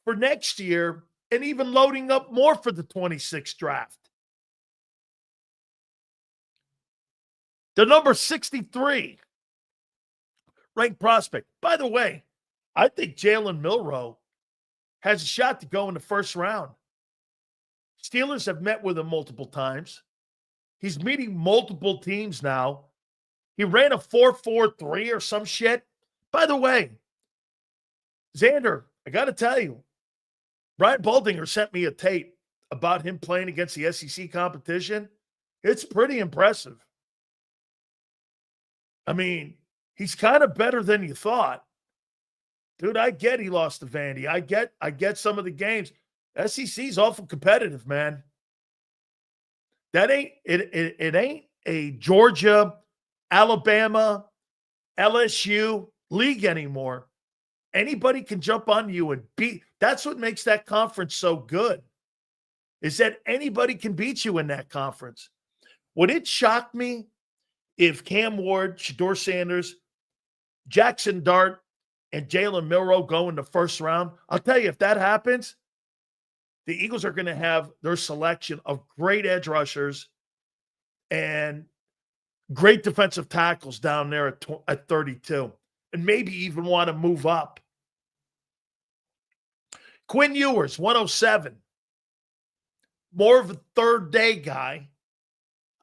S1: for next year and even loading up more for the 26th draft. The number 63 ranked prospect. By the way, I think Jalen Milroe has a shot to go in the first round. Steelers have met with him multiple times. He's meeting multiple teams now. He ran a 4.43 or some shit. By the way, Xander, I got to tell you, Brian Baldinger sent me a tape about him playing against the SEC competition. It's pretty impressive. I mean, he's kind of better than you thought. Dude, I get he lost to Vandy. I get some of the games. SEC's awful competitive, man. That ain't it ain't a Georgia, Alabama, LSU league anymore. Anybody can jump on you and beat. That's what makes that conference so good, is that anybody can beat you in that conference. Would it shock me if Cam Ward, Shedeur Sanders, Jackson Dart, and Jalen Milroe go in the first round? I'll tell you, if that happens, the Eagles are going to have their selection of great edge rushers and great defensive tackles down there at 32, and maybe even want to move up. Quinn Ewers, 107. More of a third-day guy.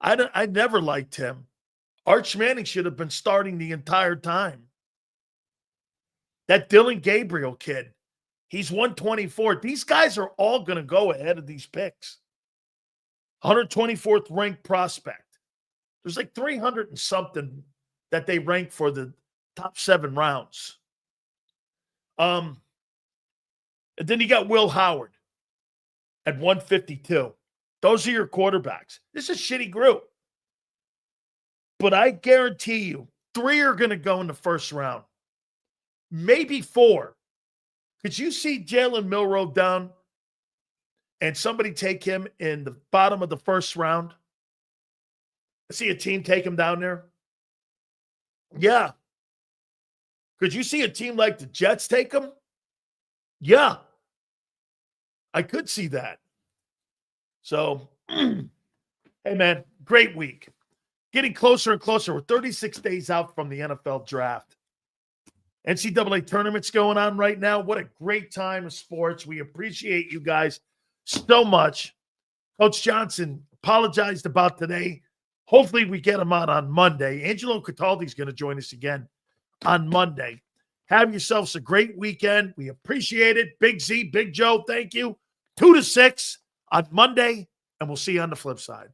S1: I never liked him. Arch Manning should have been starting the entire time. That Dylan Gabriel kid, he's 124. These guys are all going to go ahead of these picks. 124th ranked prospect. There's like 300 and something that they rank for the top 7 rounds. And then you got Will Howard at 152. Those are your quarterbacks. This is a shitty group. But I guarantee you, 3 are going to go in the first round. Maybe 4. Could you see Jalen Milroe down and somebody take him in the bottom of the first round? I see a team take him down there. Yeah. Could you see a team like the Jets take him? Yeah. I could see that. So, hey, man, great week. Getting closer and closer. We're 36 days out from the NFL draft. NCAA tournaments going on right now. What a great time of sports. We appreciate you guys so much. Coach Johnson apologized about today. Hopefully we get him on Monday. Angelo Cataldi is going to join us again on Monday. Have yourselves a great weekend. We appreciate it. Big Z, Big Joe, thank you. 2 to 6 on Monday, and we'll see you on the flip side.